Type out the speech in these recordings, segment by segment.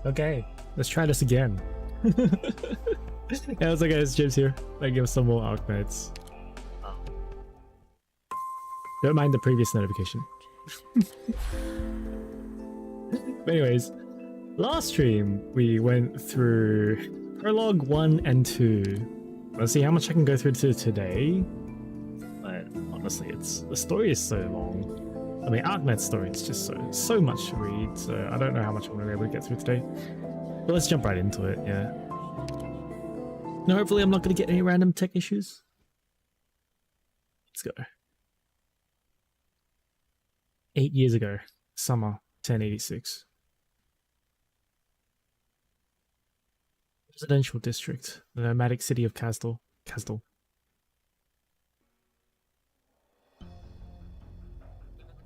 Okay, let's try this again. Yeah, what's up guys, James here. I give some more Arknights. Don't mind the previous notification. But anyways, last stream we went through Prologue 1 and 2. Let's see how much I can go through to today. But honestly, the story is so long. I mean, Arknight's story is just so much to read, so I don't know how much I'm going to be able to get through today. But let's jump right into it, yeah. Now, hopefully I'm not going to get any random tech issues. Let's go. 8 years ago, summer 1086. Residential district, the nomadic city of Kasdal.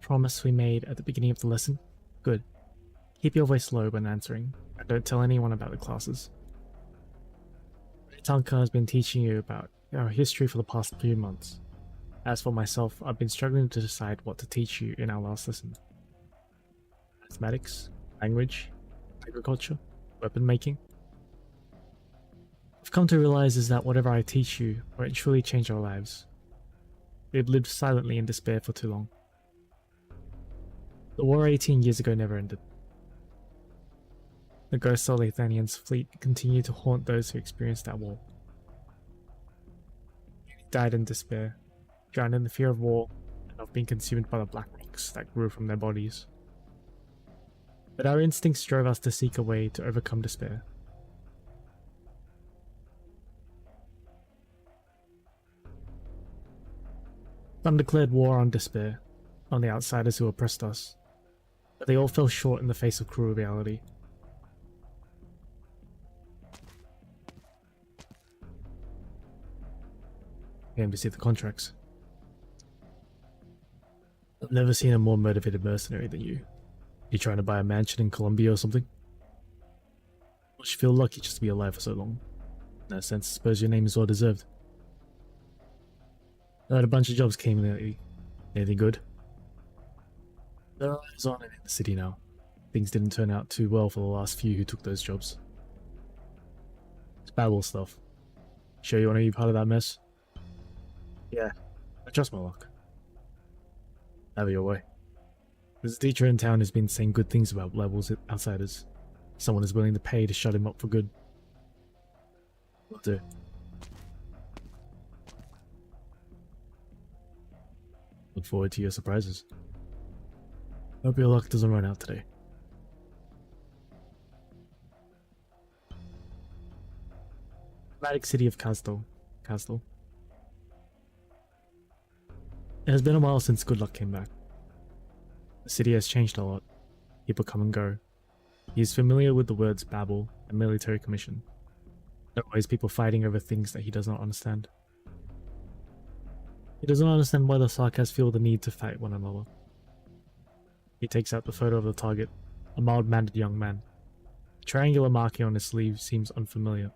Promise we made at the beginning of the lesson? Good. Keep your voice low when answering, and don't tell anyone about the classes. Tanka has been teaching you about our history for the past few months. As for myself, I've been struggling to decide what to teach you in our last lesson. Mathematics, language, agriculture, weapon making. I've come to realize is that whatever I teach you won't truly change our lives. We've lived silently in despair for too long. The war 18 years ago never ended. The ghosts of Lathanian's fleet continued to haunt those who experienced that war. Many died in despair, drowned in the fear of war, and of being consumed by the black rocks that grew from their bodies. But our instincts drove us to seek a way to overcome despair. Some declared war on despair, on the outsiders who oppressed us, but they all fell short in the face of cruel reality. Came to see the contracts. I've never seen a more motivated mercenary than you. You trying to buy a mansion in Colombia or something? Must you feel lucky just to be alive for so long? In that sense, I suppose your name is well deserved. I had a bunch of jobs came in lately. Anything good? There are eyes on it in the city now. Things didn't turn out too well for the last few who took those jobs. It's Babel stuff. Sure you want to be part of that mess? Yeah, I trust my luck. Have it your way. There's a teacher in town who's been saying good things about Babel's outsiders. Someone is willing to pay to shut him up for good. Will do. Look forward to your surprises. Hope your luck doesn't run out today. Nomadic city of Kasdal. It has been a while since good luck came back. The city has changed a lot. People come and go. He is familiar with the words Babel and military commission. There are always people fighting over things that he does not understand. He doesn't understand why the Sarkas feel the need to fight one another. He takes out the photo of the target, a mild-mannered young man. The triangular marking on his sleeve seems familiar.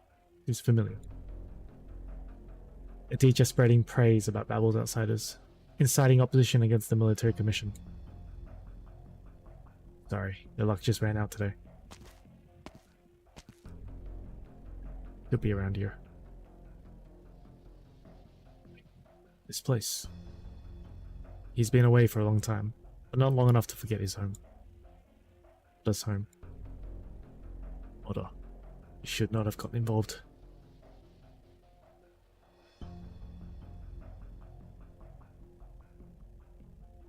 A teacher spreading praise about Babel's outsiders, inciting opposition against the military commission. Sorry, your luck just ran out today. He'll be around here. This place. He's been away for a long time, but not long enough to forget his home. Does home. Order. You should not have gotten involved.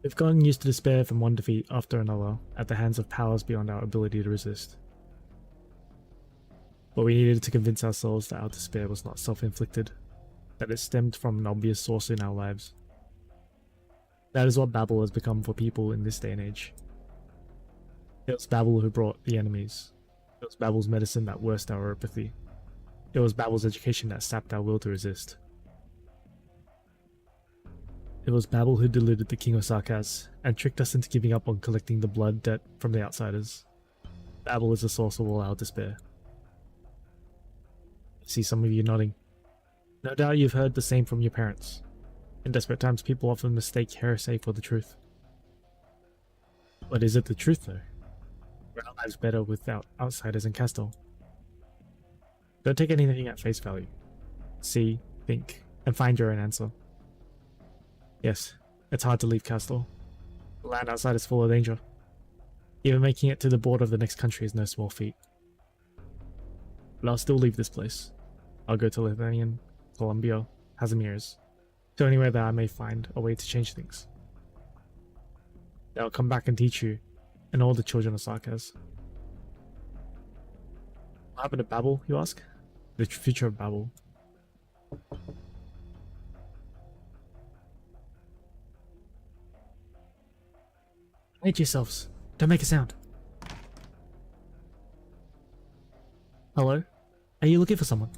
We've gotten used to despair from one defeat after another at the hands of powers beyond our ability to resist. But we needed to convince ourselves that our despair was not self-inflicted, that it stemmed from an obvious source in our lives. That is what Babel has become for people in this day and age. It was Babel who brought the enemies. It was Babel's medicine that worsened our apathy. It was Babel's education that sapped our will to resist. It was Babel who deluded the King of Sarkas and tricked us into giving up on collecting the blood debt from the outsiders. Babel is the source of all our despair. I see some of you nodding. No doubt you've heard the same from your parents. In desperate times, people often mistake heresy for the truth. But is it the truth though? Around Lives better without outsiders in Castle. Don't take anything at face value. See, think, and find your own answer. Yes, it's hard to leave Castle. The land outside is full of danger. Even making it to the border of the next country is no small feat. But I'll still leave this place. I'll go to Lithuania, Colombia, Hazimirs, to anywhere that I may find a way to change things. Then I'll come back and teach you, and all the children of Sarkaz. What happened to Babel, you ask? The future of Babel. Hide yourselves. Don't make a sound. Hello? Are you looking for someone?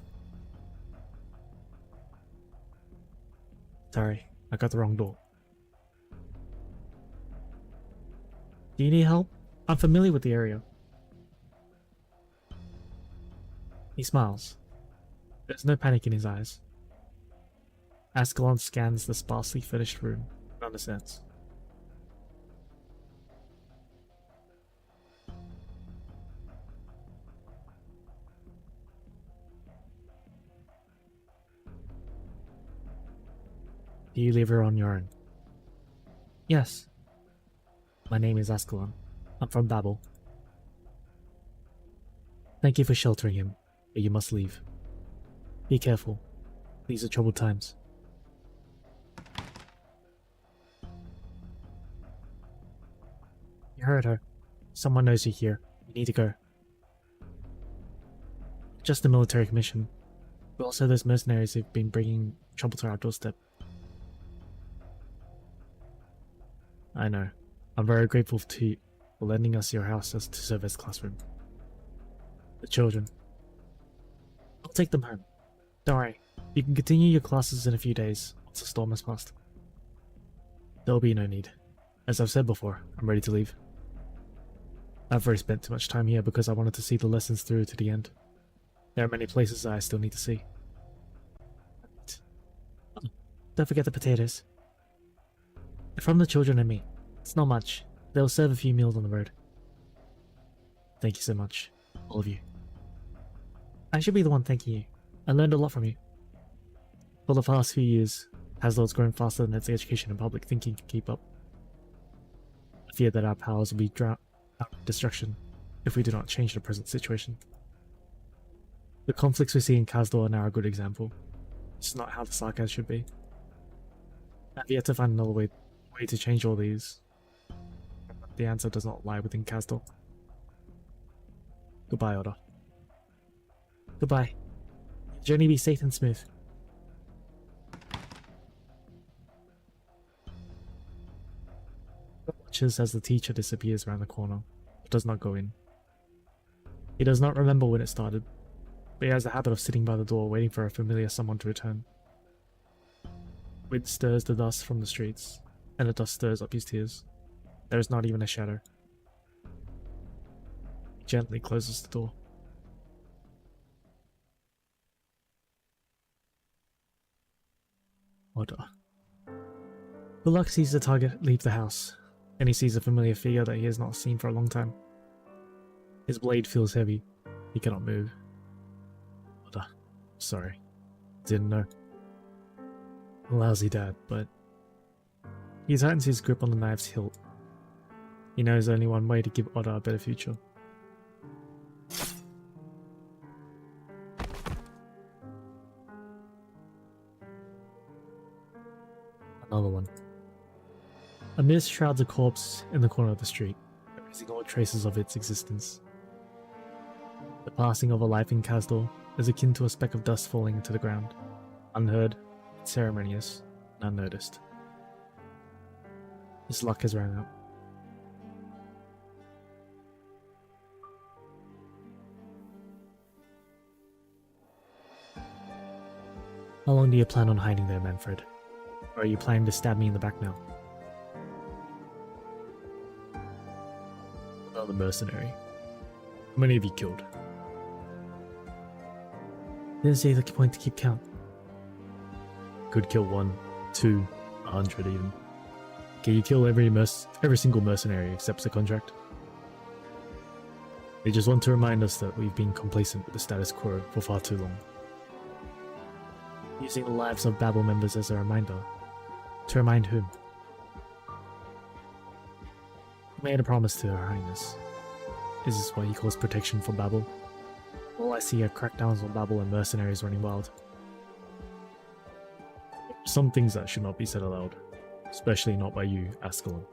Sorry, I got the wrong door. Do you need help? I'm familiar with the area. He smiles. There's no panic in his eyes. Ascalon scans the sparsely furnished room and understands. Do you live here on your own? Yes. My name is Ascalon. I'm from Babel. Thank you for sheltering him, but you must leave. Be careful. These are troubled times. You heard her. Someone knows you're here. You need to go. Just a military commission, but also those mercenaries who've been bringing trouble to our doorstep. I know. I'm very grateful to you for lending us your house as to serve as classroom. The children. I'll take them home. Don't worry. You can continue your classes in a few days once the storm has passed. There'll be no need. As I've said before, I'm ready to leave. I've already spent too much time here because I wanted to see the lessons through to the end. There are many places that I still need to see. Oh, don't forget the potatoes. They're from the children and me. It's not much. They'll serve a few meals on the road. Thank you so much, all of you. I should be the one thanking you. I learned a lot from you. For the past few years, Haslow's grown faster than its education and public thinking can keep up. I fear that our powers will be drowned out in destruction if we do not change the present situation. The conflicts we see in Kazdor are now a good example. This is not how the Sarkaz should be. I've yet to find another way to change all these. The answer does not lie within Kazdor. Goodbye, Oda. Goodbye. Your journey be safe and smooth. He watches as the teacher disappears around the corner, but does not go in. He does not remember when it started, but he has a habit of sitting by the door waiting for a familiar someone to return. Wind stirs the dust from the streets, and the dust stirs up his tears. There is not even a shadow. He gently closes the door. Oda. Bullock sees the target leave the house, and he sees a familiar figure that he has not seen for a long time. His blade feels heavy. He cannot move. Oda. Sorry. Didn't know. A lousy dad, but... He tightens his grip on the knife's hilt. He knows only one way to give Oda a better future. Another one. A mist shrouds a corpse in the corner of the street, erasing all traces of its existence. The passing of a life in Kazdor is akin to a speck of dust falling into the ground, unheard, ceremonious, and unnoticed. His luck has run out. How long do you plan on hiding there, Manfred? Or are you planning to stab me in the back now? Another mercenary. How many have you killed? Didn't see the point to keep count. Could kill 1, 2, 100 even. Can you kill every single mercenary accepts the contract? They just want to remind us that we've been complacent with the status quo for far too long. Using the lives of Babel members as a reminder. To remind whom? He made a promise to Her Highness. Is this what he calls protection for Babel? All I see are crackdowns on Babel and mercenaries running wild. Some things that should not be said aloud, especially not by you, Ascalon.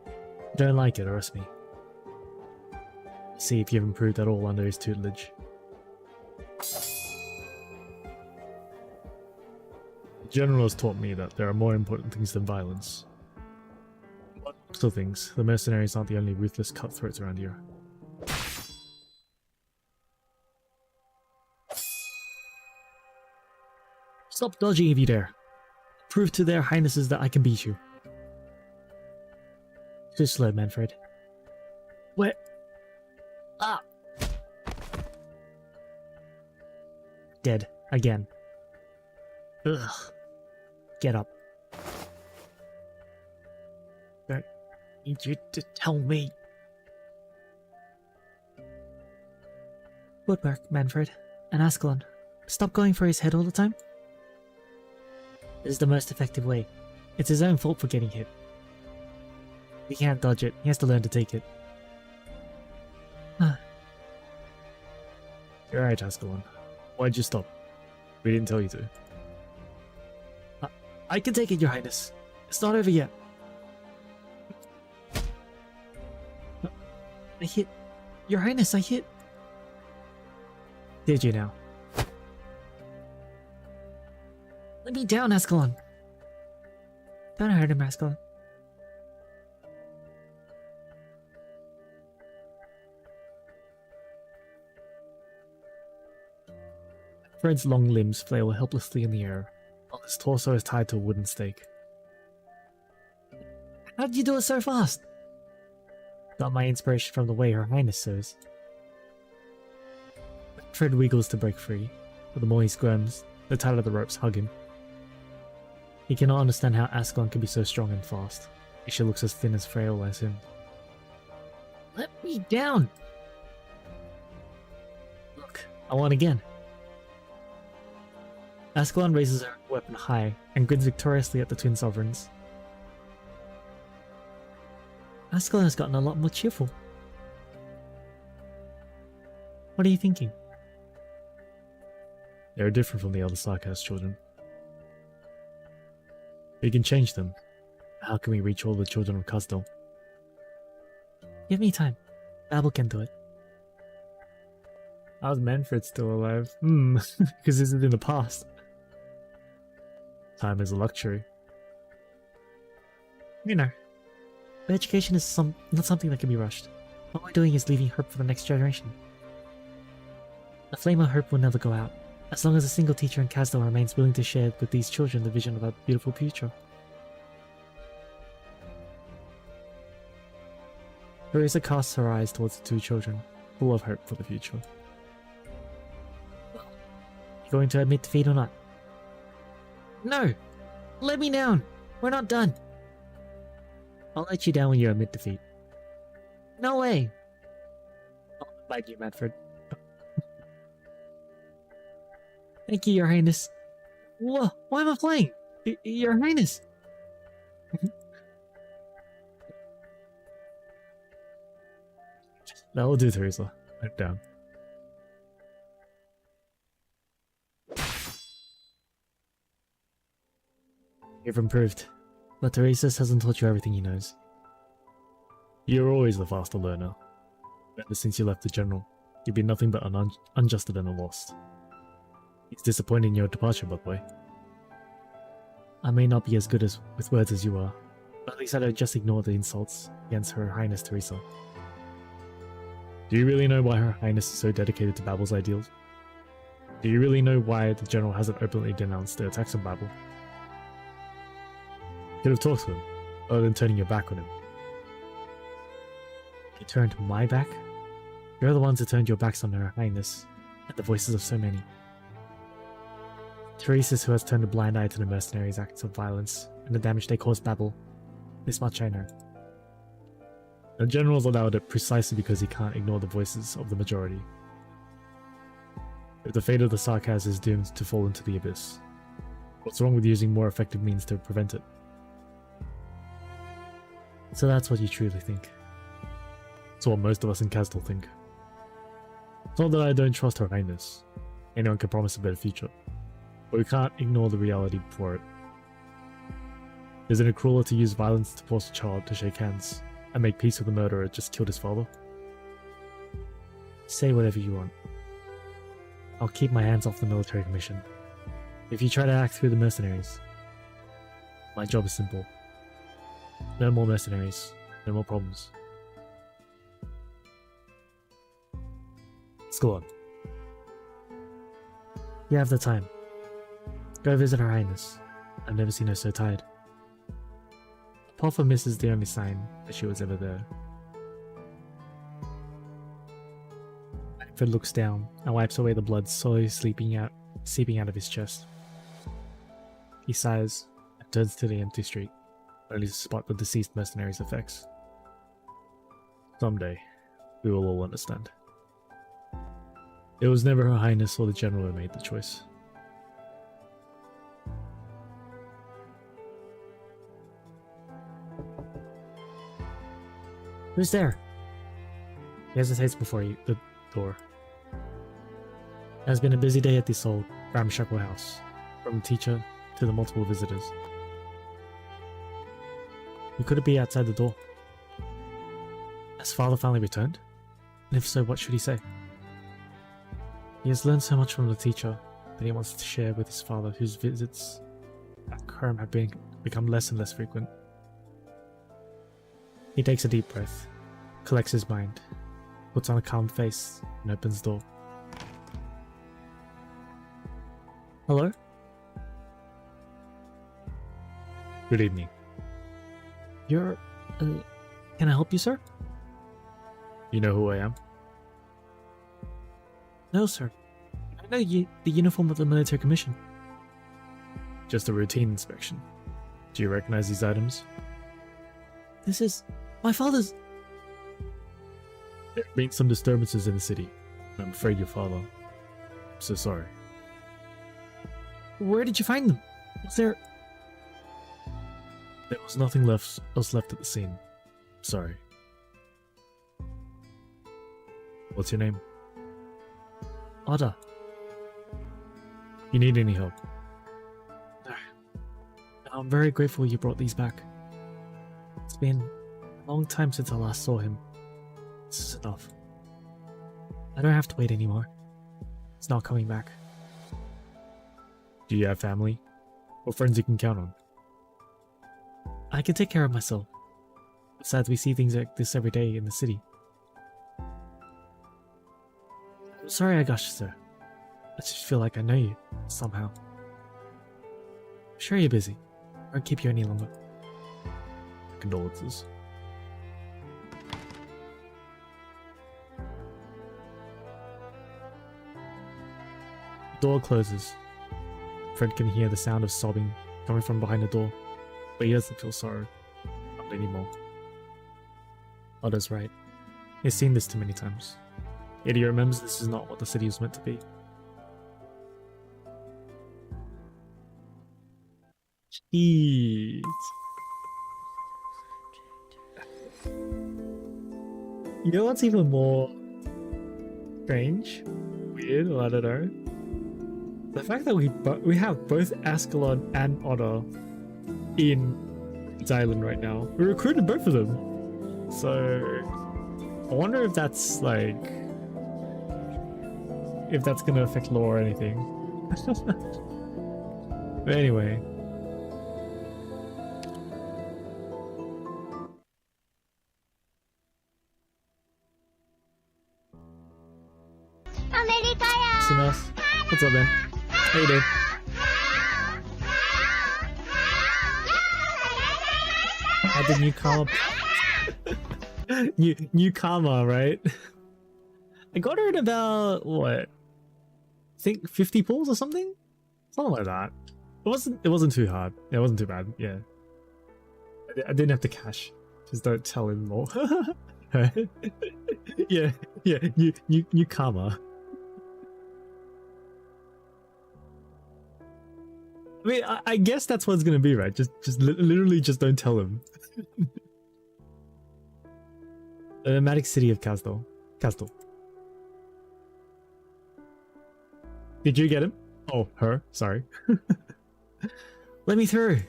If you don't like it, arrest me. See if you've improved at all under his tutelage. The General has taught me that there are more important things than violence. But still things, the mercenaries aren't the only ruthless cutthroats around here. Stop dodging if you dare. Prove to their highnesses that I can beat you. Too slow, Manfred. Where? Ah! Dead. Again. Ugh. Get up. I need you to tell me. Good work, Manfred. And Ascalon. Stop going for his head all the time. This is the most effective way. It's his own fault for getting hit. He can't dodge it. He has to learn to take it. You're right, Ascalon. Why'd you stop? We didn't tell you to. I can take it, Your Highness. It's not over yet. I hit. Your Highness, I hit. Did you now? Let me down, Ascalon. Don't hurt him, Ascalon. Fred's long limbs flail helplessly in the air, while his torso is tied to a wooden stake. How did you do it so fast? Got my inspiration from the way Her Highness sews. Fred wiggles to break free, but the more he squirms, the tighter the ropes hug him. He cannot understand how Ascalon can be so strong and fast, if she looks as thin and frail as him. Let me down! Look, I won again. Ascalon raises her weapon high and grins victoriously at the twin sovereigns. Ascalon has gotten a lot more cheerful. What are you thinking? They're different from the other Sarkaz children. We can change them. How can we reach all the children of Kazdel? Give me time. Babel can do it. How's Manfred still alive? Because this is in the past. Time is a luxury. You know, but education is not something that can be rushed. What we're doing is leaving hope for the next generation. The flame of hope will never go out, as long as a single teacher in Kazdel remains willing to share with these children the vision of a beautiful future. Teresa casts her eyes towards the two children, full of hope for the future. You going to admit defeat or not? No! Let me down! We're not done! I'll let you down when you admit defeat. No way! I'll invite you, Manfred. Thank you, Your Highness. Whoa, why am I playing? Your Highness! That will do, Teresa. I'm down. You've improved, but Teresa's hasn't taught you everything he knows. You're always the faster learner. Ever since you left the General, you've been nothing but an unjusted and a lost. It's disappointing your departure, by the way. I may not be as good with words as you are, but at least I don't just ignore the insults against Her Highness Teresa. Do you really know why Her Highness is so dedicated to Babel's ideals? Do you really know why the General hasn't openly denounced the attacks on Babel? You could have talked to him, other than turning your back on him. You turned my back? You're the ones who turned your backs on Her Highness, and the voices of so many. Teresa's who has turned a blind eye to the mercenaries' acts of violence and the damage they caused Babel. This much I know. The general's allowed it precisely because he can't ignore the voices of the majority. If the fate of the Sarkaz is doomed to fall into the abyss, what's wrong with using more effective means to prevent it? So that's what you truly think. It's what most of us in Castle think. It's not that I don't trust Her Highness. Anyone can promise a better future. But we can't ignore the reality before it. Isn't it crueler to use violence to force a child to shake hands and make peace with the murderer who just killed his father? Say whatever you want. I'll keep my hands off the military commission. If you try to act through the mercenaries, my job is simple. No more mercenaries, no more problems. Let's go on. You have the time. Go visit Her Highness. I've never seen her so tired. A puff of mist is the only sign that she was ever there. Manfred looks down and wipes away the blood slowly seeping out of his chest. He sighs and turns to the empty street, only to spot the deceased mercenary's effects. Someday, we will all understand. It was never Her Highness or the General who made the choice. Who's there? He hesitates before the door. It has been a busy day at this old ramshackle house, from the teacher to the multiple visitors. Who could it be outside the door? Has father finally returned? And if so, what should he say? He has learned so much from the teacher that he wants to share with his father, whose visits back home have become less and less frequent. He takes a deep breath, collects his mind, puts on a calm face, and opens the door. Hello? Good evening. You're... can I help you, sir? You know who I am? No, sir. I know the uniform of the military commission. Just a routine inspection. Do you recognize these items? This is... my father's... There have been some disturbances in the city, and I'm afraid your father... I'm so sorry. Where did you find them? Was there... There was nothing else left at the scene. Sorry. What's your name? Oda. You need any help? No. I'm very grateful you brought these back. It's been a long time since I last saw him. This is enough. I don't have to wait anymore. It's not coming back. Do you have family? Or friends you can count on? I can take care of myself. Besides, we see things like this every day in the city. I'm sorry I gushed, sir. I just feel like I know you, somehow. I'm sure you're busy. I won't keep you any longer. Condolences. The door closes. Fred can hear the sound of sobbing coming from behind the door, but he doesn't feel sorrow. Not anymore. Oda's right. He's seen this too many times. Yet he remembers this is not what the city was meant to be. Jeez. You know what's even more strange? Weird, I don't know. The fact that we have both Ascalon and Otter in this island right now. We recruited both of them. So I wonder if that's like... if that's gonna affect lore or anything. But anyway. Sinas, what's up, man? How you doing? I did new karma. new karma, right? I got her in about what? I think 50 pulls or something? Something like that. It wasn't too hard. It wasn't too bad, yeah. I didn't have to cash. Just don't tell him more. Yeah, yeah, you karma. I mean, I guess that's what it's gonna be, right? Just literally just don't tell him. The nomadic city of Castle. Did you get him? Oh, her. Sorry. Let me through.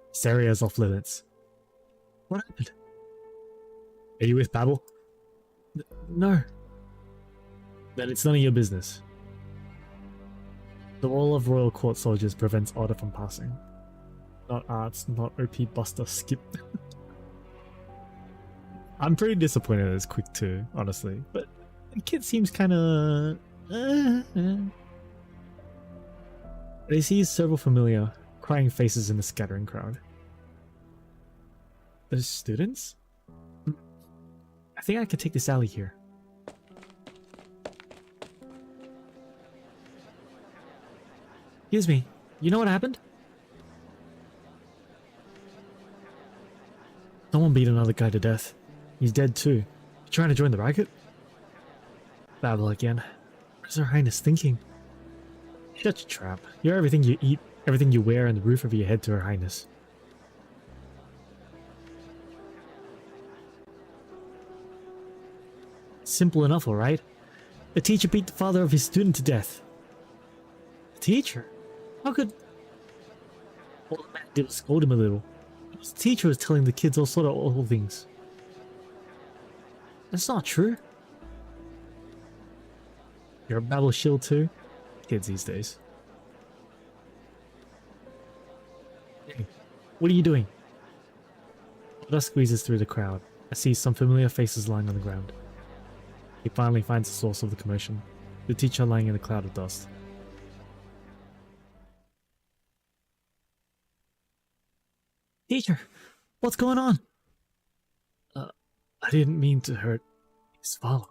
This area is off limits. What happened? Are you with Babel? No. Then it's none of your business. The wall of royal court soldiers prevents order from passing. Not arts, not OP buster, skip. I'm pretty disappointed it's quick too, honestly. But the kid seems kinda... They see several familiar, crying faces in the scattering crowd. Those students? I think I could take this alley here. Excuse me, you know what happened? Someone beat another guy to death. He's dead too. You trying to join the racket? Babel again. What is Her Highness thinking? Shut your trap. You're everything you eat, everything you wear, and the roof over your head to Her Highness. Simple enough, alright? The teacher beat the father of his student to death. The teacher? How could... All the man did was scold him a little. The teacher was telling the kids all sort of awful things. That's not true. You're a Babel shield too? Kids these days. Hey, what are you doing? Oda squeezes through the crowd and sees some familiar faces lying on the ground. He finally finds the source of the commotion, the teacher lying in a cloud of dust. Teacher, what's going on? I didn't mean to hurt his father.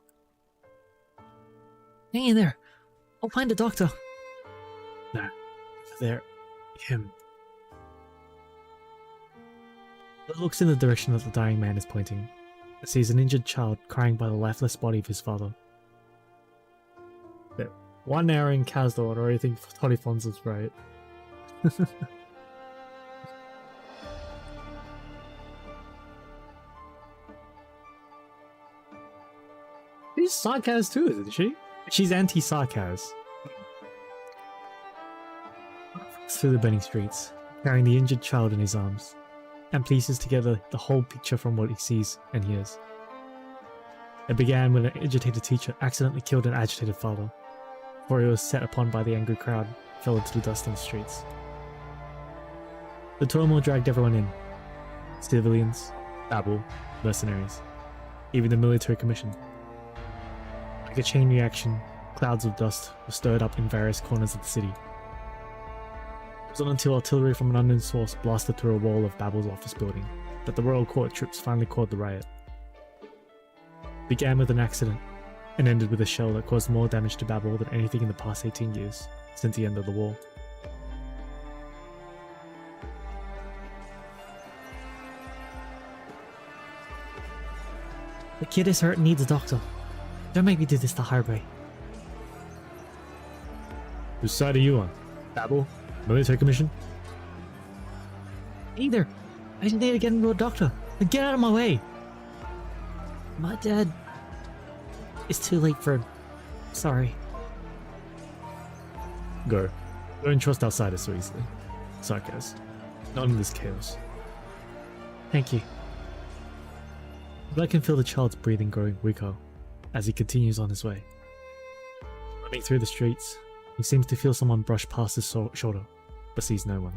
Hang in there. I'll find a doctor. No, there, him. He looks in the direction that the dying man is pointing and sees an injured child crying by the lifeless body of his father. But 1 hour in Kazdor, or I think Tolifons is right. She's Sarkaz too, isn't she? She's anti-Sarkaz. Through the burning streets, carrying the injured child in his arms, and pieces together the whole picture from what he sees and hears. It began when an agitated teacher accidentally killed an agitated father, before he was set upon by the angry crowd, fell into the dust on the streets. The turmoil dragged everyone in. Civilians, Babel, mercenaries, even the military commission. Like a chain reaction, clouds of dust were stirred up in various corners of the city. It wasn't until artillery from an unknown source blasted through a wall of Babel's office building that the royal court troops finally called the riot. It began with an accident and ended with a shell that caused more damage to Babel than anything in the past 18 years since the end of the war. The kid is hurt and needs a doctor. Don't make me do this the hard way. Whose side are you on? Babel? Military commission? Neither. I just need to get into a doctor. Then get out of my way. My dad... It's too late for him. Sorry. Go. Don't trust outsiders so easily. Sarkaz. Not in this chaos. Thank you. But I can feel the child's breathing growing weaker as he continues on his way. Running through the streets, he seems to feel someone brush past his shoulder, but sees no one.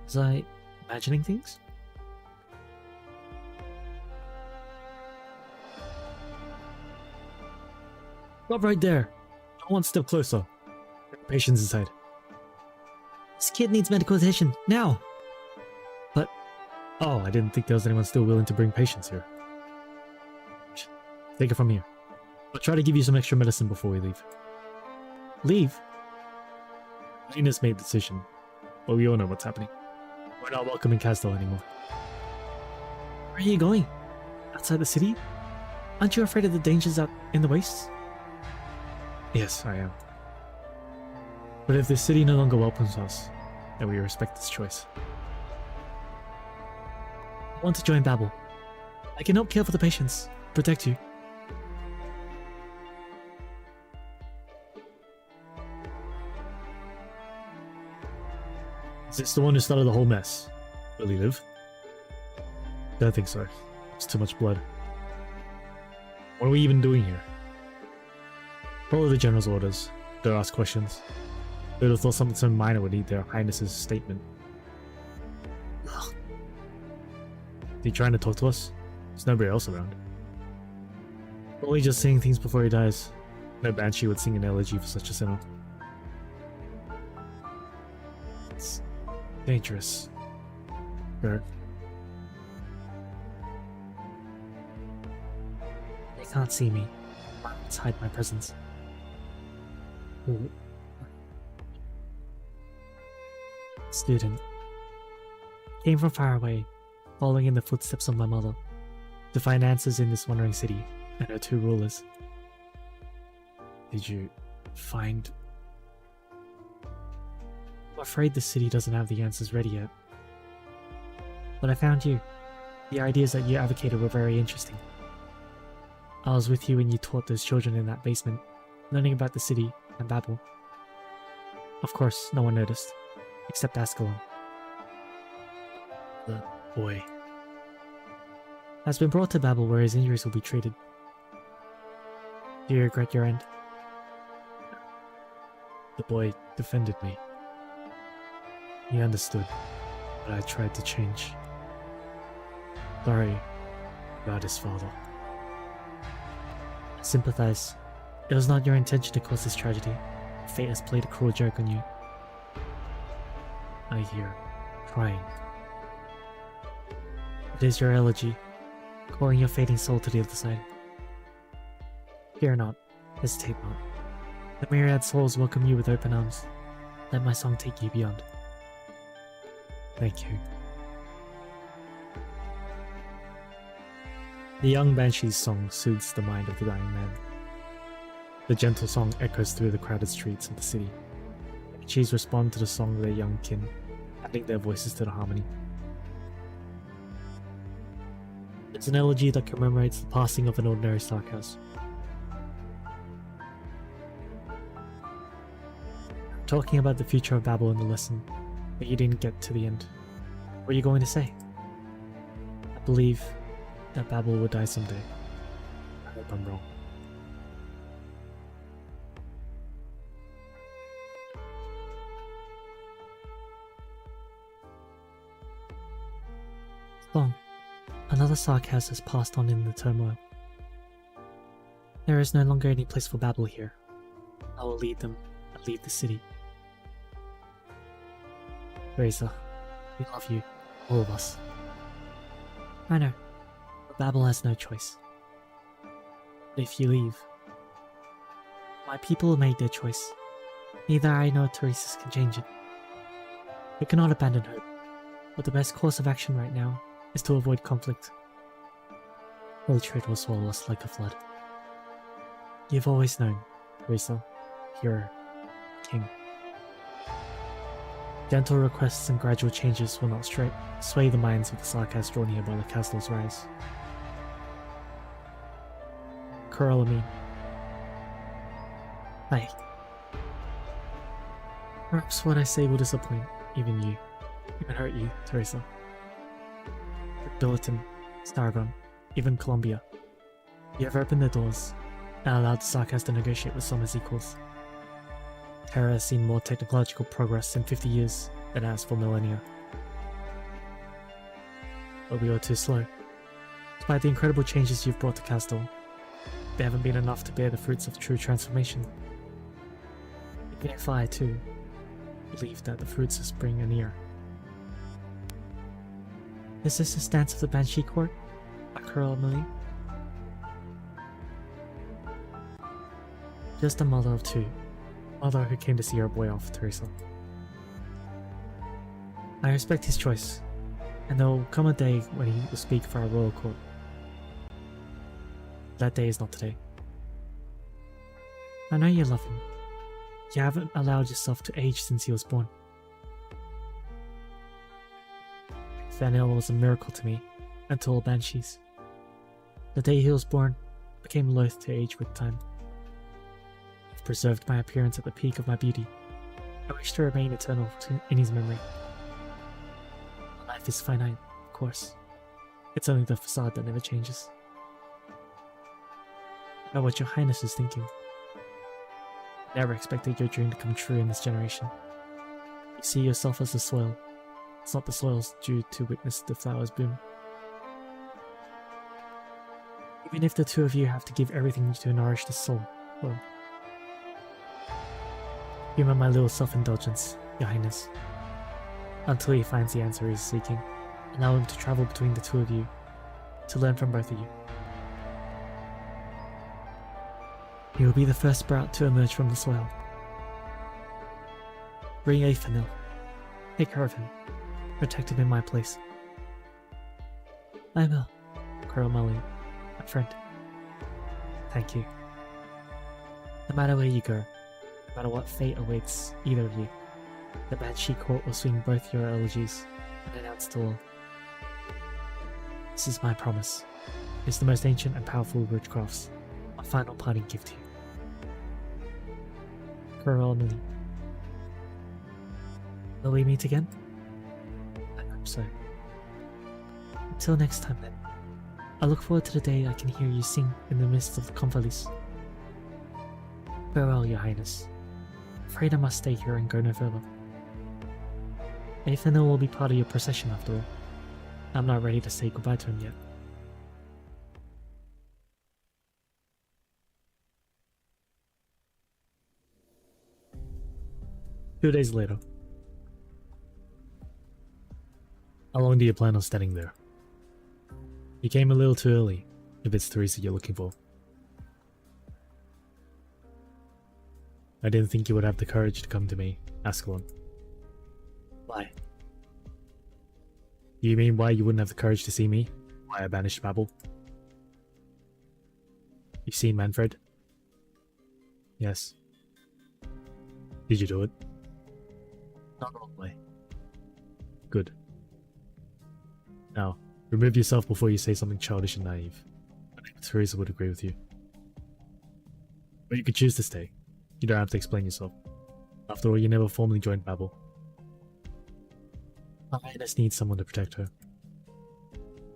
Was I imagining things? Stop right there! Not one step closer. Patients inside. This kid needs medical attention, now! But... Oh, I didn't think there was anyone still willing to bring patients here. Take it from here. I'll try to give you some extra medicine before we leave. Leave? Gina's made the decision, but we all know what's happening. We're not welcome in Castle anymore. Where are you going? Outside the city? Aren't you afraid of the dangers out in the wastes? Yes, I am. But if the city no longer welcomes us, then we respect this choice. I want to join Babel. I can help care for the patients, protect you. Is this the one who started the whole mess? Will he live? Don't think so. It's too much blood. What are we even doing here? Follow the General's orders. Don't ask questions. Who'd have thought something so minor would need their Highness's statement? Ugh. Is he trying to talk to us? There's nobody else around. Probably just saying things before he dies. No banshee would sing an elegy for such a sinner. It's dangerous. Bert. They can't see me. Let's hide my presence. Ooh. Student. Came from far away, following in the footsteps of my mother, to find answers in this wandering city and her two rulers. Did you find... I'm afraid the city doesn't have the answers ready yet. But I found you. The ideas that you advocated were very interesting. I was with you when you taught those children in that basement, learning about the city and Babel. Of course, no one noticed, except Ascalon. The boy has been brought to Babel where his injuries will be treated. Do you regret your end? The boy defended me. He understood, but I tried to change. Sorry about his father. I sympathize. It was not your intention to cause this tragedy. Fate has played a cruel joke on you. I hear crying. It is your elegy, calling your fading soul to the other side. Fear not, hesitate not. The myriad souls welcome you with open arms. Let my song take you beyond. Thank you. The young banshee's song soothes the mind of the dying man. The gentle song echoes through the crowded streets of the city. Banshees respond to the song of their young kin, adding their voices to the harmony. It's an elegy that commemorates the passing of an ordinary Starkhouse. Talking about the future of Babel in the lesson, but you didn't get to the end. What are you going to say? I believe that Babel will die someday. I hope I'm wrong. Long. Another Sarkaz has passed on in the turmoil. There is no longer any place for Babel here. I will lead them and leave the city. Razor, we love you, all of us. I know, but Babel has no choice. But if you leave, my people will make their choice. Neither I nor Teresa's can change it. We cannot abandon hope, but the best course of action right now is to avoid conflict. Hatred will swallow us like a flood. You've always known, Teresa, hero, king. Gentle requests and gradual changes will not sway the minds of the Sarkaz drawn here by the castle's rise. Coralamin. Hi. Perhaps what I say will disappoint even you, even hurt you, Teresa. But Billiton, Stargon, even Columbia. You have opened the doors and allowed the Sarkaz to negotiate with some as equals. Terra has seen more technological progress in 50 years than it has for millennia. But we are too slow. Despite the incredible changes you've brought to Castle, they haven't been enough to bear the fruits of true transformation. Even if I, too, believe that the fruits of spring are near. Is this the stance of the Banshee Court? Akura Amelie? Just a mother of two. Mother who came to see her boy off, Teresa. I respect his choice, and there will come a day when he will speak for our royal court. That day is not today. I know you love him. You haven't allowed yourself to age since he was born. Vanille was a miracle to me, and to all banshees. The day he was born, I became loath to age with time. I've preserved my appearance at the peak of my beauty. I wish to remain eternal in his memory. Life is finite, of course. It's only the facade that never changes. I know what your highness is thinking. Never expected your dream to come true in this generation. You see yourself as the soil. It's not the soil's due to witness the flowers bloom. Even if the two of you have to give everything to nourish the soul, well, humor my little self-indulgence, your highness. Until he finds the answer he's seeking, allow him to travel between the two of you, to learn from both of you. He will be the first sprout to emerge from the soil. Bring Aethanil. Take care of him. Protect him in my place. I will, Colonel Molly, my friend. Thank you. No matter where you go, no matter what fate awaits either of you, the Banshee Court will swing both your elegies and announce to all. This is my promise. It's the most ancient and powerful witchcrafts. My final parting gift to you. Colonel Emily. Will we meet again? I hope so. Until next time then. I look forward to the day I can hear you sing in the midst of the convalesce. Farewell, your highness. Afraid I must stay here and go no further. Aethanil will be part of your procession after all. I'm not ready to say goodbye to him yet. Two days later. How long do you plan on standing there? You came a little too early, if it's Teresa you're looking for. I didn't think you would have the courage to come to me, Ascalon. Why? You mean why you wouldn't have the courage to see me? Why I banished Babel? You've seen Manfred? Yes. Did you do it? Not all the way. Good. Now, remove yourself before you say something childish and naive. I think Teresa would agree with you. But you could choose to stay. You don't have to explain yourself. After all, you never formally joined Babel. Our highness needs someone to protect her.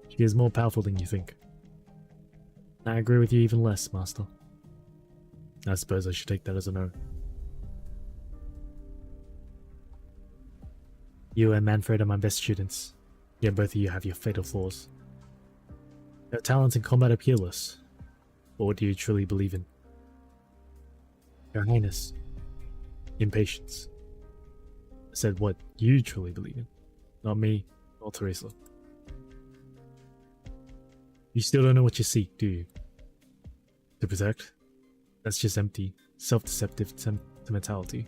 She is more powerful than you think. I agree with you even less, Master. I suppose I should take that as a no. You and Manfred are my best students, yet both of you have your fatal flaws. Your talents in combat are peerless, but what do you truly believe in? Your Highness. Impatience. I said what you truly believe in, not me, nor Teresa. You still don't know what you seek, do you? To protect? That's just empty, self-deceptive sentimentality.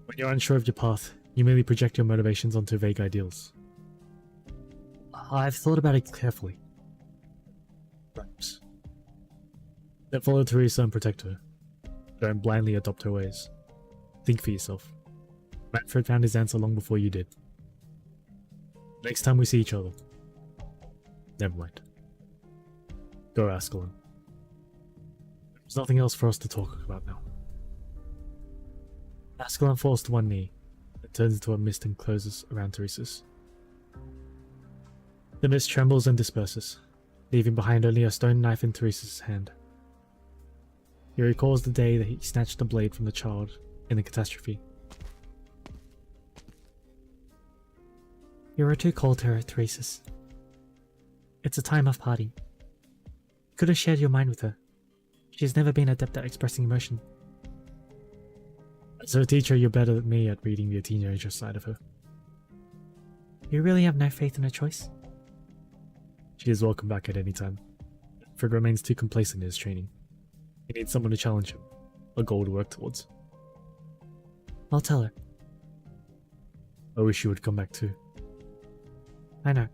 When you're unsure of your path, you merely project your motivations onto vague ideals. I've thought about it carefully. Perhaps. Then follow Teresa and protect her. Don't blindly adopt her ways. Think for yourself. Manfred found his answer long before you did. Next time we see each other. Never mind. Go, Ascalon. There's nothing else for us to talk about now. Ascalon falls to one knee. It turns into a mist and closes around Teresa's. The mist trembles and disperses, leaving behind only a stone knife in Teresa's hand. He recalls the day that he snatched the blade from the child in the catastrophe. You were too cold to her, Teresa's. It's a time of parting. You could have shared your mind with her. She's never been adept at expressing emotion. As her teacher, you're better than me at reading the teenager side of her. You really have no faith in her choice? She is welcome back at any time. Fred remains too complacent in his training. He needs someone to challenge him, A goal to work towards. I'll tell her. I wish you would come back too. I know.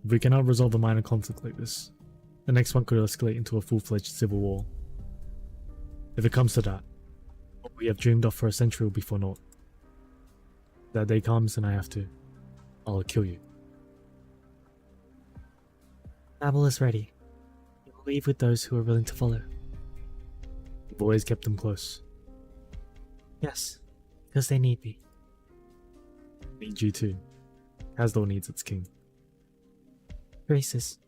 If we cannot resolve a minor conflict like this, the next one could escalate into a full-fledged civil war. If it comes to that, what we have dreamed of for a century will be for naught. That day comes and I'll kill you. Babel is ready. We will leave with those who are willing to follow. We've always kept them close. Yes, because they need me. Need you too. Kasdor needs its king. Graces.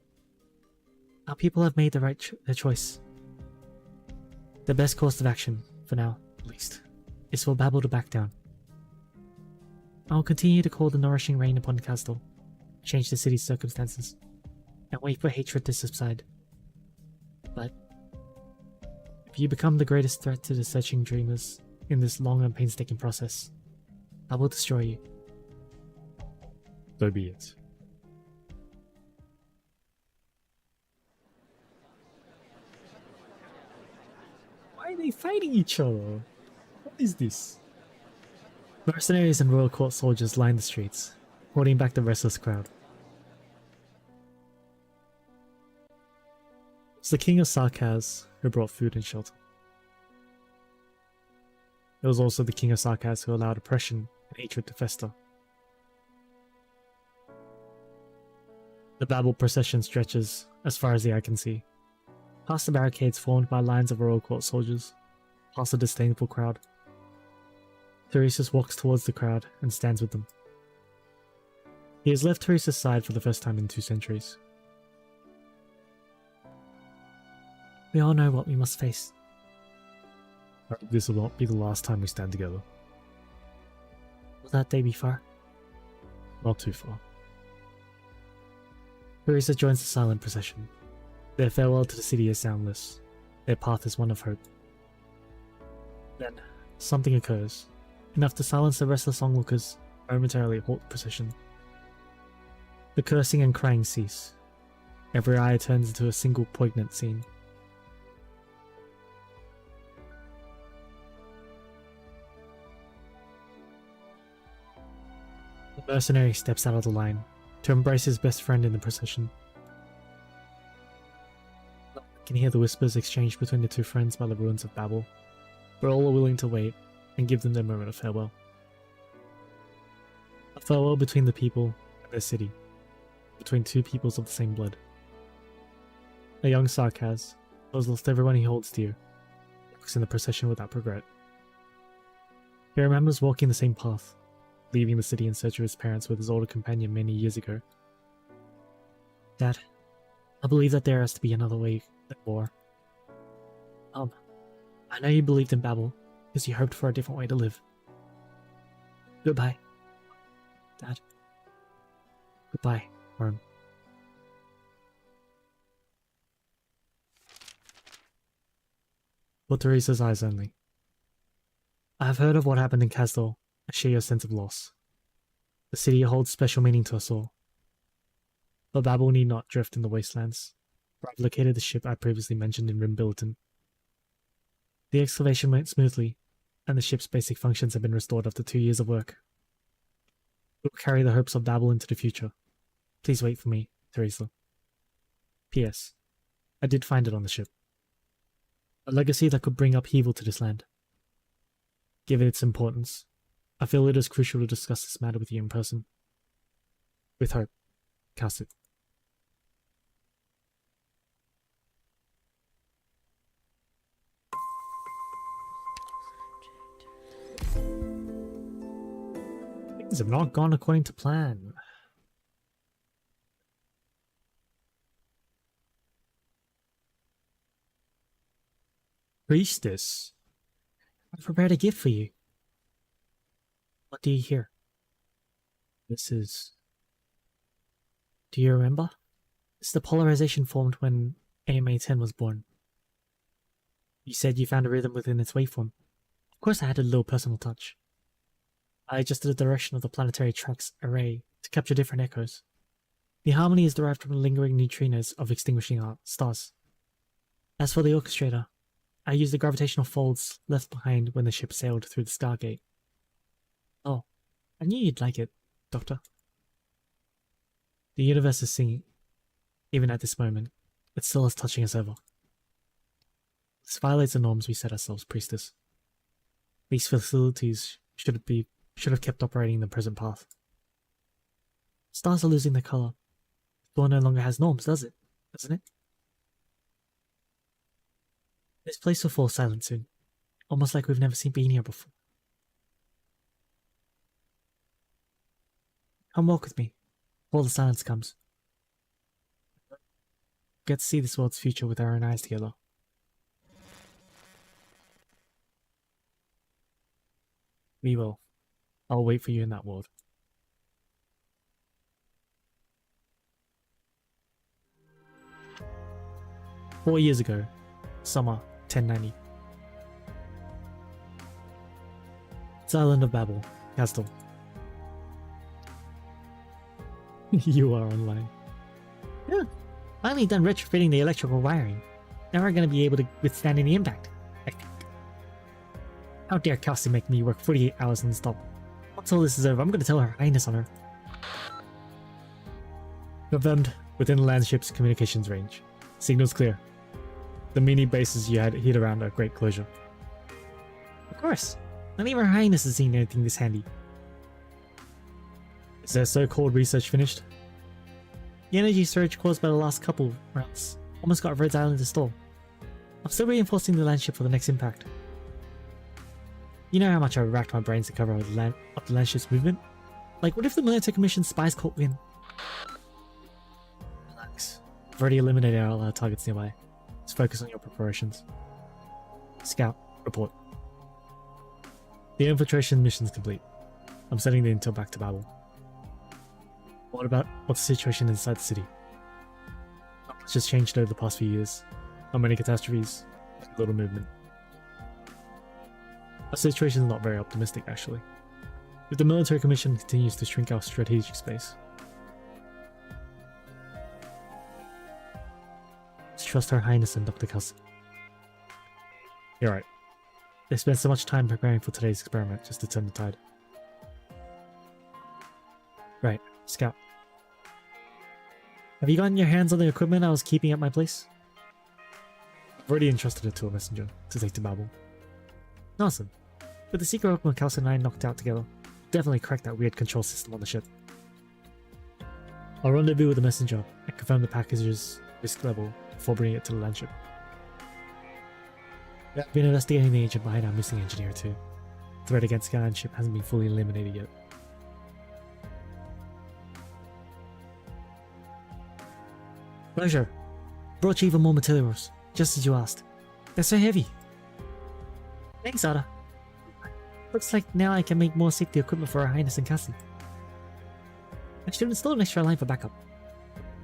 Our people have made their choice. The best course of action, for now, at least, is for Babel to back down. I will continue to call the nourishing rain upon Kasdor, change the city's circumstances, and wait for hatred to subside. But if you become the greatest threat to the searching dreamers in this long and painstaking process, I will destroy you. So be it. Why are they fighting each other? What is this? Mercenaries and royal court soldiers line the streets, holding back the restless crowd. It's the king of Sarkaz who brought food and shelter. It was also the king of Sarkaz who allowed oppression and hatred to fester. The Babel procession stretches as far as the eye can see, past the barricades formed by lines of royal court soldiers, past a disdainful crowd. Teresa's walks towards the crowd and stands with them. He has left Teresa's side for the first time in 2 centuries. We all know what we must face. I hope this will not be the last time we stand together. Will that day be far? Not too far. Teresa joins the silent procession. Their farewell to the city is soundless. Their path is one of hope. Then, something occurs, enough to silence the restless onlookers, momentarily halt the procession. The cursing and crying cease. Every eye turns into a single poignant scene. The mercenary steps out of the line to embrace his best friend in the procession. I can hear the whispers exchanged between the 2 friends by the ruins of Babel, but all are willing to wait and give them their moment of farewell. A farewell between the people and their city, between 2 peoples of the same blood. A young Sarkaz, who has lost everyone he holds dear, walks in the procession without regret. He remembers walking the same path, leaving the city in search of his parents with his older companion many years ago. Dad, I believe that there has to be another way than war. I know you believed in Babel because you hoped for a different way to live. Goodbye, Dad. Goodbye, Worm. For Teresa's eyes only. I have heard of what happened in Kasdor and share your sense of loss. The city holds special meaning to us all. But Babel need not drift in the wastelands, for I've located the ship I previously mentioned in Rim Billiton. The excavation went smoothly, and the ship's basic functions have been restored after 2 years of work. It will carry the hopes of Babel into the future. Please wait for me, Teresa. P.S. I did find it on the ship. A legacy that could bring upheaval to this land. Given its importance, I feel it is crucial to discuss this matter with you in person. With hope, Kasset. Things have not gone according to plan. Priestess, I prepared a gift for you. What do you hear? This is... Do you remember? It's the polarization formed when AMA-10 was born. You said you found a rhythm within its waveform. Of course I had a little personal touch. I adjusted the direction of the planetary tracks array to capture different echoes. The harmony is derived from the lingering neutrinos of extinguishing stars. As for the orchestrator, I used the gravitational folds left behind when the ship sailed through the Stargate. Oh, I knew you'd like it, Doctor. The universe is singing. Even at this moment, it's still as touching as ever. This violates the norms we set ourselves, Priestess. These facilities should have kept operating in the present path. Stars are losing their color. The world no longer has norms, does it? Doesn't it? This place will fall silent soon, almost like we've never been here before. Come walk with me, before the silence comes. Get to see this world's future with our own eyes together. We will. I'll wait for you in that world. Four years ago, summer 1090. It's Island of Babel, Castle. You are online. Yeah, finally done retrofitting the electrical wiring. Now we're going to be able to withstand any impact, I think. How dare Cassie make me work 48 hours non-stop. Once all this is over, I'm going to tell Her Highness on her. Confirmed, within the landship's communications range. Signal's clear. The mini bases you had hid around a great closure. Of course. Not even Her Highness has seen anything this handy. Is their so-called research finished? The energy surge caused by the last couple rounds almost got Rhodes Island to stall. I'm still reinforcing the landship for the next impact. You know how much I racked my brains to cover up the landship's movement? Like, what if the military commission spies caught wind? Relax. I've already eliminated all our targets nearby. Let's focus on your preparations. Scout, report. The infiltration mission's complete. I'm sending the intel back to Babel. What's the situation inside the city? Not much has changed over the past few years. Not many catastrophes, little movement. Our situation is not very optimistic, actually. If the military commission continues to shrink our strategic space. Let's trust Her Highness and Dr. Kelsey. You're right. They spent so much time preparing for today's experiment just to turn the tide. Right, Scout. Have you gotten your hands on the equipment I was keeping at my place? I've already entrusted it to a messenger to take to Babel. Awesome. With the secret weapon Kelsey and I knocked out together, definitely cracked that weird control system on the ship. I'll rendezvous with the messenger and confirm the package's risk level before bringing it to the landship. I've been investigating the agent behind our missing engineer too. The threat against the landship hasn't been fully eliminated yet. Pleasure. Brought you even more materials, just as you asked. They're so heavy. Thanks, Ada. Looks like now I can make more safety equipment for Her Highness and Cassie. I should install an extra line for backup.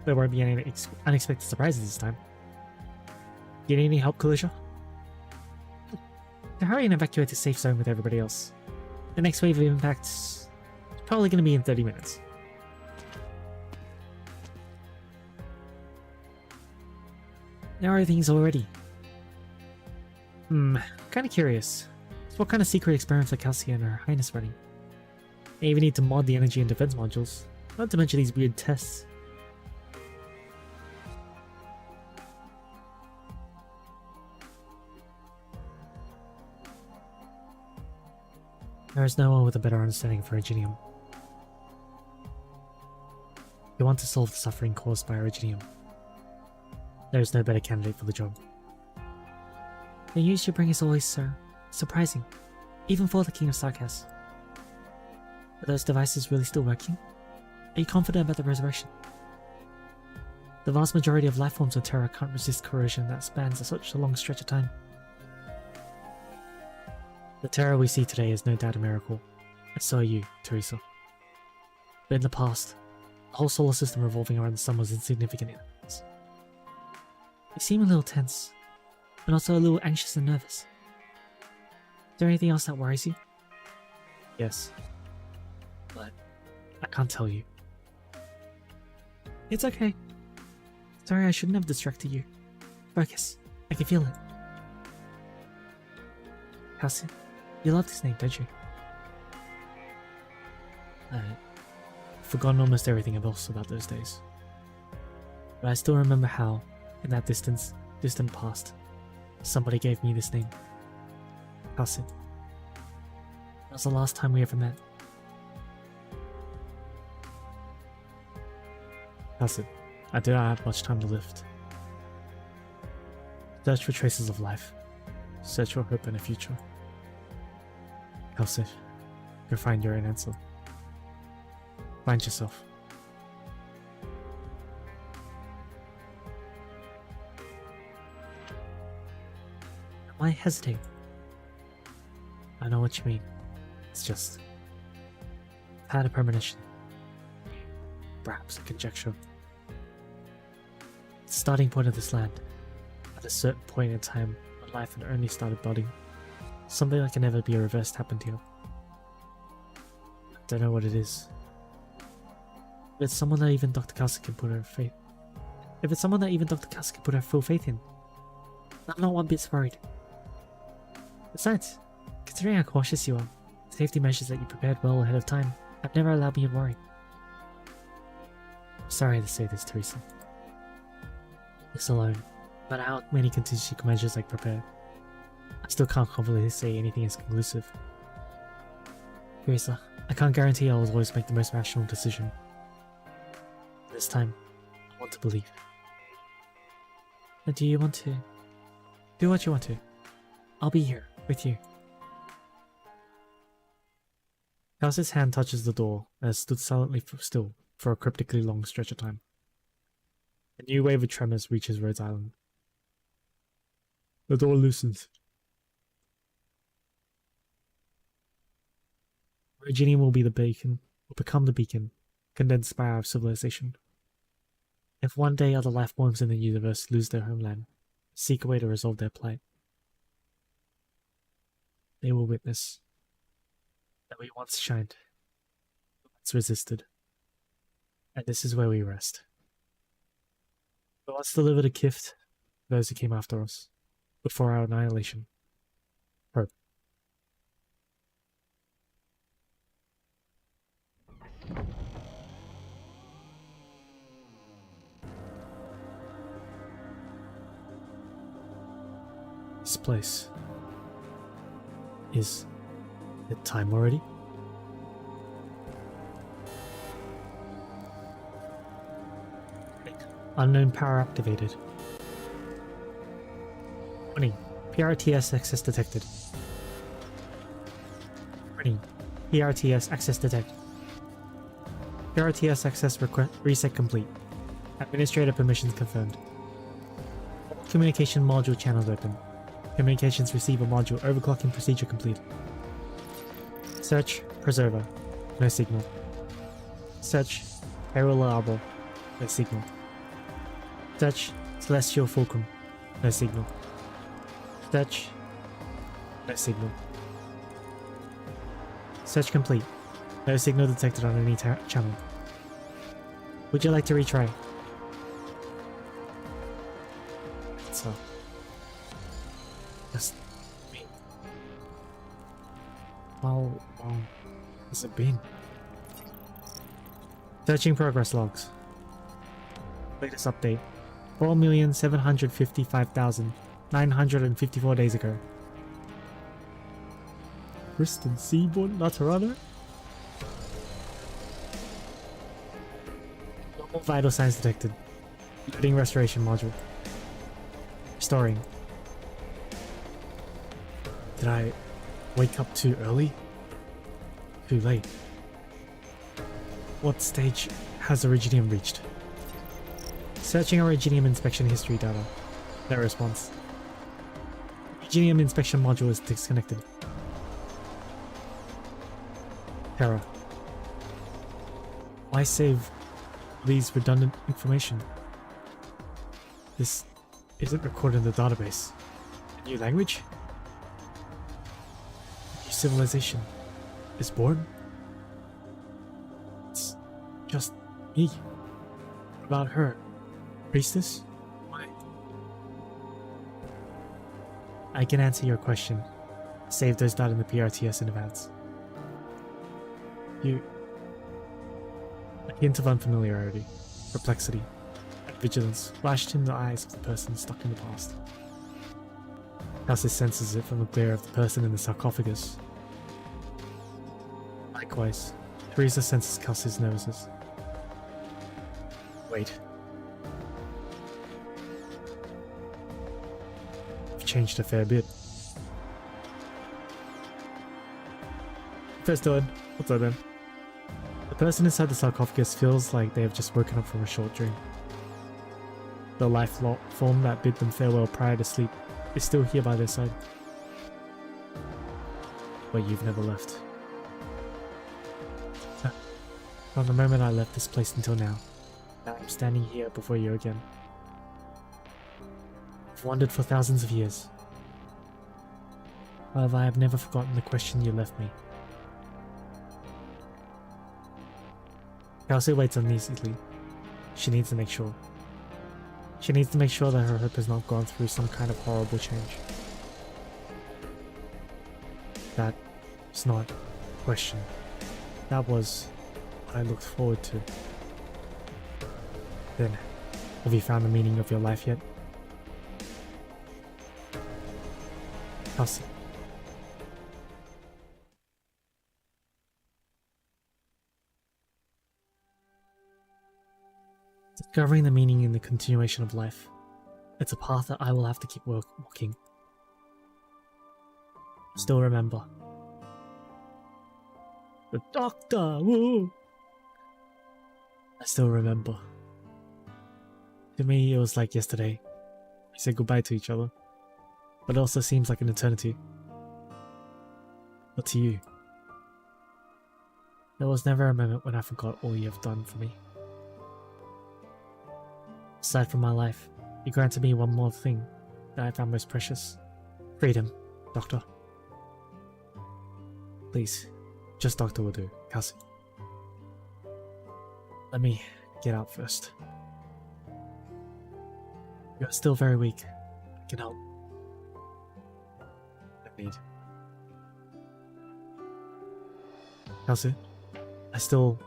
There won't be any unexpected surprises this time. You need any help, Kalisha? To hurry and evacuate the safe zone with everybody else. The next wave of impacts is probably going to be in 30 minutes. Now everything's all ready. Kinda curious. So what kind of secret experiments are Kelsey and Her Highness running? They even need to mod the energy and defense modules, not to mention these weird tests. There is no one with a better understanding of Originium. You want to solve the suffering caused by Originium. There is no better candidate for the job. The news you bring is always so surprising, even for the King of Sarkas. Are those devices really still working? Are you confident about the resurrection? The vast majority of life forms of Terra can't resist corrosion that spans such a long stretch of time. The Terra we see today is no doubt a miracle, and so are you, Teresa. But in the past, the whole solar system revolving around the sun was insignificant in it. You seem a little tense, but also a little anxious and nervous. Is there anything else that worries you? Yes, but I can't tell you. It's okay. Sorry, I shouldn't have distracted you. Focus. I can feel it. Calcid, you love this name, don't you? I've forgotten almost everything else about those days. But I still remember how, in that distant past, somebody gave me this name. Calcid. That was the last time we ever met. Calcid, I did not have much time to live. Search for traces of life. Search for hope and a future. Calcid, you'll find your own answer. Find yourself. Why hesitate? I know what you mean. It's just... I've had a premonition. Perhaps a conjecture. The starting point of this land. At a certain point in time when life had only started budding. Something that can never be reversed happened here. I don't know what it is. If it's someone that even Dr. Calcid can put her faith... If it's someone that even Dr. Calcid can put her full faith in, I'm not one bit worried. Besides, considering how cautious you are, safety measures that you prepared well ahead of time have never allowed me to worry. I'm sorry to say this, Teresa. This alone, no matter how many contingency measures I prepared, I still can't confidently say anything is conclusive. Teresa, I can't guarantee I will always make the most rational decision. This time, I want to believe. But do you want to? Do what you want to. I'll be here, with you. Calcid's hand touches the door and has stood silently still for a cryptically long stretch of time. A new wave of tremors reaches Rhodes Island. The door loosens. Originium will be the beacon, will become the beacon, condensed by our civilization. If one day other life forms in the universe lose their homeland, seek a way to resolve their plight, they will witness that we once shined, once resisted, and this is where we rest. We once delivered a gift to those who came after us, before our annihilation. Hope. This place. Is it time already? Unknown power activated. Warning. PRTS access detected. Warning. PRTS access detected. PRTS access reset complete. Administrator permissions confirmed. Communication module channels open. Communications receiver module overclocking procedure complete. Search preserver. No signal. Search Aerial Arbor. No signal. Search Celestial Fulcrum. No signal. Search. No signal. Search complete. No signal detected on any channel. Would you like to retry? So. Just me. How long has it been? Searching progress logs. Latest update. 4,755,954 days ago. Kristen Seaborn Laterano? Normal vital signs detected. Loading restoration module. Restoring. Did I wake up too early? Too late? What stage has Originium reached? Searching Originium inspection history data. No response. Originium inspection module is disconnected. Terra. Why save these redundant information? This isn't recorded in the database. A new language? A new civilization is born? It's just me. What about her? Priestess? Why? I can answer your question. Save those died in the PRTS in advance. You... A hint of unfamiliarity, perplexity, and vigilance flashed in the eyes of the person stuck in the past. Kelsey senses it from the glare of the person in the sarcophagus. Likewise, Teresa senses Kelsey's nervousness. Wait. You've changed a fair bit. First Dylan, what's up then? The person inside the sarcophagus feels like they have just woken up from a short dream. The life form that bid them farewell prior to sleep is still here by their side. But you've never left. From the moment I left this place until now, I'm standing here before you again. I've wandered for thousands of years. However, I have never forgotten the question you left me. Kelsey waits uneasily. She needs to make sure. She needs to make sure that her hope has not gone through some kind of horrible change. That was not a question. That was what I looked forward to. Then, have you found the meaning of your life yet? Kelsey. Discovering the meaning in the continuation of life. It's a path that I will have to keep walking. Still remember. The doctor! Woo! I still remember. To me, it was like yesterday. We said goodbye to each other. But it also seems like an eternity. But to you, there was never a moment when I forgot all you have done for me. Aside from my life, you granted me one more thing that I found most precious. Freedom, Doctor. Please, just Doctor will do, Kelsey. Let me get out first. You are still very weak. I can help. I need. Kelsey, I still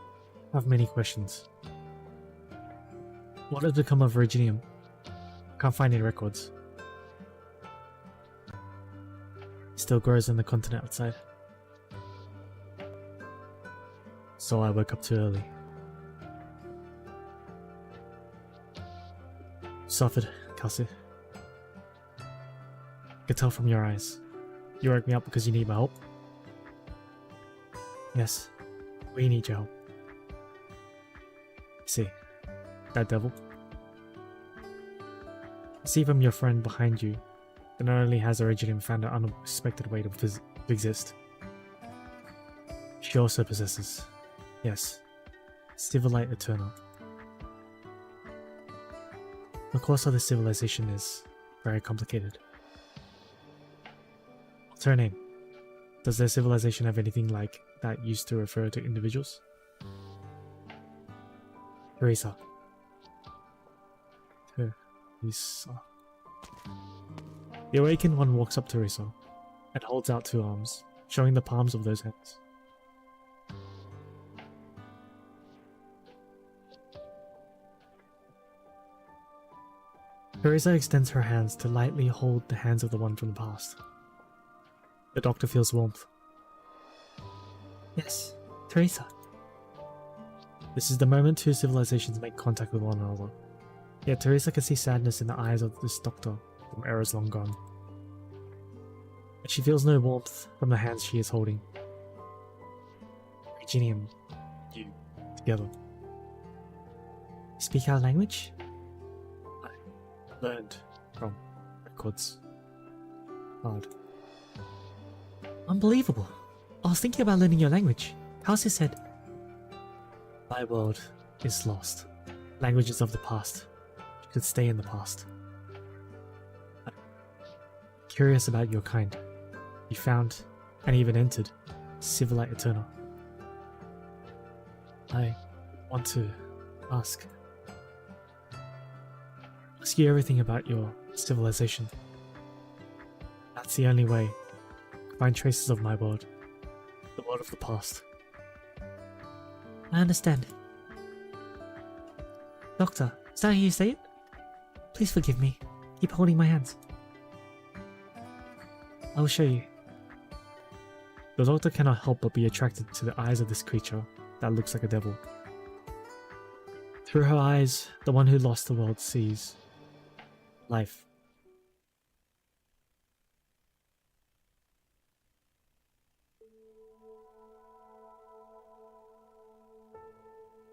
have many questions. What has become of Virginium? Can't find any records. It still grows on the continent outside. So I woke up too early. Suffered, Kelsey. I could tell from your eyes. You woke me up because you need my help. Yes, we need your help. See. That devil. See from your friend behind you that not only has Originium found an unexpected way to exist, she also possesses, yes, Civilite Eternal. The course of the civilization is very complicated. What's her name? Does their civilization have anything like that used to refer to individuals? Teresa. Teresa. The awakened one walks up to Teresa and holds out two arms, showing the palms of those hands. Teresa extends her hands to lightly hold the hands of the one from the past. The doctor feels warmth. Yes, Teresa. This is the moment two civilizations make contact with one another. Yet Teresa can see sadness in the eyes of this doctor from eras long gone. And she feels no warmth from the hands she is holding. Virginium, you, together. Speak our language? I learned from records. Hard. Unbelievable. I was thinking about learning your language. Kelsey said, my world is lost. Languages of the past should stay in the past. I'm curious about your kind. You found and even entered Civilite Eternal. I want to ask you everything about your civilization. That's the only way I can find traces of my world. The world of the past. I understand. Doctor, is that how you say it? Please forgive me. Keep holding my hands. I will show you. The doctor cannot help but be attracted to the eyes of this creature that looks like a devil. Through her eyes, the one who lost the world sees life.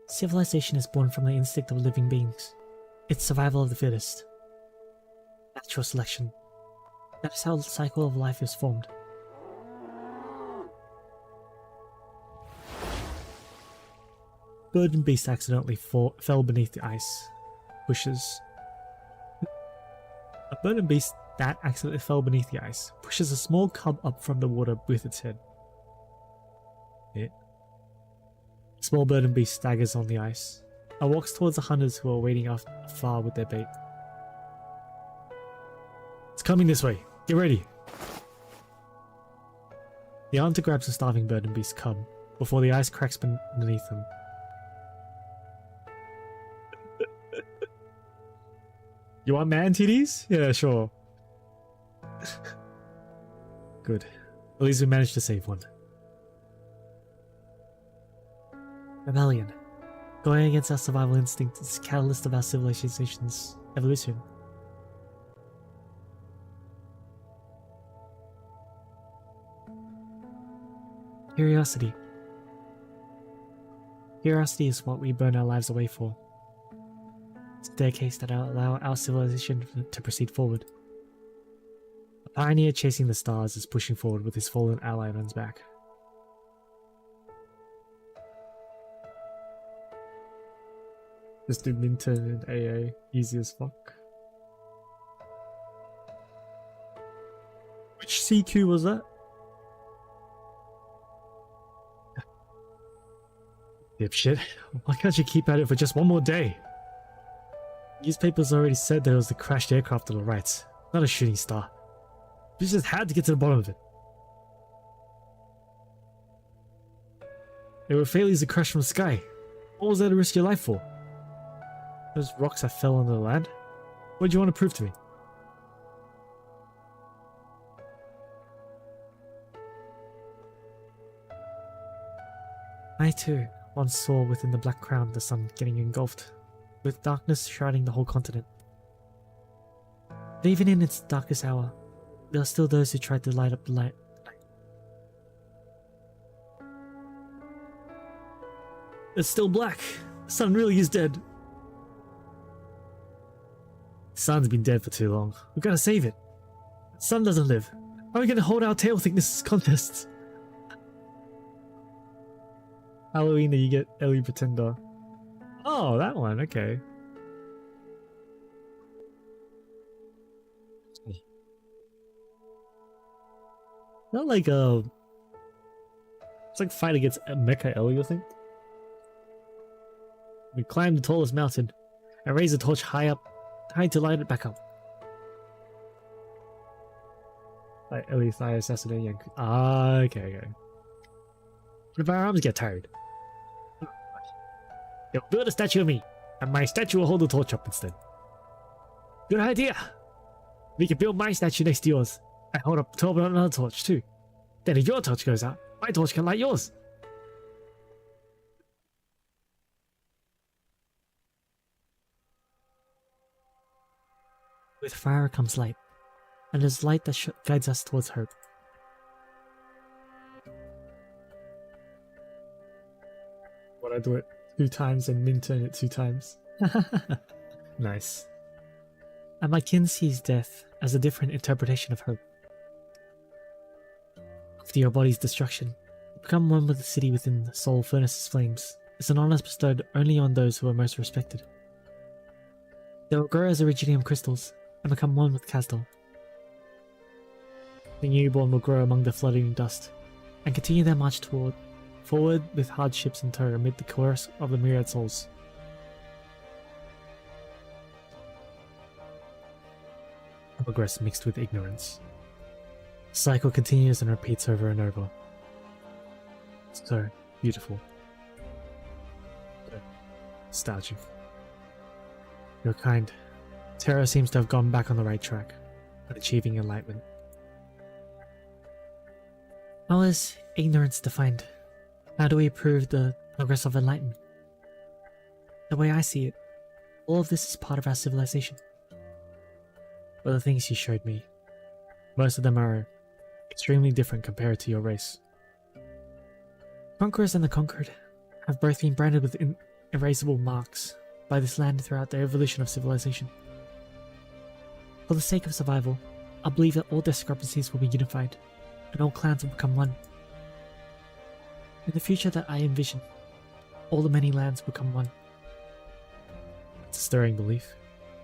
Civilization is born from the instinct of living beings. It's survival of the fittest. Natural selection. That is how the cycle of life is formed. Bird and beast accidentally fell beneath the ice. Pushes. A bird and beast that accidentally fell beneath the ice pushes a small cub up from the water with its head. A small bird and beast staggers on the ice and walks towards the hunters who are waiting afar with their bait. It's coming this way. Get ready. The hunter grabs the starving bird and beast cub before the ice cracks beneath them. You want man titties? Yeah, sure. Good. At least we managed to save one. Rebellion. Going against our survival instinct is the catalyst of our civilization's evolution. Curiosity. Curiosity is what we burn our lives away for. It's a staircase that allows our civilization to proceed forward. A pioneer chasing the stars is pushing forward with his fallen ally on his back. Just do Minton and AA, easy as fuck. Which CQ was that? Dipshit, why can't you keep at it for just one more day? Newspapers already said there was the crashed aircraft on the right, not a shooting star. You just had to get to the bottom of it. There were failures that crashed from the sky. What was there to risk your life for? Those rocks that fell onto the land? What do you want to prove to me? I too once saw within the black crown the sun getting engulfed, with darkness shrouding the whole continent. But even in its darkest hour, there are still those who tried to light up the light. It's still black. The sun really is dead. The sun's been dead for too long. We've got to save it. The sun doesn't live. How are we going to hold our tail thickness contests? Halloween, you get Ellie Pretender. Oh, that one. Okay. Not like it's like fight against Mecha Ellie, I think. We climb the tallest mountain and raise the torch high to light it back up. Like Ellie Thigh assassinating. Ah, okay. What if our arms get tired? Yo, build a statue of me, and my statue will hold the torch up instead. Good idea! We can build my statue next to yours, and hold up 12 on another torch too. Then if your torch goes out, my torch can light yours. With fire comes light, and there's light that guides us towards hope. What, I do it 2 times and Minton it 2 times? Nice. And my kin sees death as a different interpretation of hope. After your body's destruction, you become one with the city within the soul furnace's flames. It's an honor bestowed only on those who are most respected. They will grow as iridium crystals and become one with Kazdal. The newborn will grow among the flooding dust and continue their march forward with hardships in tow amid the chorus of the myriad souls. Progress mixed with ignorance. The cycle continues and repeats over and over. So beautiful. So nostalgic. You're kind. Terra seems to have gone back on the right track, on achieving enlightenment. How is ignorance defined? How do we prove the progress of enlightenment? The way I see it, all of this is part of our civilization. But the things you showed me, most of them are extremely different compared to your race. Conquerors and the conquered have both been branded with erasable marks by this land throughout the evolution of civilization. For the sake of survival, I believe that all discrepancies will be unified, and all clans will become one. In the future that I envision, all the many lands will become one. It's a stirring belief.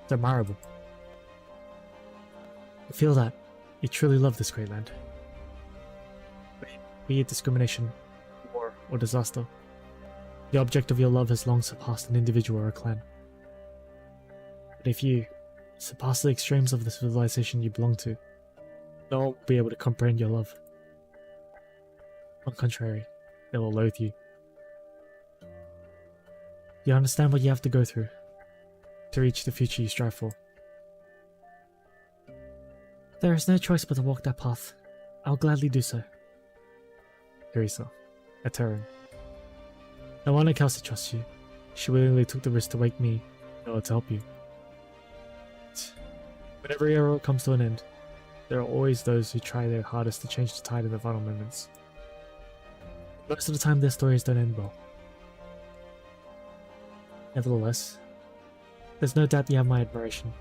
It's admirable. I feel that you truly love this great land. Be it discrimination, war, or disaster, the object of your love has long surpassed an individual or a clan. But if you surpass the extremes of the civilization you belong to, no one will be able to comprehend your love. On the contrary, they will loathe you. You understand what you have to go through to reach the future you strive for. There is no choice but to walk that path. I'll gladly do so. Teresa, a Terran. No wonder Kelsey trusts you. She willingly took the risk to wake me in order to help you. When every era comes to an end, there are always those who try their hardest to change the tide in the final moments. Most of the time, their stories don't end well. Nevertheless, there's no doubt you have my admiration.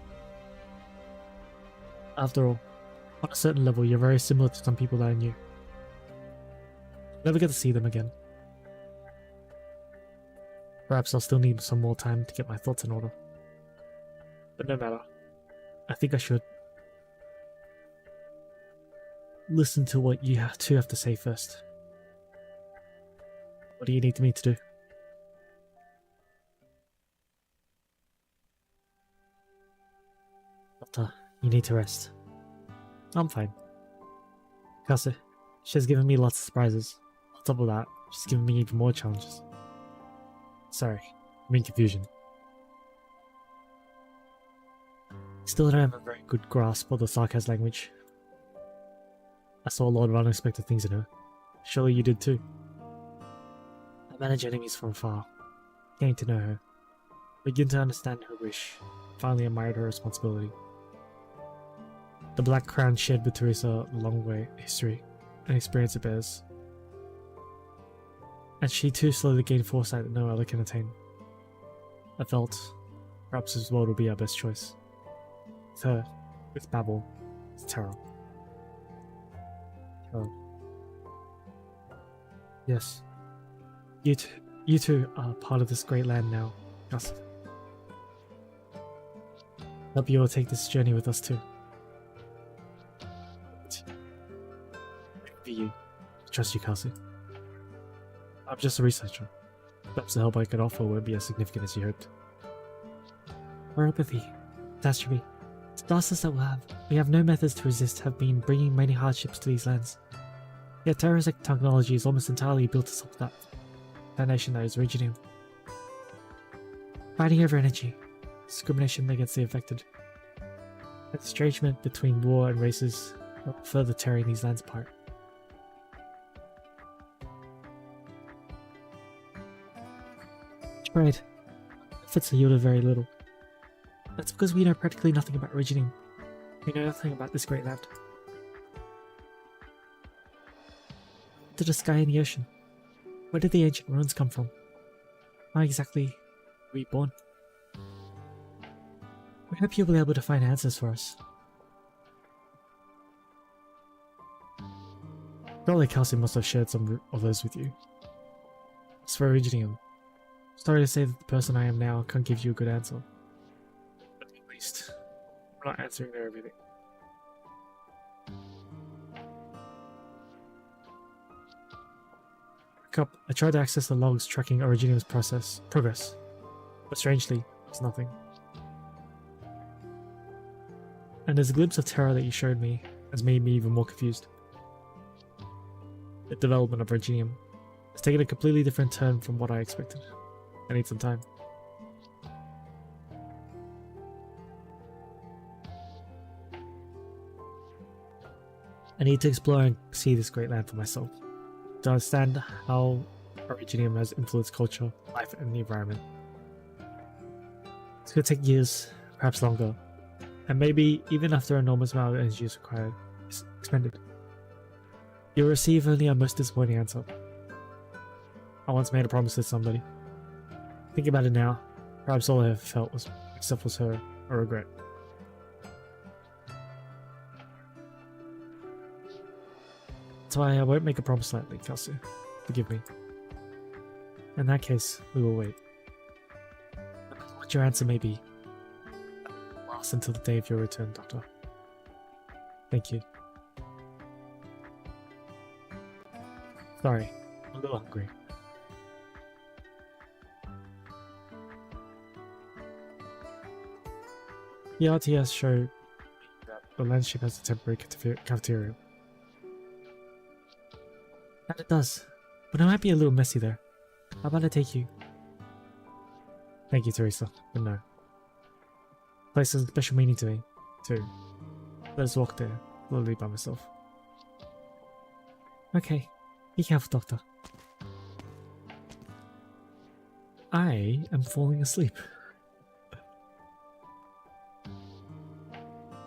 After all, on a certain level, you're very similar to some people that I knew. Never get to see them again. Perhaps I'll still need some more time to get my thoughts in order. But no matter, I think I should listen to what you two have to say first. What do you need me to do? Doctor, you need to rest. I'm fine. Kase, she's given me lots of surprises. On top of that, she's given me even more challenges. Sorry, I'm in confusion. Still don't have a very good grasp of the sarcasm language. I saw a lot of unexpected things in her. Surely you did too. I manage enemies from afar, getting to know her, begin to understand her wish, finally admired her responsibility. The black crown shared with Teresa a long way history and experience it bears. And she too slowly gained foresight that no other can attain. I felt perhaps this world would be our best choice. With her, with Babel, with Terra. Oh. Yes. You two are part of this great land now, Gus. Hope you will take this journey with us too. Be you. Trust you, Kelsey. I'm just a researcher. Perhaps the help I can offer won't be as significant as you hoped. Neuropathy, catastrophe, disasters that we have no methods to resist have been bringing many hardships to these lands. Yet Terra's technology is almost entirely built to solve that. Foundation that is regional. Fighting over energy, discrimination against the affected, estrangement between war and races are further tearing these lands apart. Right. Efforts are yielded very little. That's because we know practically nothing about originating. We know nothing about this great land. To the sky and the ocean. Where did the ancient ruins come from? How exactly were we born? We hope you'll be able to find answers for us. Probably Kelsey must have shared some of those with you. As for originating, sorry to say that the person I am now can't give you a good answer. But at least, I'm not answering their everything. I tried to access the logs tracking Originium's progress, but strangely, there's nothing. And there's a glimpse of terror that you showed me has made me even more confused. the development of Reginium has taken a completely different turn from what I expected. I need some time. I need to explore and see this great land for myself, to understand how Reginium has influenced culture, life, and the environment. It's going to take years, perhaps longer, and maybe even after an enormous amount of energy is required, is expended. You'll receive only a most disappointing answer. I once made a promise to somebody. Think about it now, perhaps all I ever felt was myself was her, a regret. That's why I won't make a promise lightly, Kelsey. Forgive me. In that case, we will wait. No matter what your answer may be, that will last until the day of your return, Doctor. Thank you. Sorry, I'm a little hungry. The RTS showed that the landscape has a temporary cafeteria. And it does, but it might be a little messy there. How about I take you? Thank you, Teresa, but no. The place has a special meaning to me, too. Let us walk there, slowly by myself. Okay, be careful, Doctor. I am falling asleep.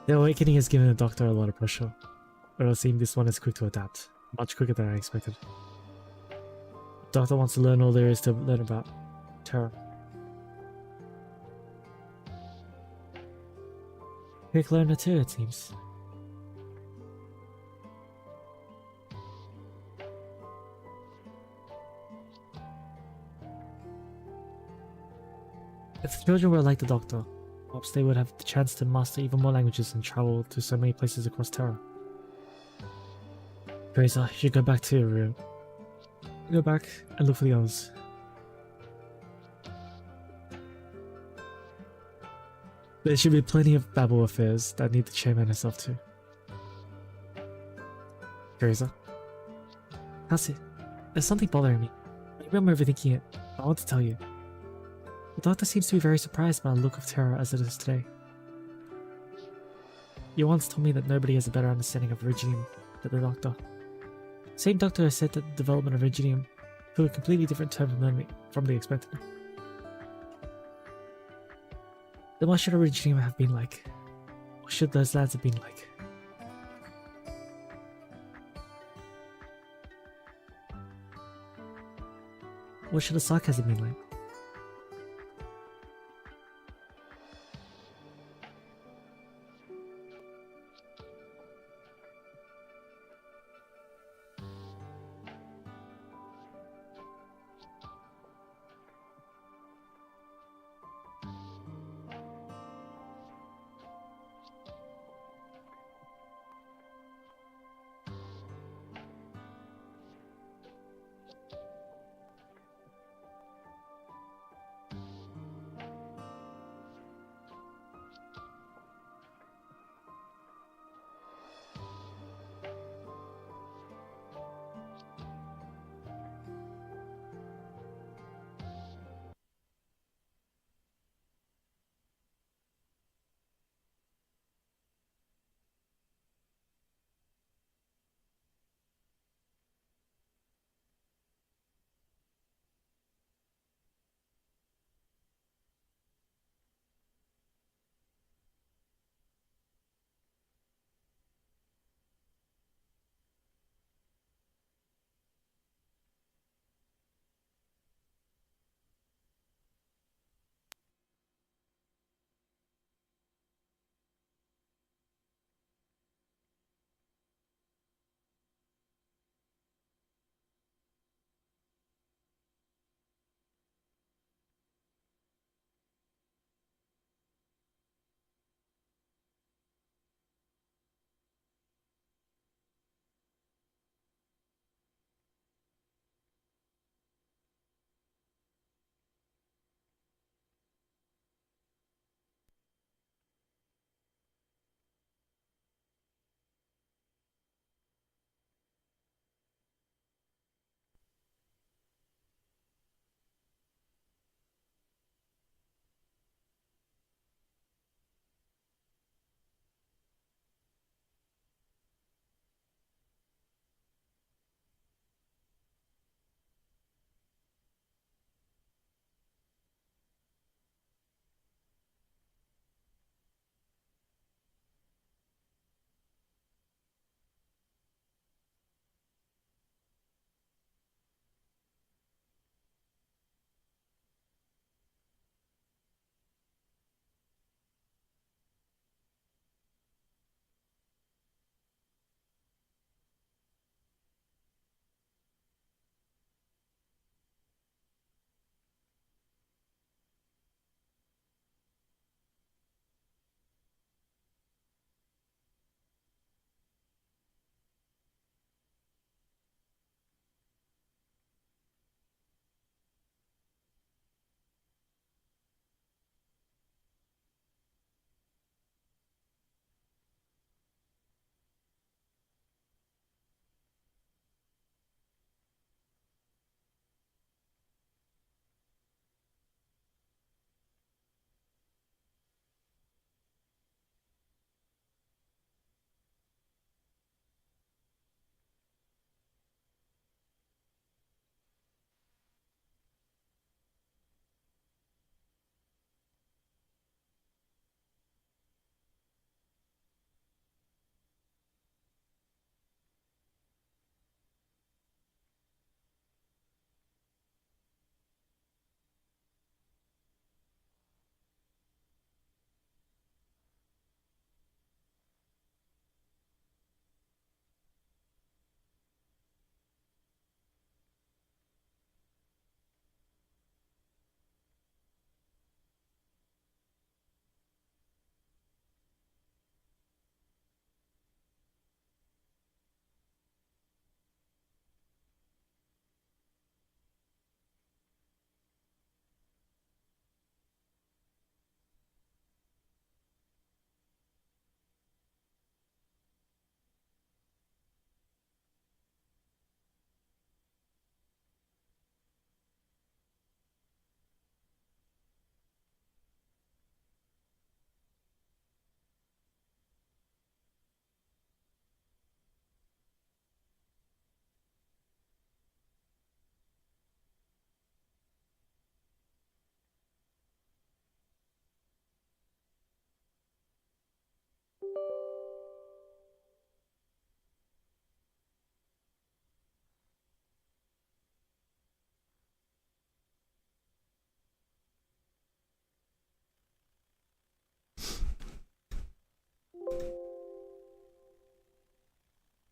The awakening has given the Doctor a lot of pressure, but it will seem this one is quick to adapt, much quicker than I expected. The Doctor wants to learn all there is to learn about Terra. Quick learner too, it seems. If the children were like the Doctor, perhaps they would have the chance to master even more languages and travel to so many places across Terra. Teresa, you should go back to your room. Go back and look for the others. There should be plenty of Babel affairs that need the chairman herself too. Teresa? How's it? There's something bothering me. Maybe I'm overthinking it, but I want to tell you. The Doctor seems to be very surprised by the look of Terra as it is today. You once told me that nobody has a better understanding of Reginium than the Doctor. The same Doctor has said that the development of Reginium took a completely different turn from the expected. Then what should Reginium have been like? What should those lads have been like? What should the sarcasm been like?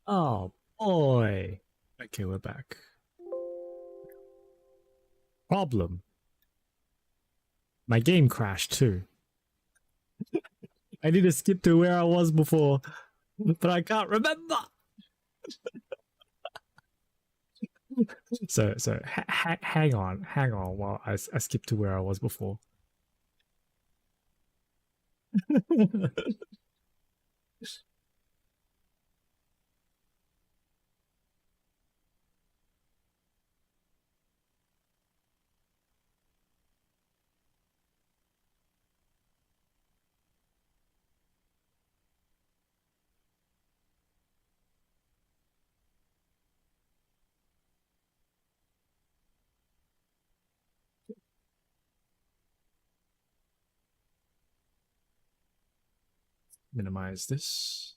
Oh boy. Okay, we're back. Problem. My game crashed too. I need to skip to where I was before, but I can't remember. So hang on while I skip to where I was before. Minimize this.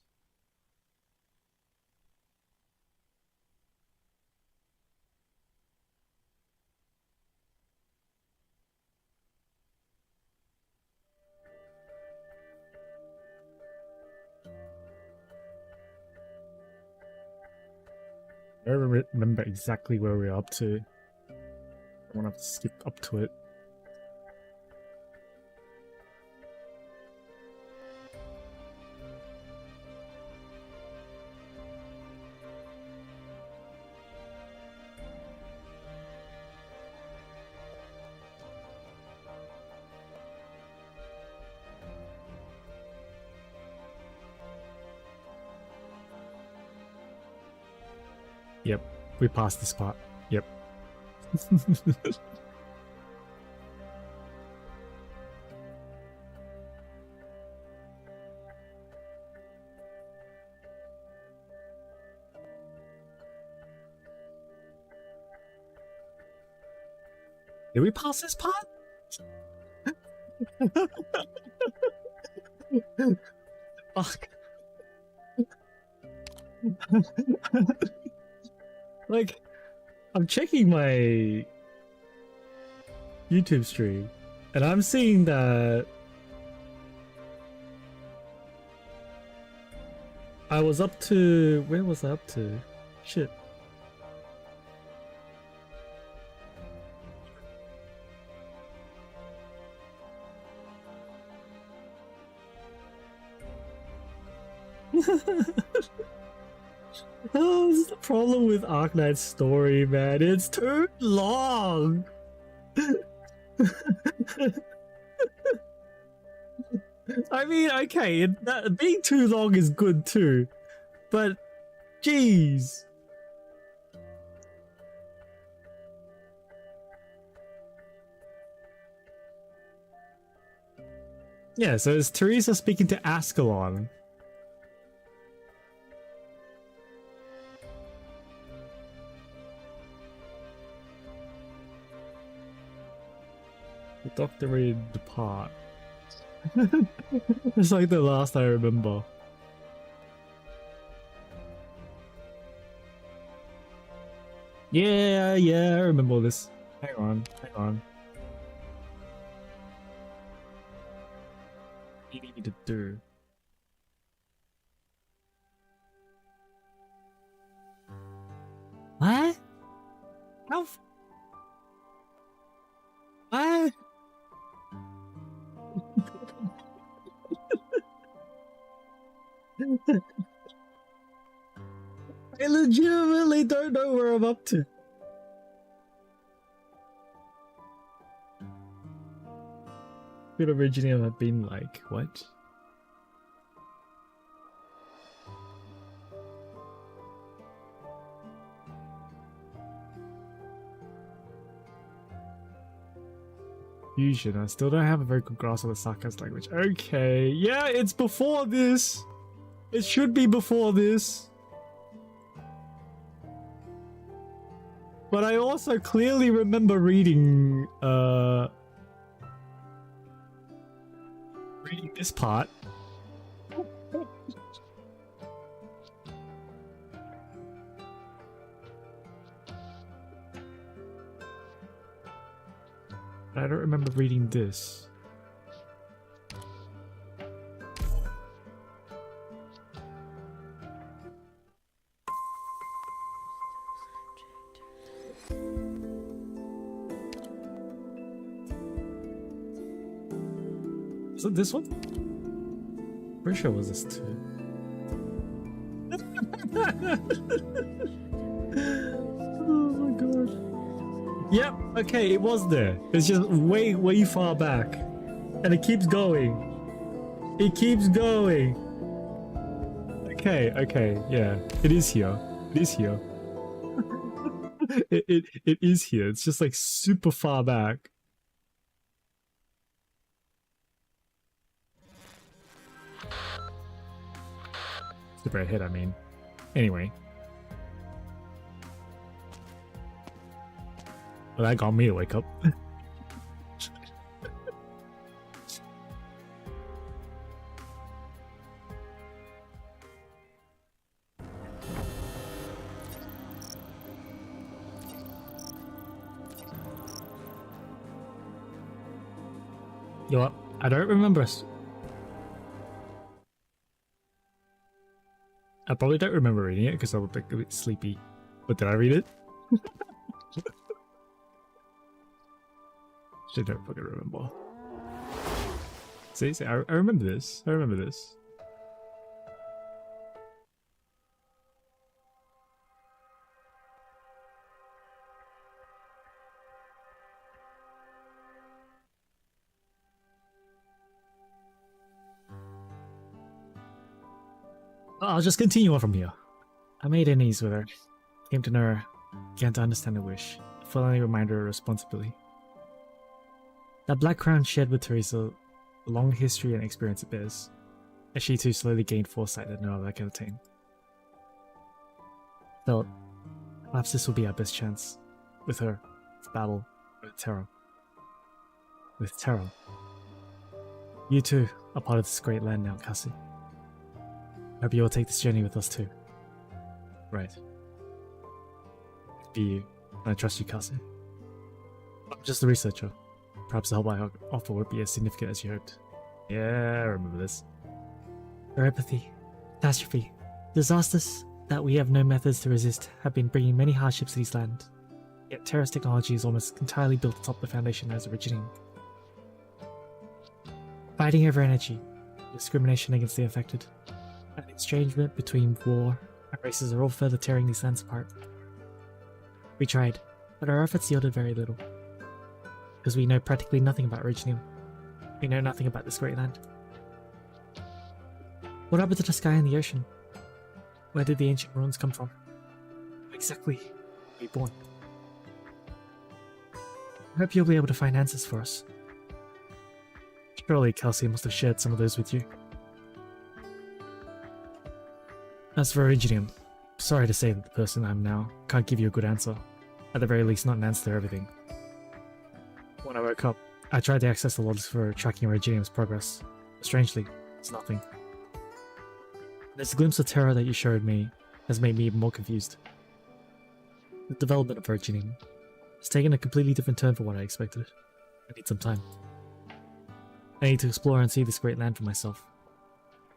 I don't remember exactly where we're up to. I want to skip up to it. Yep, we passed this part. Yep. Did we pass this part? Fuck. Like, I'm checking my YouTube stream, and I'm seeing that I was up to... Where was I up to? Shit. Oh, this is the problem with Arknights' story, man. It's too long. I mean, okay, being too long is good too, but jeez. Yeah, so it's Teresa speaking to Ascalon. The doctor ready to depart. It's like the last I remember. Yeah, I remember this. Hang on. What do you need me to do? What? How? What? I legitimately don't know where I'm up to. Could originally have been like, what? Fusion. I still don't have a very good grasp of the sarcasm language. Okay, yeah, it's before this. It should be before this. But I also clearly remember reading this part. I don't remember reading this. it this one? Pretty sure it was this too. Oh my god. Yep, okay, it was there. It's just way, way far back. And it keeps going. It keeps going. Okay, yeah. It is here. It is here. it is here. It's just like super far back. Super ahead, I mean. Anyway. Well, that got me to wake up. You know what? I don't remember us. I probably don't remember reading it because I looked like a bit sleepy. But did I read it? I don't fucking remember. See, I remember this. I remember this. I'll just continue on from here. I made enemies with her. Came to know her. Began to understand her wish. A fully reminder of responsibility. That black crown shared with Teresa a long history and experience it bears, as she too slowly gained foresight that no other can attain. Felt, perhaps this will be our best chance. With her, with Babel, with Terra. With Terra. You too are part of this great land now, Cassie. Hope you will take this journey with us too. Right. Be you, and I trust you, Cassie. I'm just a researcher. Perhaps the help I offer won't be as significant as you hoped. Yeah, I remember this. Her apathy, catastrophe, disasters that we have no methods to resist have been bringing many hardships to this land. Yet Terra's technology is almost entirely built atop the foundation as originating. Fighting over energy, discrimination against the affected, and estrangement between war and races are all further tearing these lands apart. We tried, but our efforts yielded very little. Because we know practically nothing about Originium. We know nothing about this great land. What happened to the sky and the ocean? Where did the ancient ruins come from? Exactly were we born? I hope you'll be able to find answers for us. Surely Kelsey must have shared some of those with you. As for Originium, sorry to say that the person I am now can't give you a good answer. At the very least, not an answer to everything. When I woke up, I tried to access the logs for tracking Originium's progress. Strangely, it's nothing. This glimpse of terror that you showed me has made me even more confused. The development of Originium has taken a completely different turn from what I expected. I need some time. I need to explore and see this great land for myself,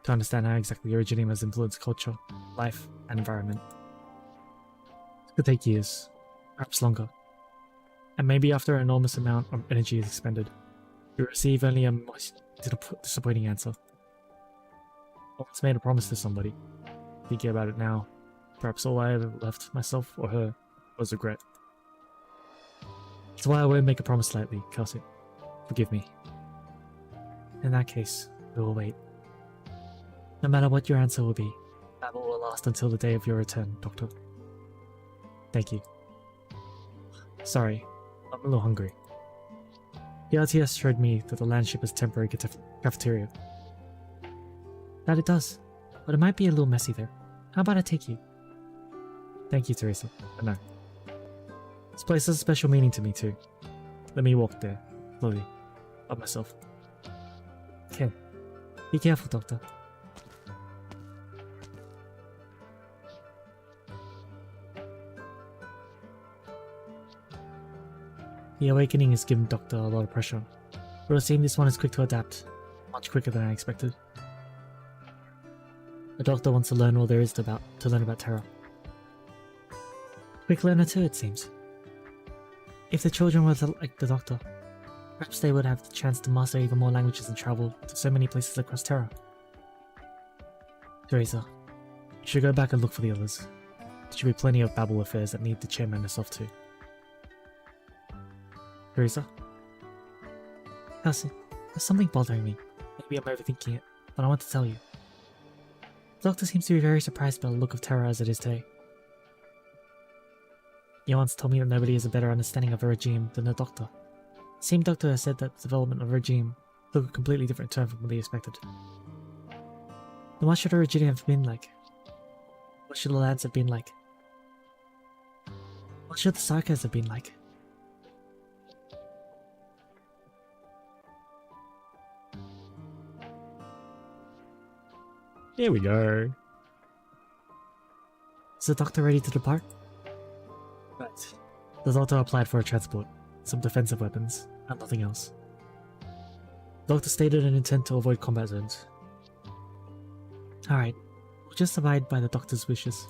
to understand how exactly Originium has influenced culture, life, and environment. It could take years, perhaps longer. And maybe after an enormous amount of energy is expended, you receive only a most disappointing answer. I once made a promise to somebody. Thinking about it now, perhaps all I ever left myself or her was regret. That's why I won't make a promise lightly, Kelsey. Forgive me. In that case, we will wait. No matter what your answer will be, Babel will last until the day of your return, Doctor. Thank you. Sorry, I'm a little hungry. The RTS showed me that the landship has temporary cafeteria. That it does, but it might be a little messy there. How about I take you? Thank you, Teresa, but no. This place has a special meaning to me too. Let me walk there, slowly, by myself. Okay, be careful, Doctor. The awakening has given Doctor a lot of pressure, but it seems this one is quick to adapt, much quicker than I expected. The Doctor wants to learn all there is to learn about Terra. Quick learner too, it seems. If the children were like the Doctor, Perhaps they would have the chance to master even more languages and travel to so many places across Terra. Teresa, you should go back and look for the others. There should be plenty of Babel affairs that need the chairman herself too. Teresa? Kelsey, there's something bothering me. Maybe I'm overthinking it, but I want to tell you. The doctor seems to be very surprised by the look of Terra as it is today. He once told me that nobody has a better understanding of a regime than the doctor. The same doctor has said that the development of a regime took a completely different turn from what he expected. Then what should a regime have been like? What should the lands have been like? What should the Sarkas have been like? Here we go. Is the doctor ready to depart? Right. The doctor applied for a transport, some defensive weapons, and nothing else. The doctor stated an intent to avoid combat zones. Alright, we'll just abide by the doctor's wishes.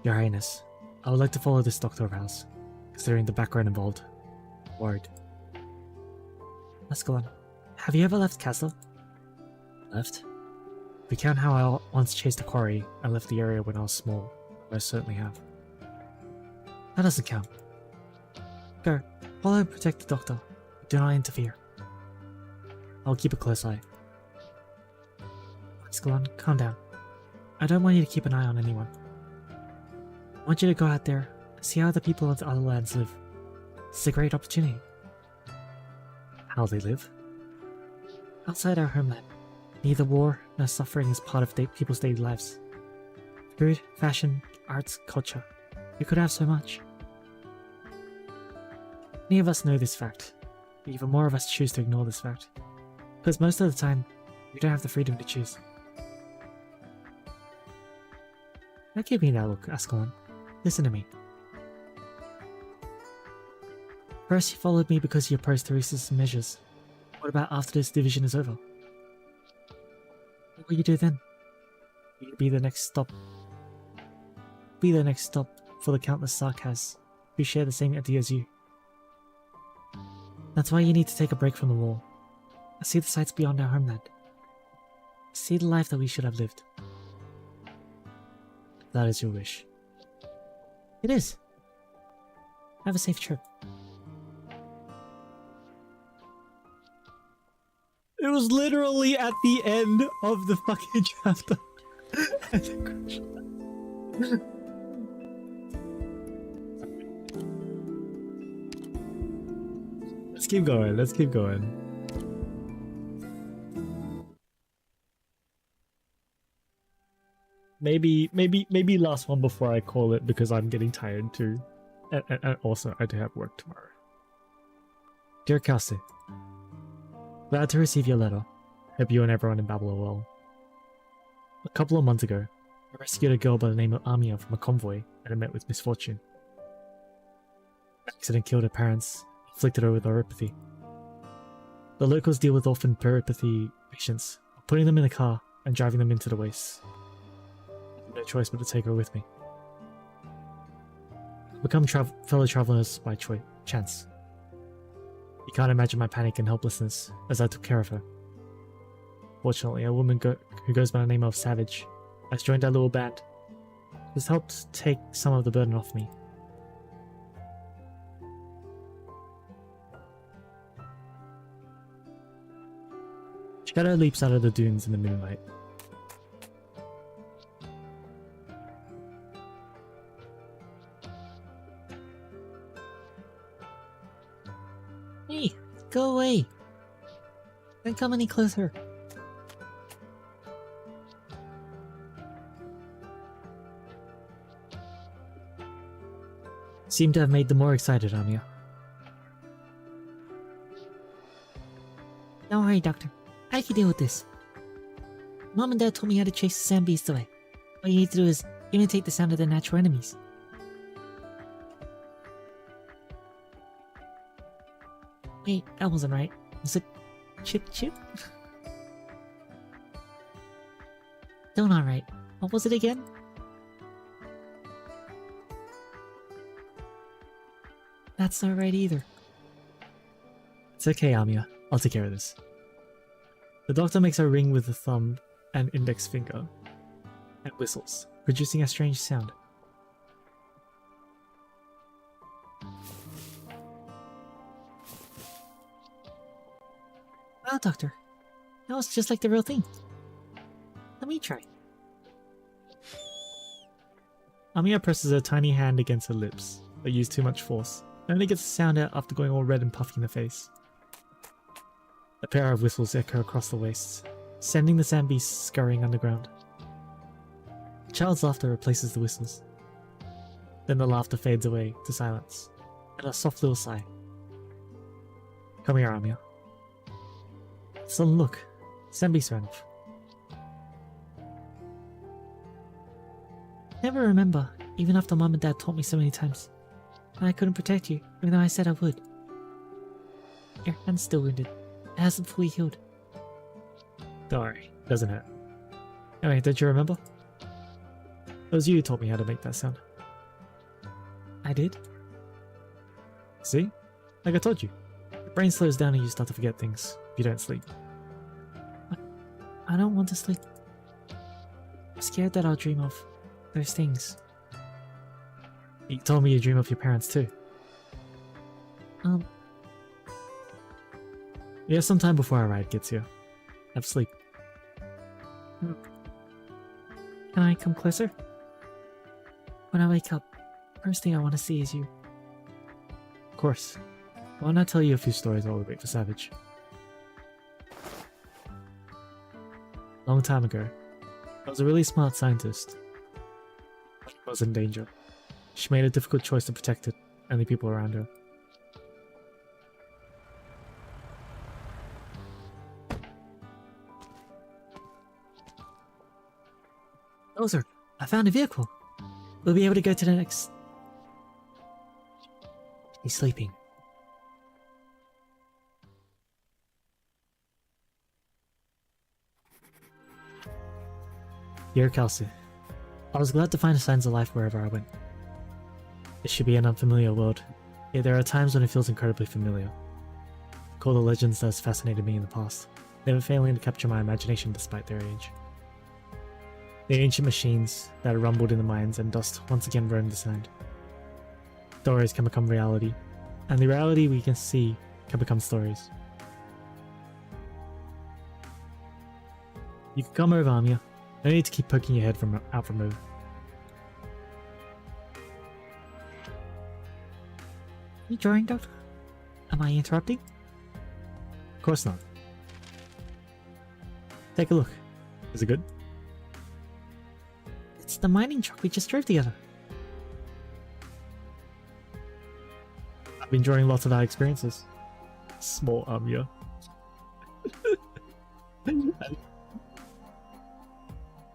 Your Highness, I would like to follow this doctor of ours, considering the background involved. Worried. Let's go on. Have you ever left Castle? Left? If we count how I once chased a quarry and left the area when I was small, I most certainly have. That doesn't count. Go, follow and protect the doctor. Do not interfere. I'll keep a close eye. Escalon, calm down. I don't want you to keep an eye on anyone. I want you to go out there and see how the people of the other lands live. It's a great opportunity. How they live? Outside our homeland, neither war nor suffering is part of people's daily lives. Food, fashion, arts, culture. We could have so much. Many of us know this fact, but even more of us choose to ignore this fact. Because most of the time, we don't have the freedom to choose. Don't give me that look, Ascalon. Listen to me. First, you followed me because you opposed Teresa's measures. What about after this division is over? What will you do then? Will you be the next stop? Be the next stop for the countless Sarkas who share the same idea as you. That's why you need to take a break from the war. And see the sights beyond our homeland. See the life that we should have lived. That is your wish. It is. Have a safe trip. It was literally at the end of the fucking chapter. Let's keep going. Let's keep going. Maybe last one before I call it because I'm getting tired too. And also I do have work tomorrow. Dear Kelsey, glad to receive your letter. Hope you and everyone in Babel are well. A couple of months ago, I rescued a girl by the name of Amia from a convoy and had met with misfortune. The accident killed her parents, afflicted her with neuropathy. The locals deal with orphan neuropathy patients, putting them in a car and driving them into the wastes. I had no choice but to take her with me. We become fellow travelers by chance. You can't imagine my panic and helplessness as I took care of her. Fortunately, a woman who goes by the name of Savage has joined our little band. This helped take some of the burden off me. Shadow leaps out of the dunes in the moonlight. Hey, go away! Don't come any closer. Seem to have made them more excited, Amia. Don't worry, Doctor. I can deal with this. Mom and Dad told me how to chase the sand beast away. All you need to do is imitate the sound of their natural enemies. Wait, that wasn't right. Was it Chip Chip? Still not right. What was it again? That's not right either. It's okay, Amia. I'll take care of this. The doctor makes a ring with the thumb and index finger and whistles, producing a strange sound. Wow, Doctor. That was just like the real thing. Let me try. Amia presses her tiny hand against her lips, but used too much force, and only gets a sound out after going all red and puffy in the face. A pair of whistles echo across the wastes, sending the sand beasts scurrying underground. The child's laughter replaces the whistles. Then the laughter fades away to silence, and a soft little sigh. Come here, Amia. Son, look. Sand beasts ran off. Never remember, even after Mom and Dad taught me so many times, that I couldn't protect you, even though I said I would. Your hand's still wounded. It hasn't fully healed. Don't worry, it doesn't hurt. Anyway, don't you remember? It was you who taught me how to make that sound. I did? See? Like I told you. Your brain slows down and you start to forget things if you don't sleep. I don't want to sleep. I'm scared that I'll dream of those things. You told me you dream of your parents too. Yeah, sometime before our ride gets here. Have sleep. Can I come closer? When I wake up, first thing I want to see is you. Of course. Why not tell you a few stories while we wait for Savage? Long time ago, I was a really smart scientist. But she was in danger. She made a difficult choice to protect it and the people around her. Dozer, I found a vehicle. We'll be able to go to the next... He's sleeping. Dear Kelsey, I was glad to find signs of life wherever I went. It should be an unfamiliar world, yet there are times when it feels incredibly familiar. Recall the legends that has fascinated me in the past, never failing to capture my imagination despite their age. The ancient machines that rumbled in the mines and dust once again roamed the sand. Stories can become reality, and the reality we can see can become stories. You can come over, Amia. No need to keep poking your head out from over. You drawing, Doctor? Am I interrupting? Of course not. Take a look. Is it good? It's the mining truck we just drove together. I've been drawing lots of our experiences. Small Amia.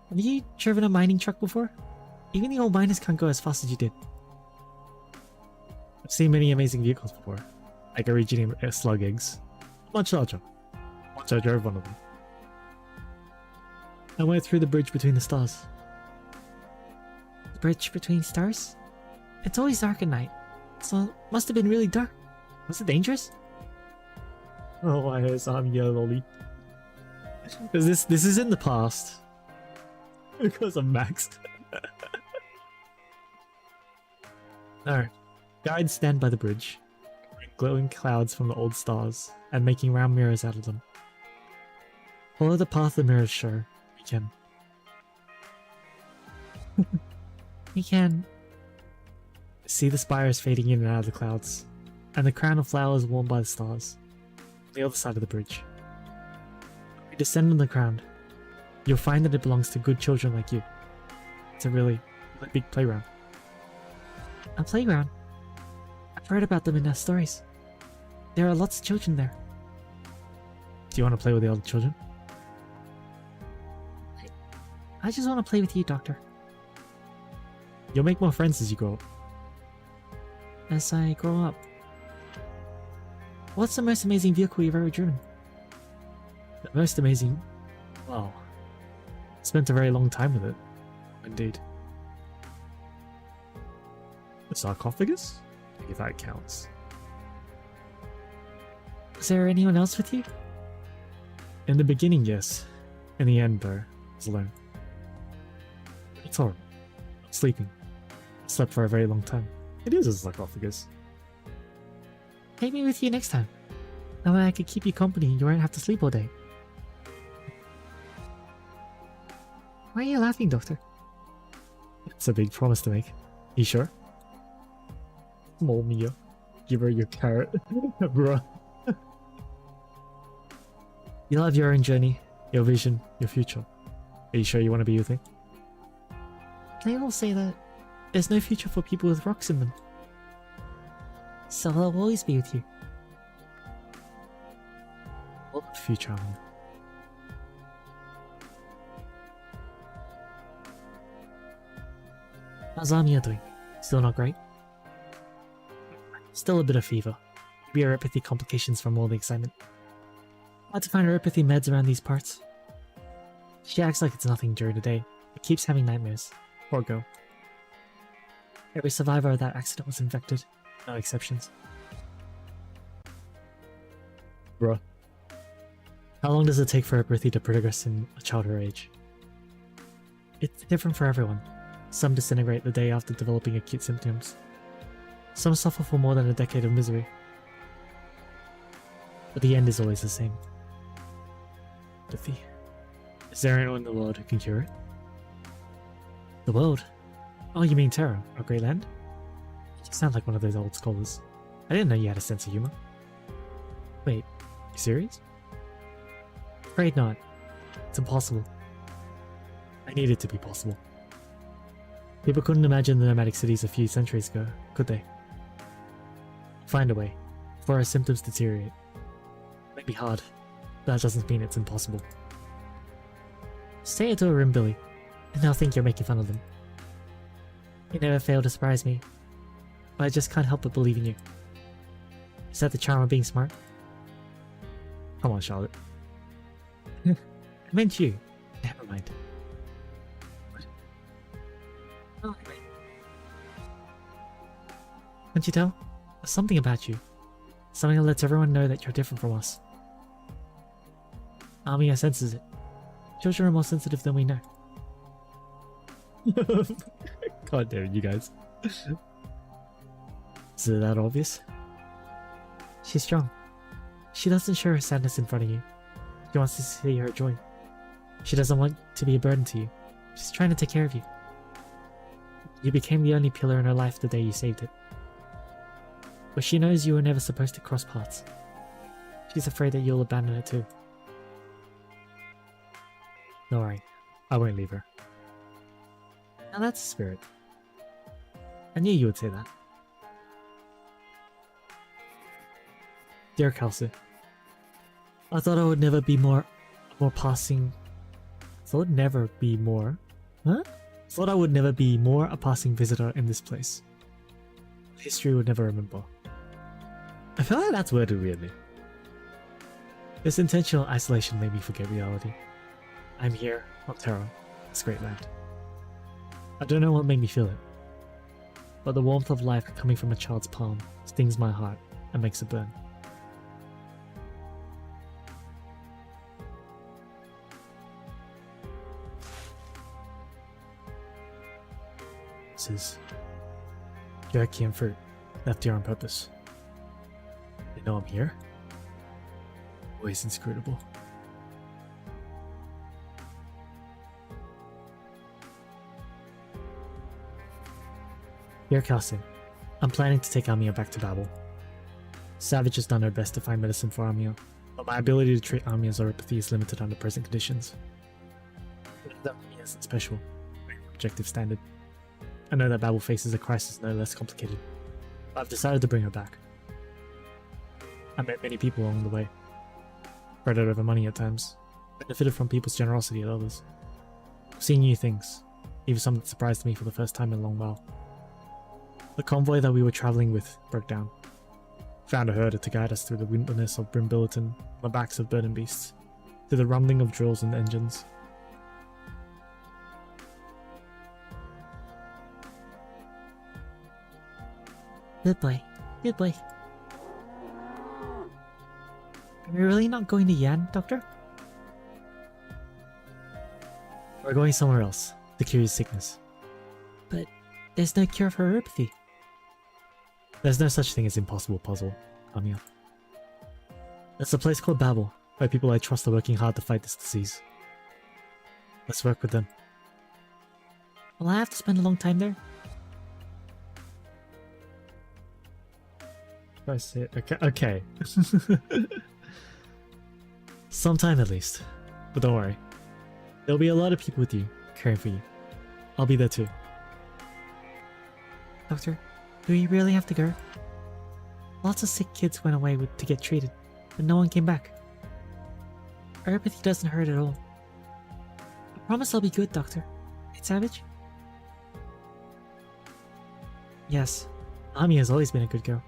Have you driven a mining truck before? Even the old miners can't go as fast as you did. I've seen many amazing vehicles before, like originating slug eggs. Much larger. Once I drove one of them. I went through the bridge between the stars. The bridge between stars? It's always dark at night, so it must have been really dark. Was it dangerous? Oh, my hair's lolly. Because this is in the past. Because I'm maxed. No. Guides stand by the bridge, glowing clouds from the old stars, and making round mirrors out of them. Follow the path the mirrors show. We can. We can. See the spires fading in and out of the clouds, and the crown of flowers worn by the stars, on the other side of the bridge. We descend on the crown. You'll find that it belongs to good children like you. It's a really big playground. A playground? I've read about them in our stories. There are lots of children there. Do you want to play with the other children? I just want to play with you, Doctor. You'll make more friends as you grow up. As I grow up. What's the most amazing vehicle you've ever driven? The most amazing? Well, spent a very long time with it. Indeed. The sarcophagus? If that counts. Was there anyone else with you? In the beginning, yes. In the end, though, I was alone. It's horrible. I'm sleeping. I slept for a very long time. It is a sarcophagus. Take me with you next time. That way I could keep you company and you won't have to sleep all day. Why are you laughing, Doctor? It's a big promise to make. You sure? Small Mia. Give her your carrot. Bruh. You'll have your own journey. Your vision, your future. Are you sure you want to be with me? They all say that there's no future for people with rocks in them. So I'll always be with you. What future, Amia? How's Amia doing? Still not great? Still a bit of fever. Maybe neuropathy complications from all the excitement. Hard to find neuropathy meds around these parts. She acts like it's nothing during the day, but keeps having nightmares. Poor girl. Every survivor of that accident was infected. No exceptions. Bruh. How long does it take for neuropathy to progress in a child her age? It's different for everyone. Some disintegrate the day after developing acute symptoms. Some suffer for more than a decade of misery. But the end is always the same. Empathy. Is there anyone in the world who can cure it? The world? Oh, you mean Terra, our great land? You sound like one of those old scholars. I didn't know you had a sense of humor. Wait, you serious? Afraid not. It's impossible. I need it to be possible. People couldn't imagine the nomadic cities a few centuries ago, could they? Find a way, before our symptoms deteriorate. It may be hard, but that doesn't mean it's impossible. Say it to a room, Billy, and they'll think you're making fun of them. You never fail to surprise me, but I just can't help but believe in you. Is that the charm of being smart? Come on, Charlotte. I meant you. Never mind. Oh, anyway. Can't you tell? There's something about you. Something that lets everyone know that you're different from us. Amia senses it. Children are more sensitive than we know. God damn it, you guys. Is it that obvious? She's strong. She doesn't show her sadness in front of you. She wants to see her joy. She doesn't want to be a burden to you. She's trying to take care of you. You became the only pillar in her life the day you saved it. But she knows you were never supposed to cross paths. She's afraid that you'll abandon her too. Don't worry, I won't leave her. Now that's a spirit. I knew you would say that. Dear Kelsey, I thought I would never be more passing. Thought never be more. Huh? thought I would never be more a passing visitor in this place. History would never remember. I feel like that's worded weirdly. This intentional isolation made me forget reality. I'm here on Terra, this great land. I don't know what made me feel it, but the warmth of life coming from a child's palm stings my heart and makes it burn. This is jerky and fruit left here on purpose. They know I'm here. Always inscrutable. Dear Casting, I'm planning to take Amia back to Babel. Savage has done her best to find medicine for Amia, but my ability to treat Amia's neuropathy is limited under present conditions. I know that Amia isn't special, by any objective standard. I know that Babel faces a crisis no less complicated, but I've decided to bring her back. I met many people along the way, fretted over money at times, benefited from people's generosity at others. I've seen new things, even some that surprised me for the first time in a long while. The convoy that we were travelling with broke down. Found a herder to guide us through the wilderness of Brimbilliton on the backs of burden beasts, to the rumbling of drills and engines. Good boy. Good boy. Are we really not going to Yan, Doctor? We're going somewhere else to cure his sickness. But there's no cure for neuropathy. There's no such thing as impossible puzzle, Amiya. There's a place called Babel, where people I trust are working hard to fight this disease. Let's work with them. Will I have to spend a long time there? That's it. Okay. Sometime at least. But don't worry. There'll be a lot of people with you, caring for you. I'll be there too. Doctor, do we really have to go? Lots of sick kids went away to get treated, but no one came back. Neuropathy doesn't hurt at all. I promise I'll be good, Doctor. Right, Savage? Yes, Ami has always been a good girl.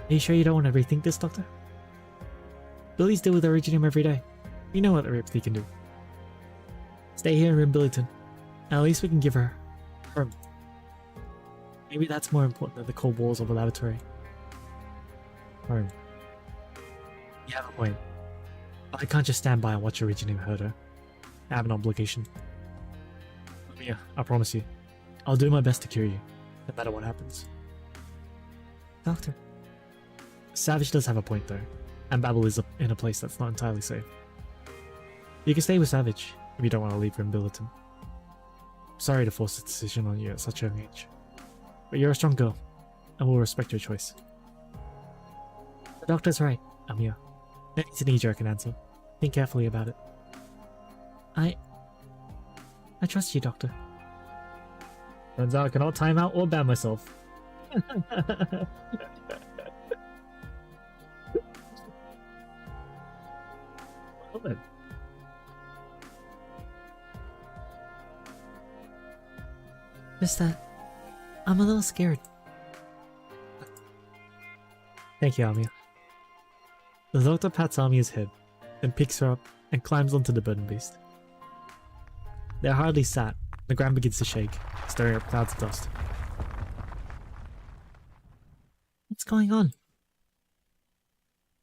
Are you sure you don't want to rethink this, Doctor? Billy's deal with Originium every day. We know what the neuropathy can do. Stay here in Billington. At least we can give her home. Maybe that's more important than the cold walls of a laboratory. Home. You have a point. I can't just stand by and watch Originium hurt her. I have an obligation. Yeah, I promise you. I'll do my best to cure you, no matter what happens. Doctor. Savage does have a point though, and Babel is in a place that's not entirely safe. You can stay with Savage if you don't want to leave Billington. Sorry to force this decision on you at such a young age, but you're a strong girl, and we'll respect your choice. The doctor's right, Amiya. No need to knee-jerk an answer. Think carefully about it. I trust you, Doctor. Turns out I cannot time out or ban myself. Well then. Just that, I'm a little scared. Thank you, Amiya. The doctor pats Amiya's head, then picks her up and climbs onto the burden beast. They're hardly sat. The ground begins to shake, stirring up clouds of dust. What's going on?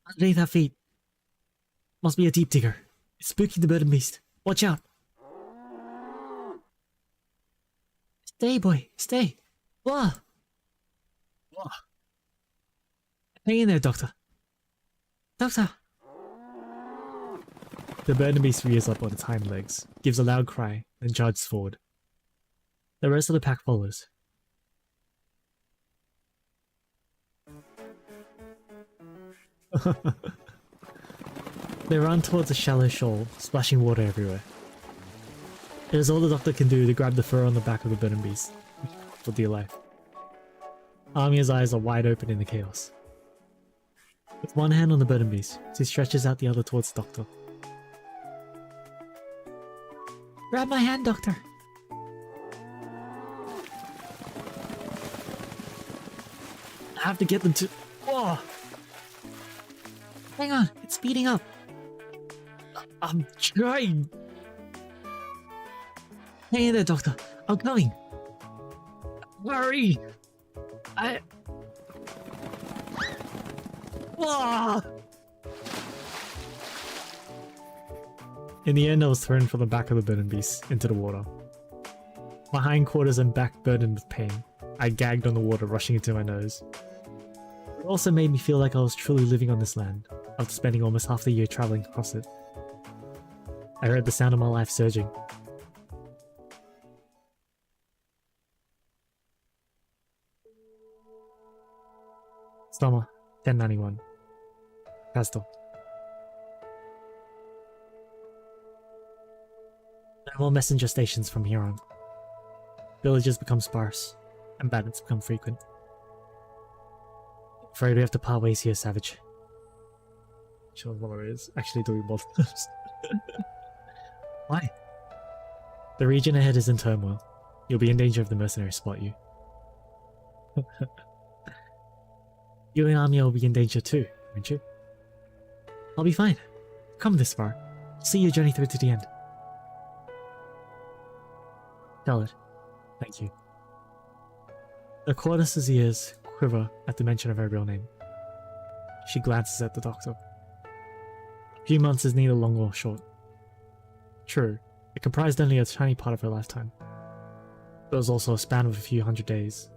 Underneath our feet. Must be a deep digger. It's spooking the burden beast. Watch out. Stay, boy. Stay. Whoa. Whoa. Hang in there, Doctor. Doctor! The burden beast rears up on its hind legs, gives a loud cry, then charges forward. The rest of the pack follows. They run towards a shallow shoal, splashing water everywhere. It is all the doctor can do to grab the fur on the back of the burden beast, for dear life. Amiya's eyes are wide open in the chaos. With one hand on the burden beast, she stretches out the other towards the doctor. Grab my hand, Doctor! I have to get them to... Whoa! Hang on, it's speeding up. I'm trying. Hang in there, Doctor. I'm coming. Hurry! Whoa! In the end, I was thrown from the back of the burden beast into the water. My hindquarters and back burdened with pain. I gagged on the water rushing into my nose. It also made me feel like I was truly living on this land, after spending almost half the year traveling across it. I heard the sound of my life surging. Summer, 1091. Castle. No more messenger stations from here on. Villages become sparse, and bandits become frequent. Afraid we have to part ways here, Savage. Sure, what it is. Actually doing monsters. Why? The region ahead is in turmoil. You'll be in danger if the mercenaries spot you. You and Amiya will be in danger too, won't you? I'll be fine. Come this far. See your journey through to the end. Tell it. Thank you. The Cordace's ears quiver at the mention of her real name. She glances at the doctor. A few months is neither long or short. True, it comprised only a tiny part of her lifetime. But it was also a span of a few hundred days,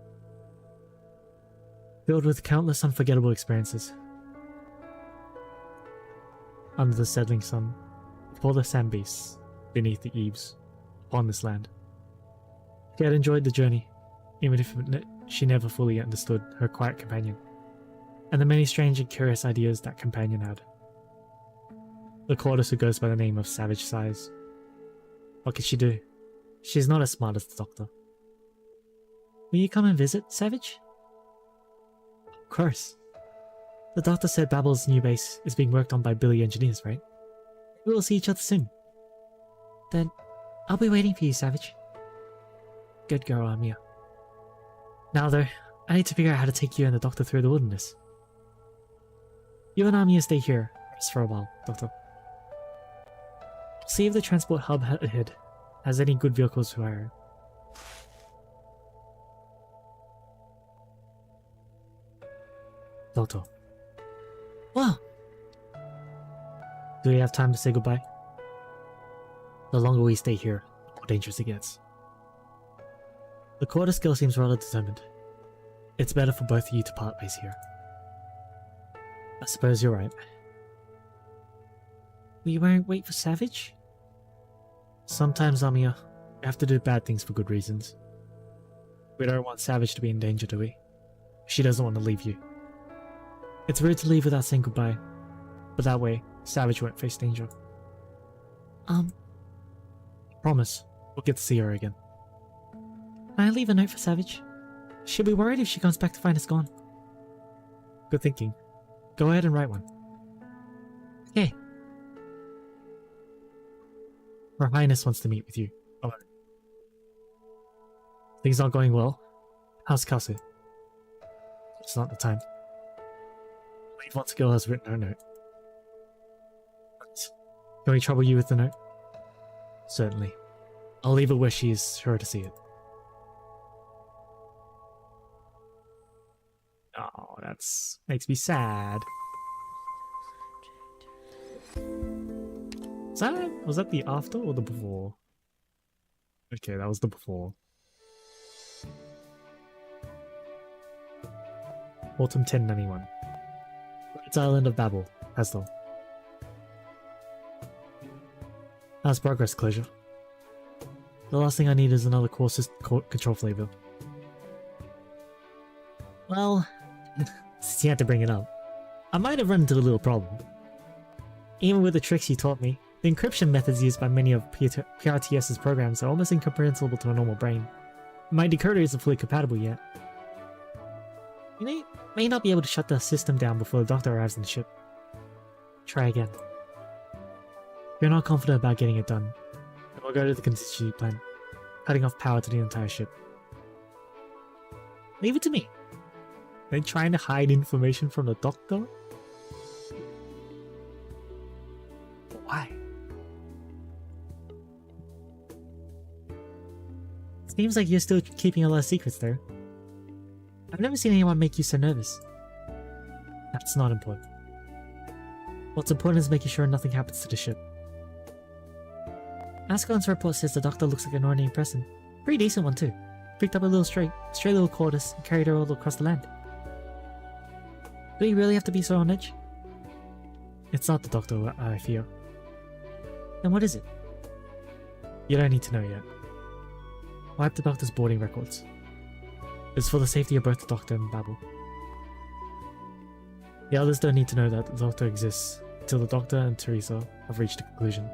filled with countless unforgettable experiences. Under the settling sun, before the sand beasts, beneath the eaves, upon this land. She had enjoyed the journey, even if she never fully understood her quiet companion, and the many strange and curious ideas that companion had. The Cordis who goes by the name of Savage sighs. What could she do? She is not as smart as the doctor. Will you come and visit, Savage? Of course. The doctor said Babel's new base is being worked on by Billy engineers, right? We will see each other soon. Then, I'll be waiting for you, Savage. Good girl, Amia. Now though, I need to figure out how to take you and the doctor through the wilderness. You and Amia stay here, rest for a while, Doctor. See if the transport hub ahead has any good vehicles to hire. Doctor. Wow! Do we have time to say goodbye? The longer we stay here, the more dangerous it gets. The Cordis girl seems rather determined. It's better for both of you to part ways here. I suppose you're right. We won't wait for Savage? Sometimes, Amia, we have to do bad things for good reasons. We don't want Savage to be in danger, do we? She doesn't want to leave you. It's rude to leave without saying goodbye, but that way, Savage won't face danger. Promise, we'll get to see her again. Can I leave a note for Savage? She'll be worried if she comes back to find us gone. Good thinking. Go ahead and write one. Okay. Her Highness wants to meet with you. Alone. Things aren't going well. How's Kasu? It's not the time. Leave once a girl has written her note. Can we trouble you with the note? Certainly. I'll leave it where she is sure to see it. Oh, that's makes me sad. Was that the after or the before? Okay, that was the before. Autumn 1091. It's Island of Babel, Hasdal. How's progress, Closure? The last thing I need is another core control flavor. Well, since you had to bring it up, I might have run into a little problem. Even with the tricks you taught me, the encryption methods used by many of PRTS's programs are almost incomprehensible to a normal brain. My decoder isn't fully compatible yet. You may not be able to shut the system down before the doctor arrives on the ship. Try again. If you're not confident about getting it done, then we'll go to the contingency plan, cutting off power to the entire ship. Leave it to me. Are they trying to hide information from the doctor? Why? Seems like you're still keeping a lot of secrets there. I've never seen anyone make you so nervous. That's not important. What's important is making sure nothing happens to the ship. Ascalon's report says the doctor looks like an ordinary person. Pretty decent one too. Picked up a little stray little Cordis and carried her all across the land. Do we really have to be so on edge? It's not the doctor I fear. Then what is it? You don't need to know yet. Wipe the doctor's boarding records. It's for the safety of both the doctor and Babel. The others don't need to know that the doctor exists until the doctor and Teresa have reached a conclusion.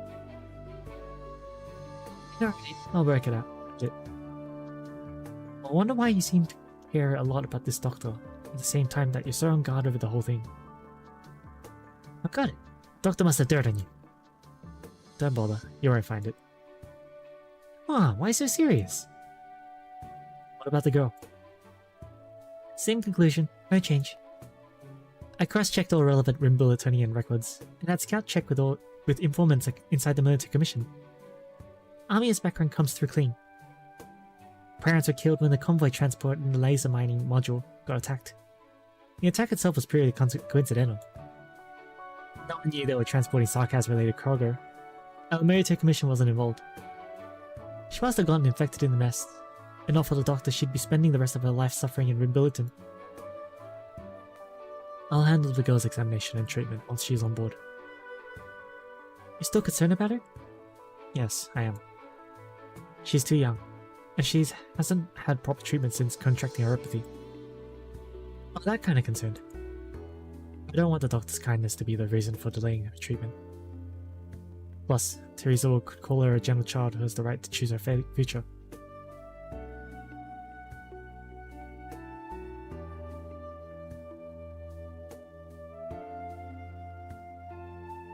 Alright, I'll work it out. I wonder why you seem to care a lot about this doctor at the same time that you're so on guard over the whole thing. I've got it. Doctor must have dirt on you. Don't bother, you won't find it. Why so serious? What about the girl? Same conclusion, no change. I cross-checked all relevant Rimbilitonian records, and had scout check with informants inside the military commission. Amia's background comes through clean. Parents were killed when the convoy transport and the laser mining module got attacked. The attack itself was purely coincidental. No one knew they were transporting sarcasm-related cargo. Our military commission wasn't involved. She must have gotten infected in the mess. Enough for the doctor she'd be spending the rest of her life suffering in Rimbilliton. I'll handle the girl's examination and treatment once she's on board. You still concerned about her? Yes, I am. She's too young, and she hasn't had proper treatment since contracting neuropathy. I'm that kind of concerned. I don't want the doctor's kindness to be the reason for delaying her treatment. Plus, Teresa could call her a gentle child who has the right to choose her future.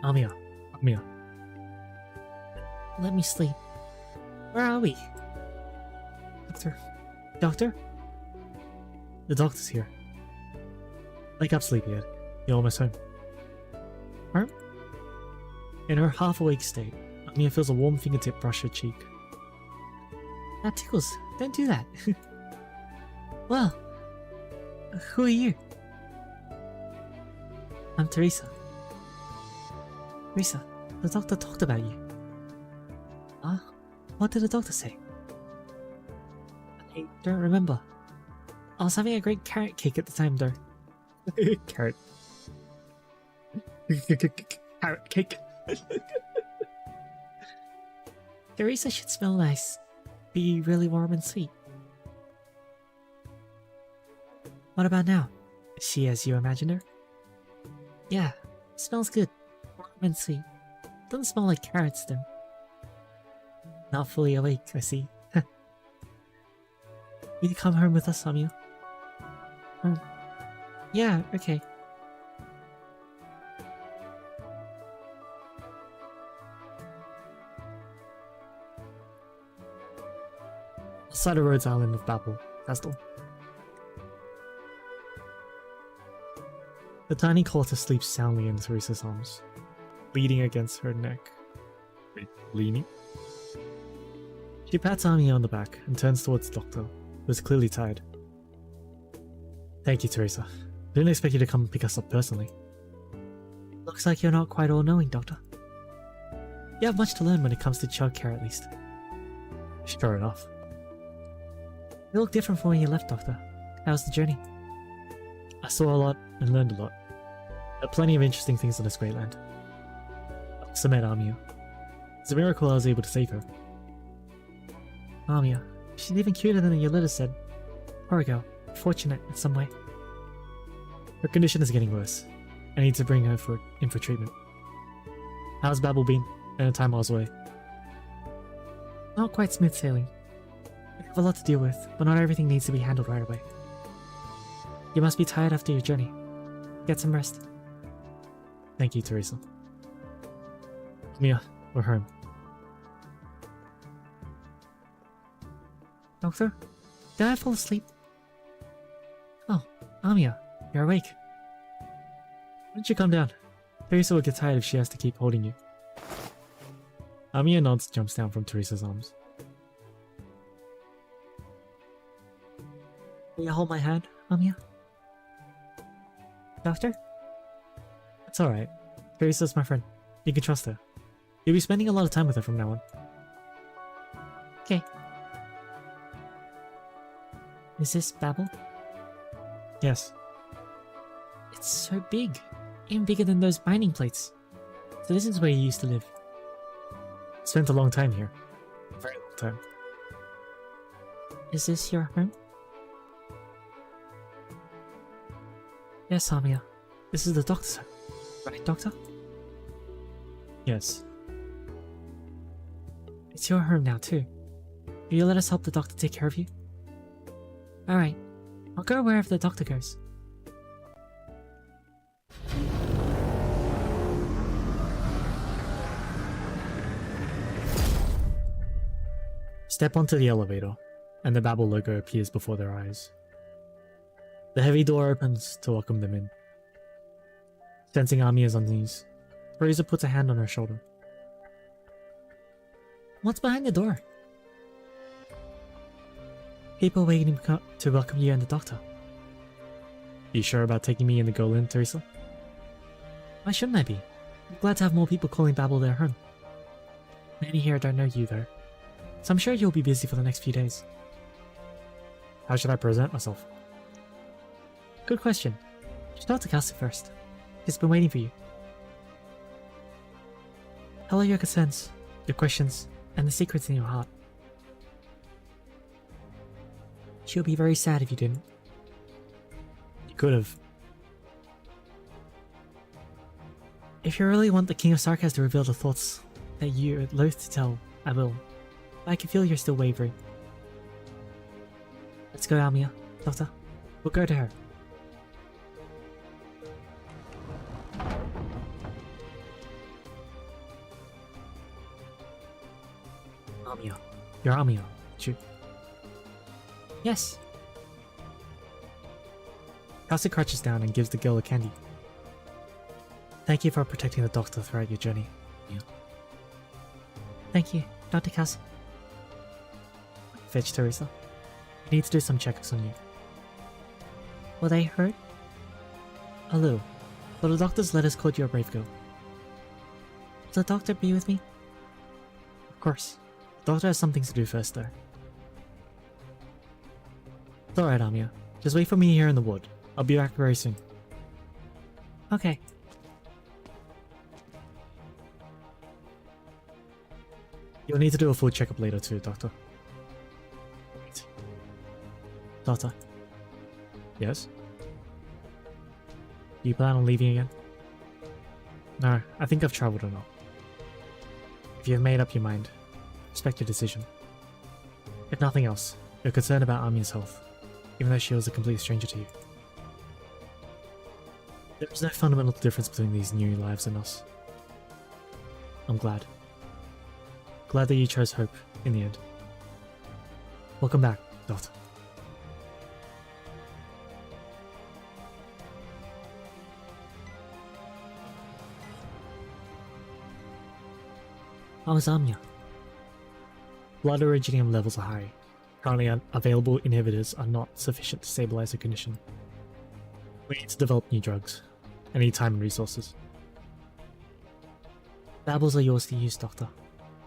Amiya. Let me sleep. Where are we? Doctor? The doctor's here. Wake up, sleepyhead. You're almost home. Huh? In her half-awake state, Amiya feels a warm fingertip brush her cheek. That tickles. Don't do that. Well, who are you? I'm Teresa. Teresa, the doctor talked about you. Huh? What did the doctor say? I don't remember. I was having a great carrot cake at the time, though. Carrot. Carrot cake. Teresa should smell nice. Be really warm and sweet. What about now? Is she as you imagined her? Yeah, smells good. Warm and sweet. Doesn't smell like carrots, though. Not fully awake, I see. Will you come home with us, Samuel? Yeah, okay. Outside of Rhodes Island of Babel, Castle. The tiny quarter sleeps soundly in Teresa's arms, leaning against her neck. Wait, leaning? She pats Amiya on the back and turns towards the doctor, who is clearly tired. Thank you, Teresa. Didn't expect you to come pick us up personally. Looks like you're not quite all-knowing, Doctor. You have much to learn when it comes to childcare, at least. Sure enough. You look different from when you left, Doctor. How was the journey? I saw a lot and learned a lot. There are plenty of interesting things on this great land. I also met Amiya. It's a miracle I was able to save her. Amiya. She's even cuter than your letter said. Poor girl. Fortunate in some way. Her condition is getting worse. I need to bring her in for treatment. How's Babel been? And the time I was away? Not quite smooth sailing. We have a lot to deal with, but not everything needs to be handled right away. You must be tired after your journey. Get some rest. Thank you, Teresa. Mia, we're home. Doctor? Did I fall asleep? Oh, Amiya, you're awake. Why don't you come down? Teresa will get tired if she has to keep holding you. Amiya nods, jumps down from Teresa's arms. Will you hold my hand, Amiya? Doctor? It's alright. Teresa's my friend. You can trust her. You'll be spending a lot of time with her from now on. Okay. Is this Babel? Yes. It's so big. Even bigger than those mining plates. So this is where you used to live. Spent a long time here. A very long time. Is this your home? Yes, Amiya. This is the doctor's home. Right, Doctor? Yes. It's your home now, too. Will you let us help the doctor take care of you? Alright. I'll go wherever the doctor goes. Step onto the elevator, and the Babel logo appears before their eyes. The heavy door opens to welcome them in. Sensing Amiya's unease, Teresa puts a hand on her shoulder. What's behind the door? People waiting to welcome you and the doctor. You sure about taking me and the girl in, Teresa? Why shouldn't I be? I'm glad to have more people calling Babel their home. Many here don't know you, though, so I'm sure you'll be busy for the next few days. How should I present myself? Good question. You should talk to Cassie first. He's been waiting for you. Tell her your concerns, your questions, and the secrets in your heart. She'll be very sad if you didn't. You could have. If you really want the King of Sarkaz to reveal the thoughts that you're loath to tell, I will. But I can feel you're still wavering. Let's go, Amia. Doctor, we'll go to her. Amia. You're Amia, aren't you? Yes. Kelsey crouches down and gives the girl a candy. Thank you for protecting the doctor throughout your journey. Yeah. Thank you, Dr. Kelsey. Fetch Teresa. I need to do some checks on you. Will they hurt? A little, but the doctor's letters called you a brave girl. Will the doctor be with me? Of course. The doctor has some things to do first, though. It's alright, Amia. Just wait for me here in the ward. I'll be back very soon. Okay. You'll need to do a full checkup later too, Doctor. Wait. Doctor. Yes? Do you plan on leaving again? No, I think I've travelled enough. If you've made up your mind, respect your decision. If nothing else, you're concerned about Amia's health, even though she was a complete stranger to you. There is no fundamental difference between these new lives and us. I'm glad. Glad that you chose hope in the end. Welcome back, Doctor. How is Amia? Blood originium levels are high. Currently available inhibitors are not sufficient to stabilize her condition. We need to develop new drugs. I need time and resources. Babbles are yours to use, Doctor.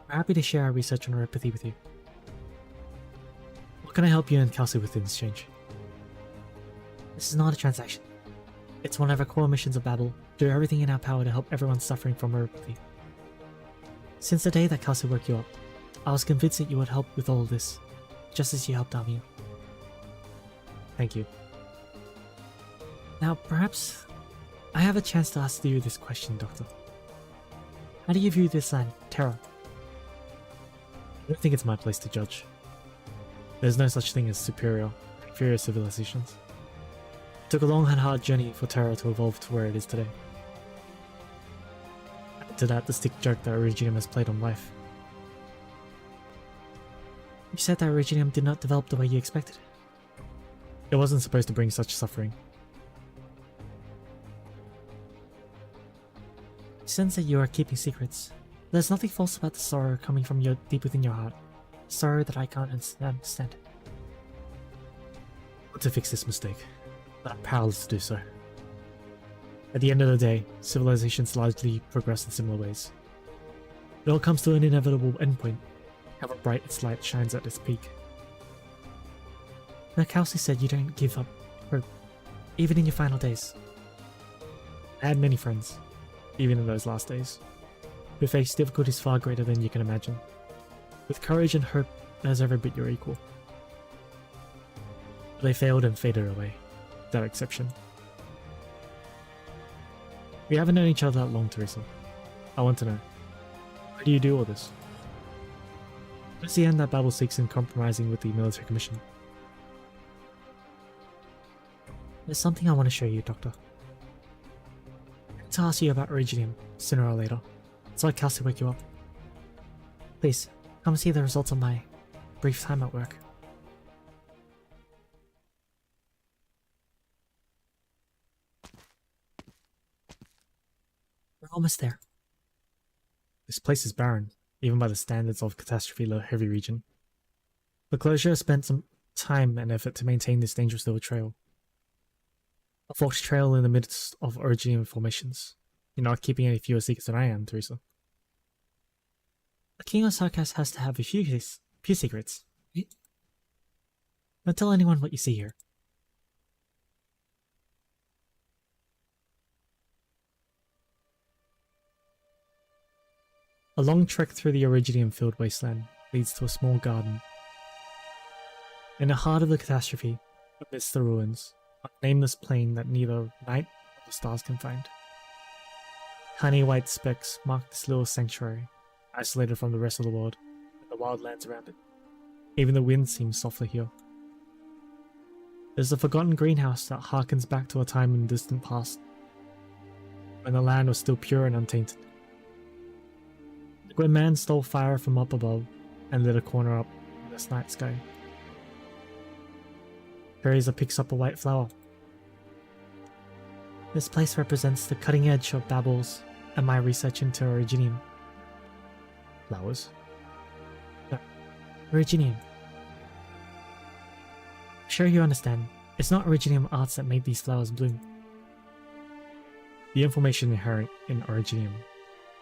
We're happy to share our research on neuropathy with you. What can I help you and Kelsey with in exchange? This is not a transaction. It's one of our core missions of Babel, do everything in our power to help everyone suffering from neuropathy. Since the day that Kelsey woke you up, I was convinced that you would help with all of this, just as you helped Amia. Thank you. Now, perhaps I have a chance to ask you this question, Doctor. How do you view this land, Terra? I don't think it's my place to judge. There's no such thing as superior or inferior civilizations. It took a long and hard journey for Terra to evolve to where it is today. Add to that the stick joke that Originium has played on life. You said that Originium did not develop the way you expected. It wasn't supposed to bring such suffering. You sense that you are keeping secrets. There's nothing false about the sorrow coming from deep within your heart. Sorrow that I can't understand. I want to fix this mistake, but I'm powerless to do so. At the end of the day, civilizations largely progress in similar ways. It all comes to an inevitable endpoint, however bright its light shines at its peak. Now Kelsey said you don't give up hope, even in your final days. I had many friends, even in those last days, who faced difficulties far greater than you can imagine. With courage and hope as every bit your equal. But they failed and faded away, without exception. We haven't known each other that long, Teresa. I want to know, why do you do all this? What's the end that Babel seeks in compromising with the military commission? There's something I want to show you, Doctor. I need to ask you about Originium, sooner or later. So I Kelsey wake you up. Please, come see the results of my brief time at work. We're almost there. This place is barren, even by the standards of catastrophe-heavy region. The closure has spent some time and effort to maintain this dangerous little trail. A forked trail in the midst of originium formations. You're not keeping any fewer secrets than I am, Teresa. A king of Sarkas has to have a few secrets. Don't tell anyone what you see here. A long trek through the originium-filled wasteland leads to a small garden. In the heart of the catastrophe, amidst the ruins, a nameless plain that neither night nor the stars can find. Tiny white specks mark this little sanctuary, isolated from the rest of the world and the wild lands around it. Even the wind seems softer here. There's a forgotten greenhouse that harkens back to a time in the distant past, when the land was still pure and untainted. The great man stole fire from up above and lit a corner up in this night sky. Teresa picks up a white flower. This place represents the cutting edge of Babel's and my research into originium. Flowers? No, originium. I'm sure you understand, it's not originium arts that made these flowers bloom. The information inherent in originium,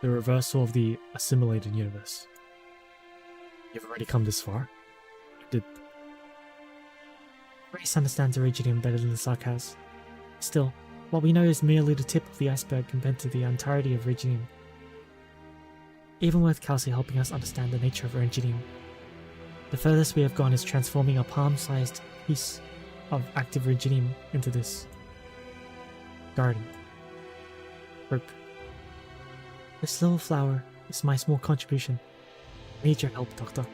the reversal of the assimilated universe. You've already come this far? Did Grace understands originium better than the Sarkas. Still, what we know is merely the tip of the iceberg compared to the entirety of originium. Even with Kelsey helping us understand the nature of originium, the furthest we have gone is transforming a palm-sized piece of active originium into this garden. Group. This little flower is my small contribution. I need your help, Doctor.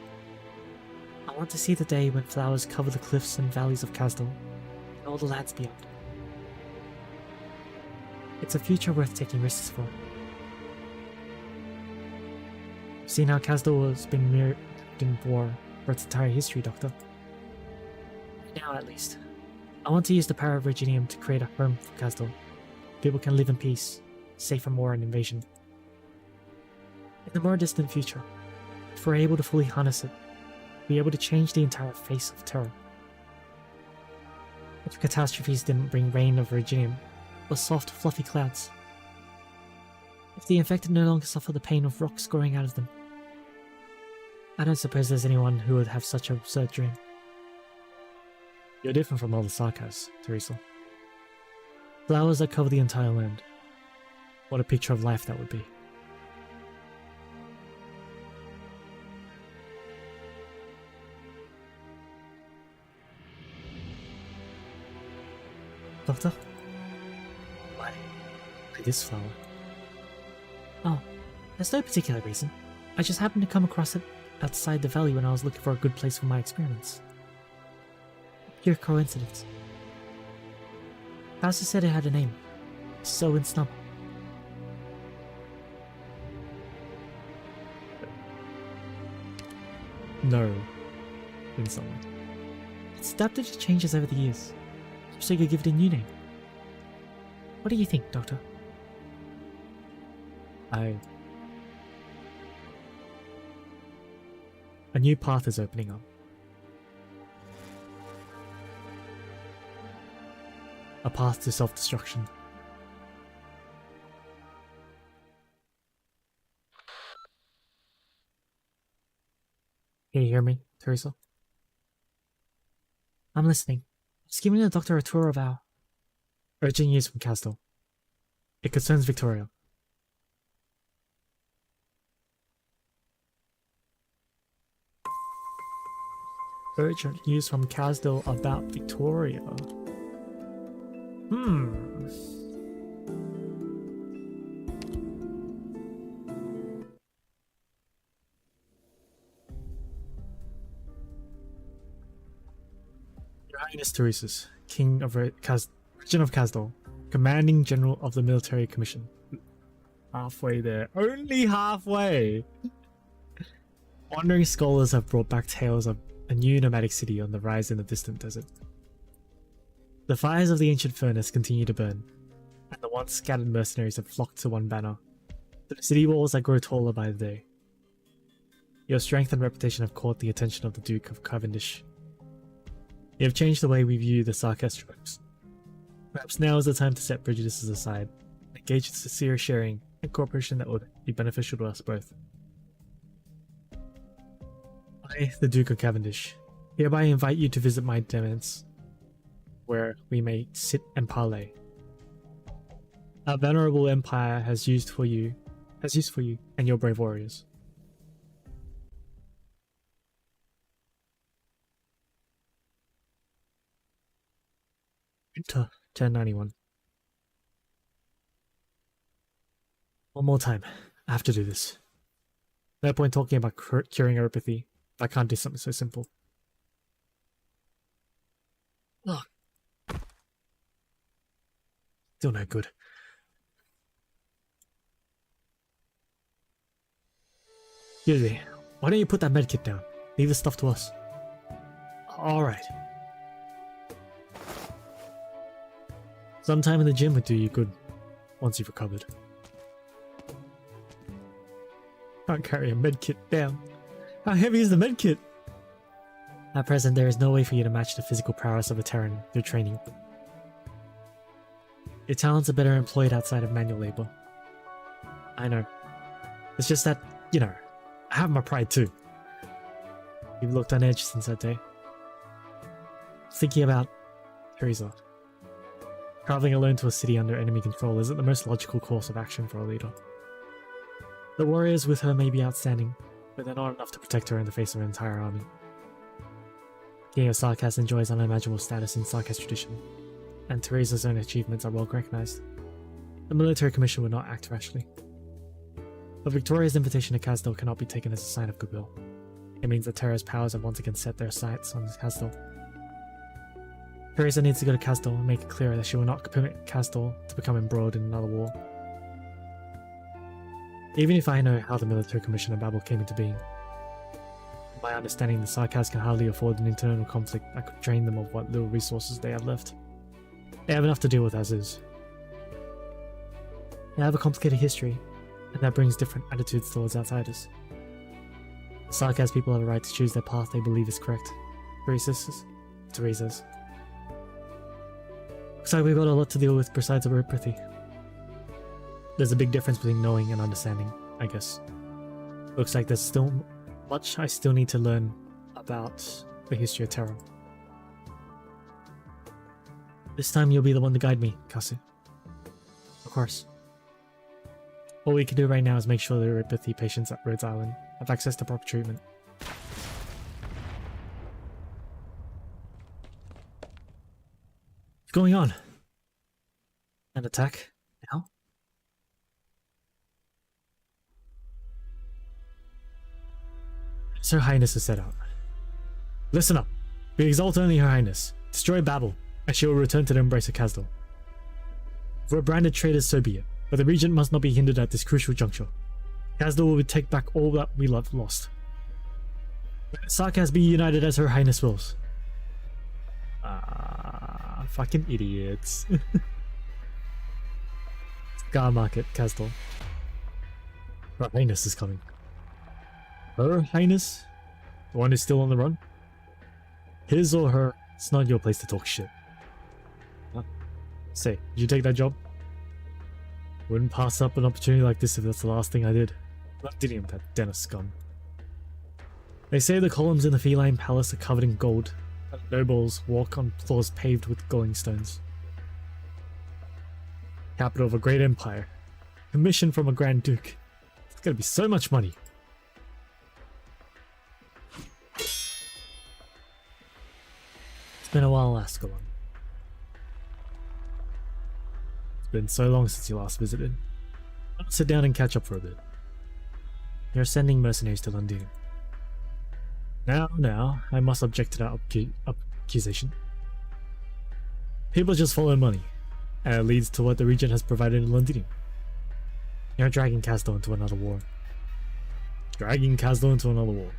I want to see the day when flowers cover the cliffs and valleys of Kasdal and all the lands beyond. It's a future worth taking risks for. You've seen how Kasdal has been mirrored in war for its entire history, Doctor. Now, at least, I want to use the power of originium to create a home for Kasdal. People can live in peace, safe from war and invasion. In the more distant future, if we're able to fully harness it, we'll be able to change the entire face of terror. If catastrophes didn't bring rain of originium, or soft, fluffy clouds. If the infected no longer suffer the pain of rocks growing out of them. I don't suppose there's anyone who would have such an absurd dream. You're different from all the Sarkas, Teresa. Flowers that cover the entire land. What a picture of life that would be. Doctor? Why this flower? Oh, there's no particular reason. I just happened to come across it outside the valley when I was looking for a good place for my experiments. Pure coincidence. Bowser said it had a name. So in Snub. No. In someone. It's adapted to changes over the years, so you could give it a new name. What do you think, Doctor? A new path is opening up. A path to self-destruction. Can you hear me, Teresa? I'm listening. Just giving the Doctor a tour of our... Urgent news from Kasdal. It concerns Victoria. Urgent news from Kasdal about Victoria. Your Highness Teresa's, King of Regent of Kasdal, Commanding General of the Military Commission. Halfway there. Only halfway! Wandering scholars have brought back tales of a new nomadic city on the rise in the distant desert. The fires of the ancient furnace continue to burn, and the once scattered mercenaries have flocked to one banner, to the city walls that grow taller by the day. Your strength and reputation have caught the attention of the Duke of Cavendish. You have changed the way we view the Sarkas tropes. Perhaps now is the time to set prejudices aside, and engage in sincere sharing and cooperation that would be beneficial to us both. I, the Duke of Cavendish, hereby invite you to visit my demesne, where we may sit and parley. Our venerable empire has use for you and your brave warriors. Winter 1091. One more time. I have to do this. No point talking about curing eropathy if I can't do something so simple. Ugh. Still no good. Excuse me. Why don't you put that medkit down? Leave the stuff to us. Alright. Some time in the gym would do you good once you've recovered. Can't carry a medkit down. How heavy is the medkit? At present, there is no way for you to match the physical prowess of a Terran through training. Your talents are better employed outside of manual labor. I know. It's just that, you know, I have my pride too. You've looked on edge since that day. Thinking about Teresa. Traveling alone to a city under enemy control isn't the most logical course of action for a leader. The warriors with her may be outstanding, but they're not enough to protect her in the face of an entire army. King of Sarkas enjoys unimaginable status in Sarkas tradition, and Teresa's own achievements are well recognized. The military commission would not act rashly. But Victoria's invitation to Kazdal cannot be taken as a sign of goodwill. It means that Terra's powers have once again set their sights on Kazdal. Teresa needs to go to Kazdal and make it clear that she will not permit Kazdal to become embroiled in another war. Even if I know how the military commission of Babel came into being, in my understanding the Sarkas can hardly afford an internal conflict that could drain them of what little resources they have left. They have enough to deal with as is. They have a complicated history, and that brings different attitudes towards outsiders. The Sarkas people have a right to choose their path they believe is correct. Teresa's. Looks like we've got a lot to deal with besides eropathy. There's a big difference between knowing and understanding, I guess. Looks like there's still much I still need to learn about the history of Terra. This time you'll be the one to guide me, Kasu. Of course. All we can do right now is make sure the eropathy patients at Rhodes Island have access to proper treatment. What's going on? An attack? Now? Her Highness has set out. Listen up. We exalt only Her Highness. Destroy Babel, and she will return to the embrace of Kazdal. If we're branded traitors, so be it, but the Regent must not be hindered at this crucial juncture. Kazdal will take back all that we lost. Let Sarkas be united as Her Highness wills. Fucking idiots. Scar Market, Kazdal. Her Highness is coming. Her Highness? The one who's still on the run? His or her? It's not your place to talk shit. Huh? Say, did you take that job? Wouldn't pass up an opportunity like this if that's the last thing I did. Londinium, that Donos scum. They say the columns in the feline palace are covered in gold, and nobles walk on floors paved with glowing stones. Capital of a great empire. Commission from a Grand Duke. It's gonna be so much money. It's been a while, Ascalon. It's been so long since you last visited. I'll sit down and catch up for a bit. You're sending mercenaries to London. Now, I must object to that accusation. People just follow money, and it leads to what the Regent has provided in London. You're dragging Kazdal into another war. Dragging Kazdal into another war?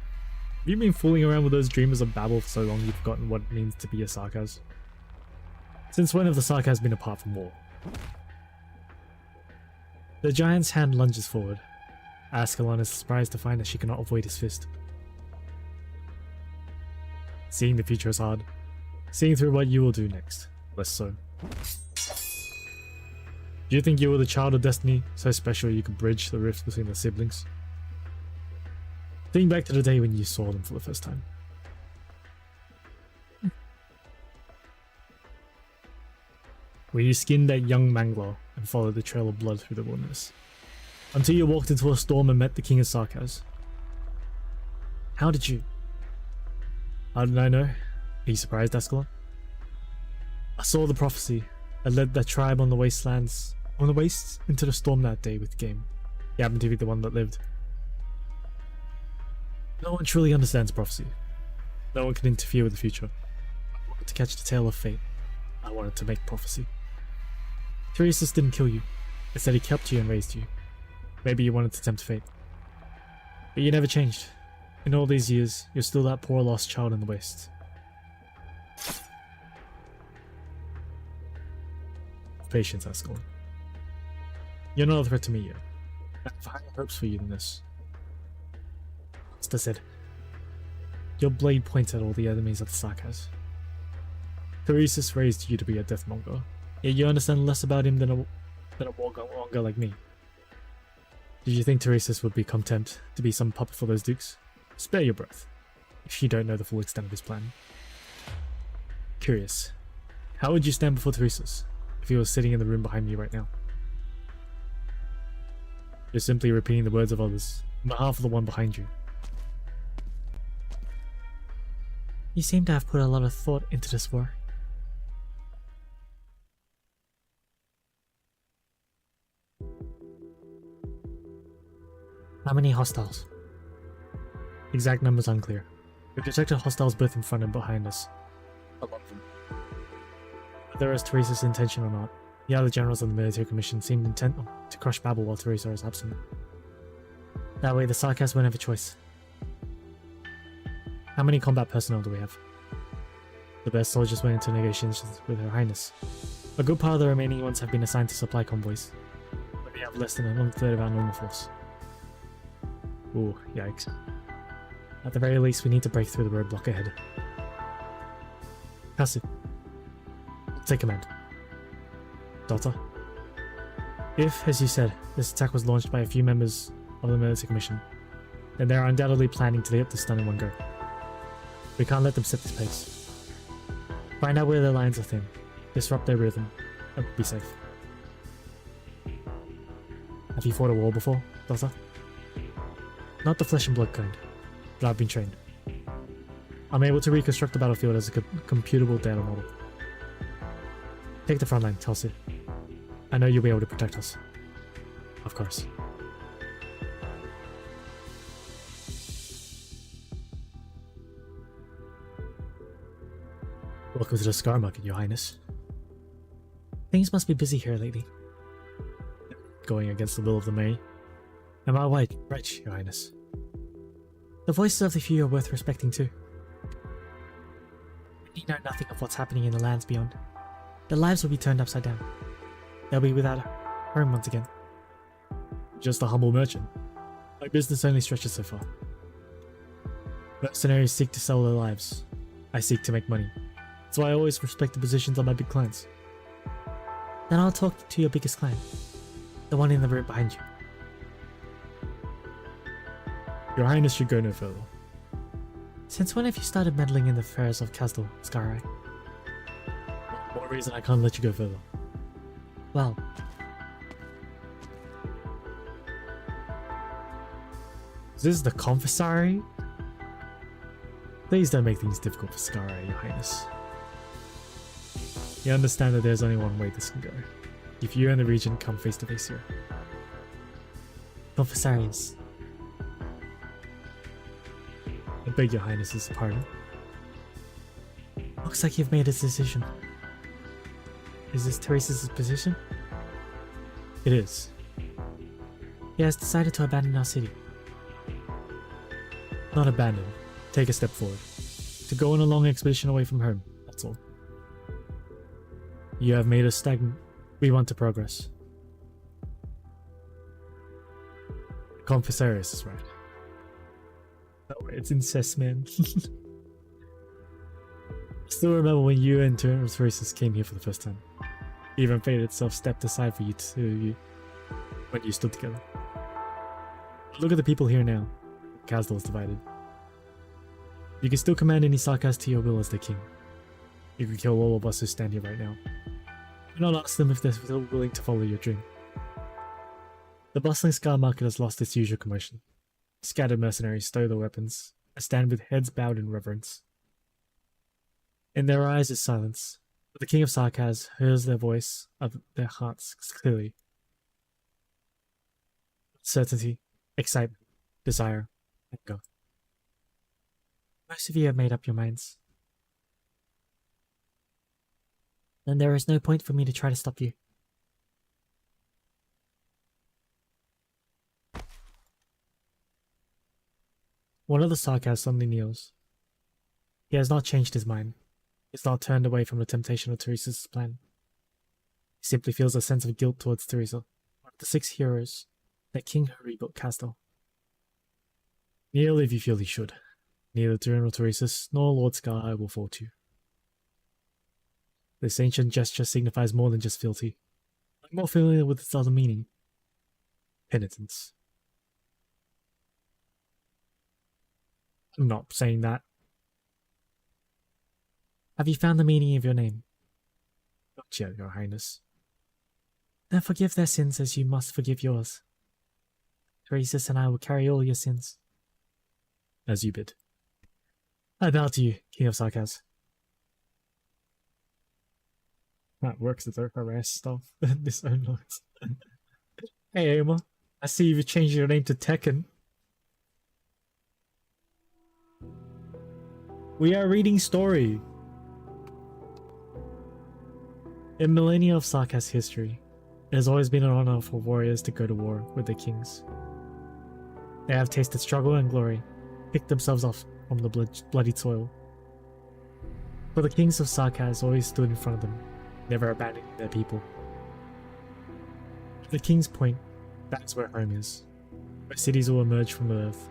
Have you been fooling around with those dreamers of Babel for so long you've forgotten what it means to be a Sarkas? Since when have the Sarkas been apart from war? The giant's hand lunges forward. Ascalon is surprised to find that she cannot avoid his fist. Seeing the future is hard. Seeing through what you will do next, less so. Do you think you were the child of destiny, so special you could bridge the rift between the siblings? Think back to the day when you saw them for the first time. When you skinned that young mangler and followed the trail of blood through the wilderness. Until you walked into a storm and met the King of Sarkaz. How did you? How did I know? Are you surprised, Ascalon? I saw the prophecy that led that tribe on the wastes into the storm that day with game. You happened to be the one that lived. No one truly understands prophecy. No one can interfere with the future. I wanted to catch the tail of fate. I wanted to make prophecy. Tiresias didn't kill you. Instead he kept you and raised you. Maybe you wanted to tempt fate. But you never changed. In all these years, you're still that poor lost child in the waste. Patience, Ascalon. You're not a threat to me yet. I have higher hopes for you than this. As I said, your blade points at all the enemies of the Sarkaz. Tiresias raised you to be a deathmonger, yet you understand less about him than a warmonger like me. Did you think Tiresias would be content to be some puppet for those dukes? Spare your breath, if you don't know the full extent of his plan. Curious, how would you stand before Tiresias if he was sitting in the room behind me right now? You're simply repeating the words of others on behalf of the one behind you. You seem to have put a lot of thought into this war. How many hostiles? Exact numbers unclear. We've detected hostiles both in front and behind us. A lot of them. Whether it's Teresa's intention or not, the other generals of the military commission seemed intent to crush Babel while Teresa is absent. That way the Sarkaz won't have a choice. How many combat personnel do we have? The best soldiers went into negotiations with Her Highness. A good part of the remaining ones have been assigned to supply convoys, but we have less than 1/3 of our normal force. Ooh, yikes. At the very least, we need to break through the roadblock ahead. Kasu, take command. Daughter, if, as you said, this attack was launched by a few members of the military commission, then they are undoubtedly planning to get this done in one go. We can't let them set this pace. Find out where their lines are thin, disrupt their rhythm, and be safe. Have you fought a war before, daughter? Not the flesh and blood kind, but I've been trained. I'm able to reconstruct the battlefield as a computable data model. Take the front line, Telsi. I know you'll be able to protect us. Of course. Welcome to the Scar Market, Your Highness. Things must be busy here lately. Going against the will of the May. Am I right, Your Highness? The voices of the few are worth respecting too. We know nothing of what's happening in the lands beyond. Their lives will be turned upside down. They'll be without a home once again. Just a humble merchant. My business only stretches so far. Mercenaries seek to sell their lives. I seek to make money. That's why I always respect the positions of my big clients. Then I'll talk to your biggest client. The one in the room behind you. Your Highness should go no further. Since when have you started meddling in the affairs of Castle Scarai? What reason I can't let you go further? Well, is this the confessary? Please don't make things difficult for Scarai, Your Highness. You understand that there's only one way this can go. If you and the Regent come face to face here. Confessarius. I beg Your Highness's pardon. Looks like you've made a decision. Is this Teresa's position? It is. He has decided to abandon our city. Not abandon. Take a step forward. To go on a long expedition away from home, that's all. You have made us stagnant. We want to progress. Confessarius is right. Oh, it's incest, man. I still remember when you and Teresa's came here for the first time. Even fate itself stepped aside for you two when you stood together. Look at the people here now. Castle is divided. You can still command any Sarkas to your will as the king. You can kill all of us who stand here right now. Do not ask them if they're still willing to follow your dream. The bustling Scar Market has lost its usual commotion. Scattered mercenaries stow their weapons and stand with heads bowed in reverence. In their eyes is silence, but the King of Sarkaz hears their voice of their hearts clearly. Certainty, excitement, desire, anger. Most of you have made up your minds. Then there is no point for me to try to stop you. One of the Sarkaz suddenly kneels. He has not changed his mind. He has not turned away from the temptation of Teresa's plan. He simply feels a sense of guilt towards Teresa, one of the 6 heroes that King who rebuilt Castle. Kneel if you feel he should. Neither Tyranno Teresus nor Lord Scar will fall to you. This ancient gesture signifies more than just fealty. I'm more familiar with its other meaning. Penitence. I'm not saying that. Have you found the meaning of your name? Not yet, Your Highness. Then forgive their sins as you must forgive yours. Teresus and I will carry all your sins. As you bid. I bow to you, King of Sarkaz. That works as our harass stuff. This own noise. Hey Emma, I see you've changed your name to Tekken. We are reading story. In millennia of Sarkaz history, it has always been an honor for warriors to go to war with their kings. They have tasted struggle and glory, picked themselves off from the bloodied soil. But the kings of Sarkaz always stood in front of them, never abandoning their people. At the king's point, that is where home is, where cities will emerge from the earth.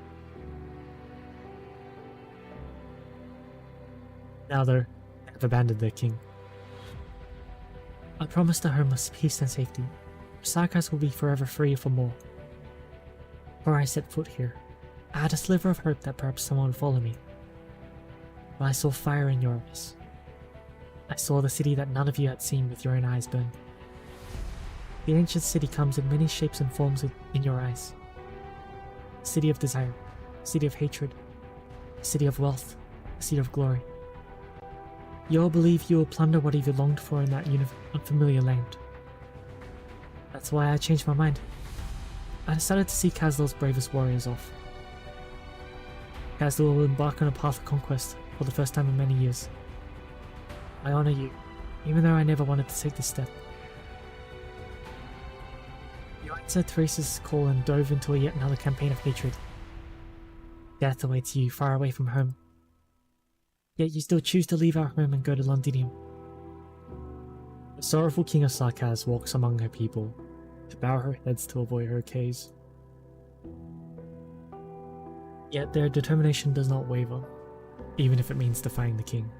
Now though, they have abandoned their king. I promised a home of peace and safety. Sarkaz will be forever free for more. Before I set foot here, I had a sliver of hope that perhaps someone would follow me. But I saw fire in your eyes. I saw the city that none of you had seen with your own eyes burn. The ancient city comes in many shapes and forms in your eyes. A city of desire, a city of hatred, a city of wealth, a city of glory. You all believe you will plunder what you longed for in that unfamiliar land. That's why I changed my mind. I decided to see Kazdal's bravest warriors off. Kazdal will embark on a path of conquest for the first time in many years. I honor you, even though I never wanted to take this step. You answered Teresa's call and dove into yet another campaign of hatred. Death awaits you far away from home. Yet you still choose to leave our home and go to Londinium. The sorrowful king of Sarkaz walks among her people, to bow her heads to avoid her gaze. Yet their determination does not waver, even if it means defying the king.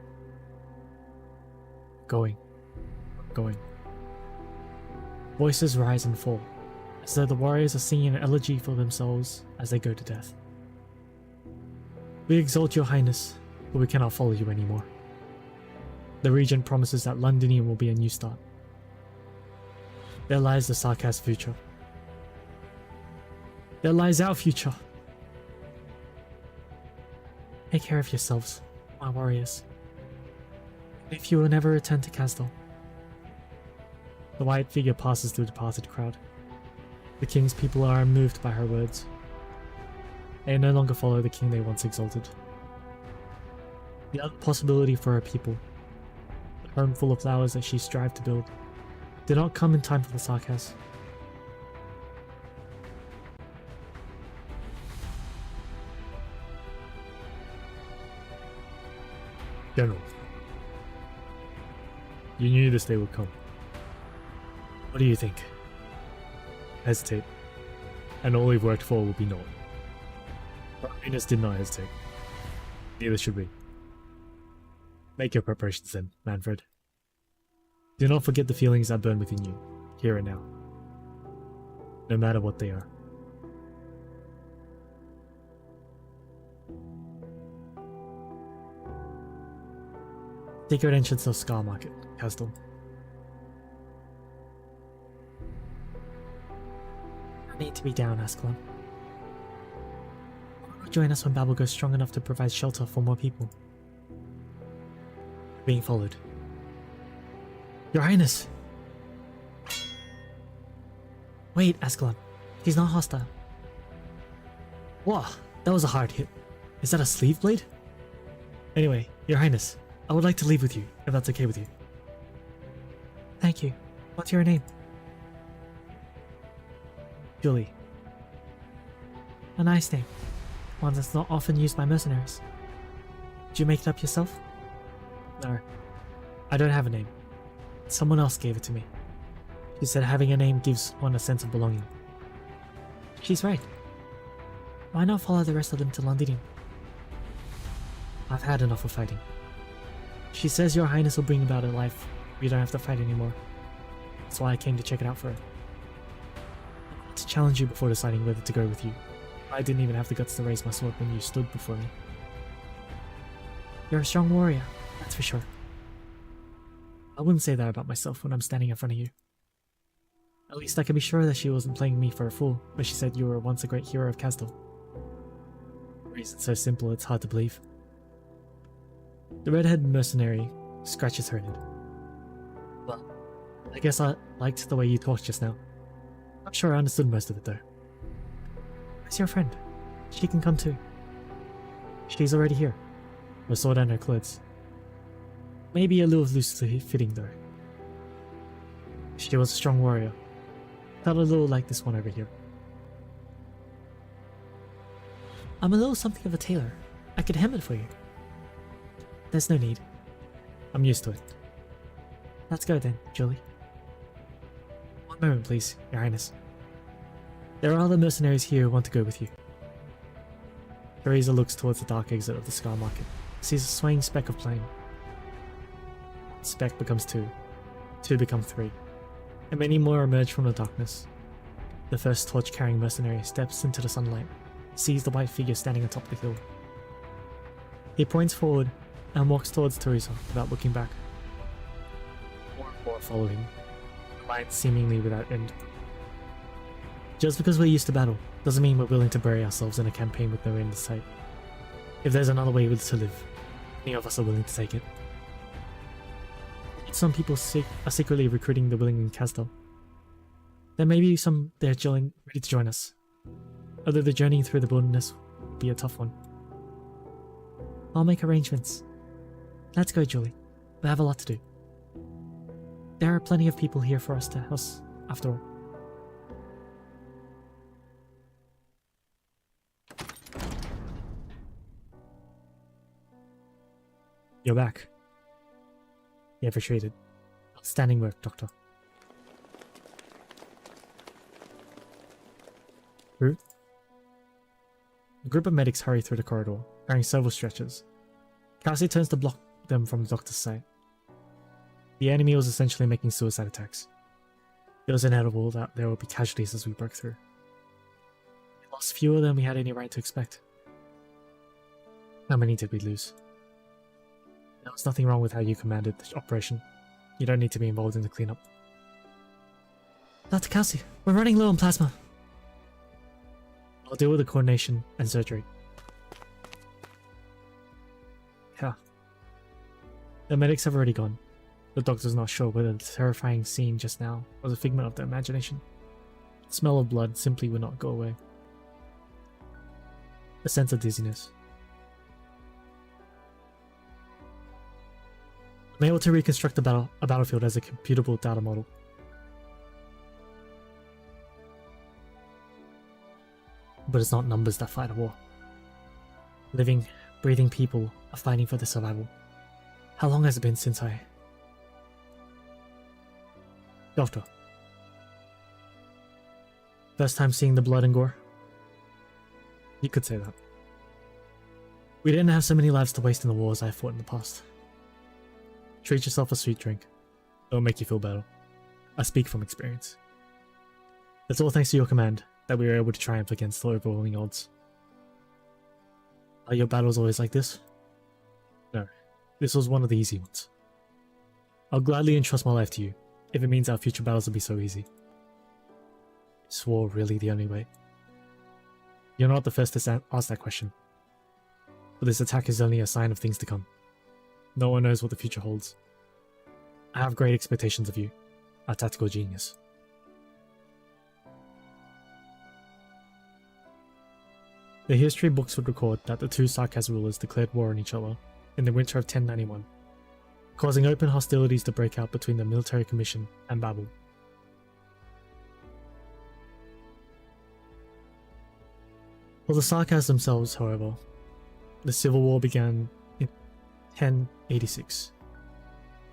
Going. Voices rise and fall, as though the warriors are singing an elegy for themselves as they go to death. We exalt your highness, but we cannot follow you anymore. The regent promises that Londinium will be a new start. There lies the Sarkaz future. There lies our future. Take care of yourselves, my warriors. If you will never return to Kazdal. The white figure passes through the departed crowd. The king's people are unmoved by her words. They no longer follow the king they once exalted. The other possibility for her people, the home full of flowers that she strived to build, did not come in time for the Sarkaz. General, you knew this day would come. What do you think? Hesitate, and all we've worked for will be naught. Venus did not hesitate. Neither should we. Make your preparations then, Manfred. Do not forget the feelings that burn within you, here and now. No matter what they are. Secret entrance of Scar Market, Castle. I need to be down, Ascalon. Join us when Babel goes strong enough to provide shelter for more people. Being followed. Your Highness! Wait, Ascalon. He's not hostile. Whoa, that was a hard hit. Is that a sleeve blade? Anyway, Your Highness, I would like to leave with you, if that's okay with you. Thank you. What's your name? Julie. A nice name. One that's not often used by mercenaries. Did you make it up yourself? No. I don't have a name. Someone else gave it to me. She said having a name gives one a sense of belonging. She's right. Why not follow the rest of them to Londinium? I've had enough of fighting. She says Your Highness will bring about a life we don't have to fight anymore. That's why I came to check it out for her. I wanted to challenge you before deciding whether to go with you. I didn't even have the guts to raise my sword when you stood before me. You're a strong warrior, that's for sure. I wouldn't say that about myself when I'm standing in front of you. At least I can be sure that she wasn't playing me for a fool when she said you were once a great hero of Castle. The reason's so simple it's hard to believe. The red-haired mercenary scratches her head. Well, I guess I liked the way you talked just now. I'm sure I understood most of it though. Where's your friend? She can come too. She's already here. Her sword and her clothes. Maybe a little loosely fitting though. She was a strong warrior. Felt a little like this one over here. I'm a little something of a tailor. I could hem it for you. There's no need. I'm used to it. Let's go then, Julie. One moment please, Your Highness. There are other mercenaries here who want to go with you. Teresa looks towards the dark exit of the Scar Market, sees a swaying speck of flame. Speck becomes two. Two become three. And many more emerge from the darkness. The first torch-carrying mercenary steps into the sunlight, sees the white figure standing atop the hill. He points forward and walks towards Teresa without looking back. More and more follow him, lines seemingly without end. Just because we're used to battle doesn't mean we're willing to bury ourselves in a campaign with no end in sight. If there's another way to live, any of us are willing to take it. Some people are secretly recruiting the willing in Castle. There may be some there ready to join us, although the journey through the wilderness will be a tough one. I'll make arrangements. Let's go, Julie. We have a lot to do. There are plenty of people here for us to house, after all. You're back. You have retreated. Outstanding work, Doctor. Through? A group of medics hurry through the corridor, carrying several stretchers. Cassie turns to block them from the Doctor's sight. The enemy was essentially making suicide attacks. It was inevitable that there would be casualties as we broke through. We lost fewer than we had any right to expect. How many did we lose? There was nothing wrong with how you commanded the operation. You don't need to be involved in the cleanup. Dr. Cassie, we're running low on plasma. I'll deal with the coordination and surgery. Yeah. The medics have already gone. The doctor's not sure whether the terrifying scene just now was a figment of their imagination. The smell of blood simply would not go away. A sense of dizziness. I'm able to reconstruct a battlefield as a computable data model. But it's not numbers that fight a war. Living, breathing people are fighting for their survival. How long has it been since I... Doctor. First time seeing the blood and gore? You could say that. We didn't have so many lives to waste in the wars I fought in the past. Treat yourself a sweet drink. It'll make you feel better. I speak from experience. It's all thanks to your command that we were able to triumph against the overwhelming odds. Are your battles always like this? No, this was one of the easy ones. I'll gladly entrust my life to you, if it means our future battles will be so easy. Is war really the only way? You're not the first to ask that question. But this attack is only a sign of things to come. No one knows what the future holds. I have great expectations of you, our tactical genius. The history books would record that the two Sarkaz rulers declared war on each other in the winter of 1091, causing open hostilities to break out between the military commission and Babel. For the Sarkaz themselves, however, the civil war began in 1086,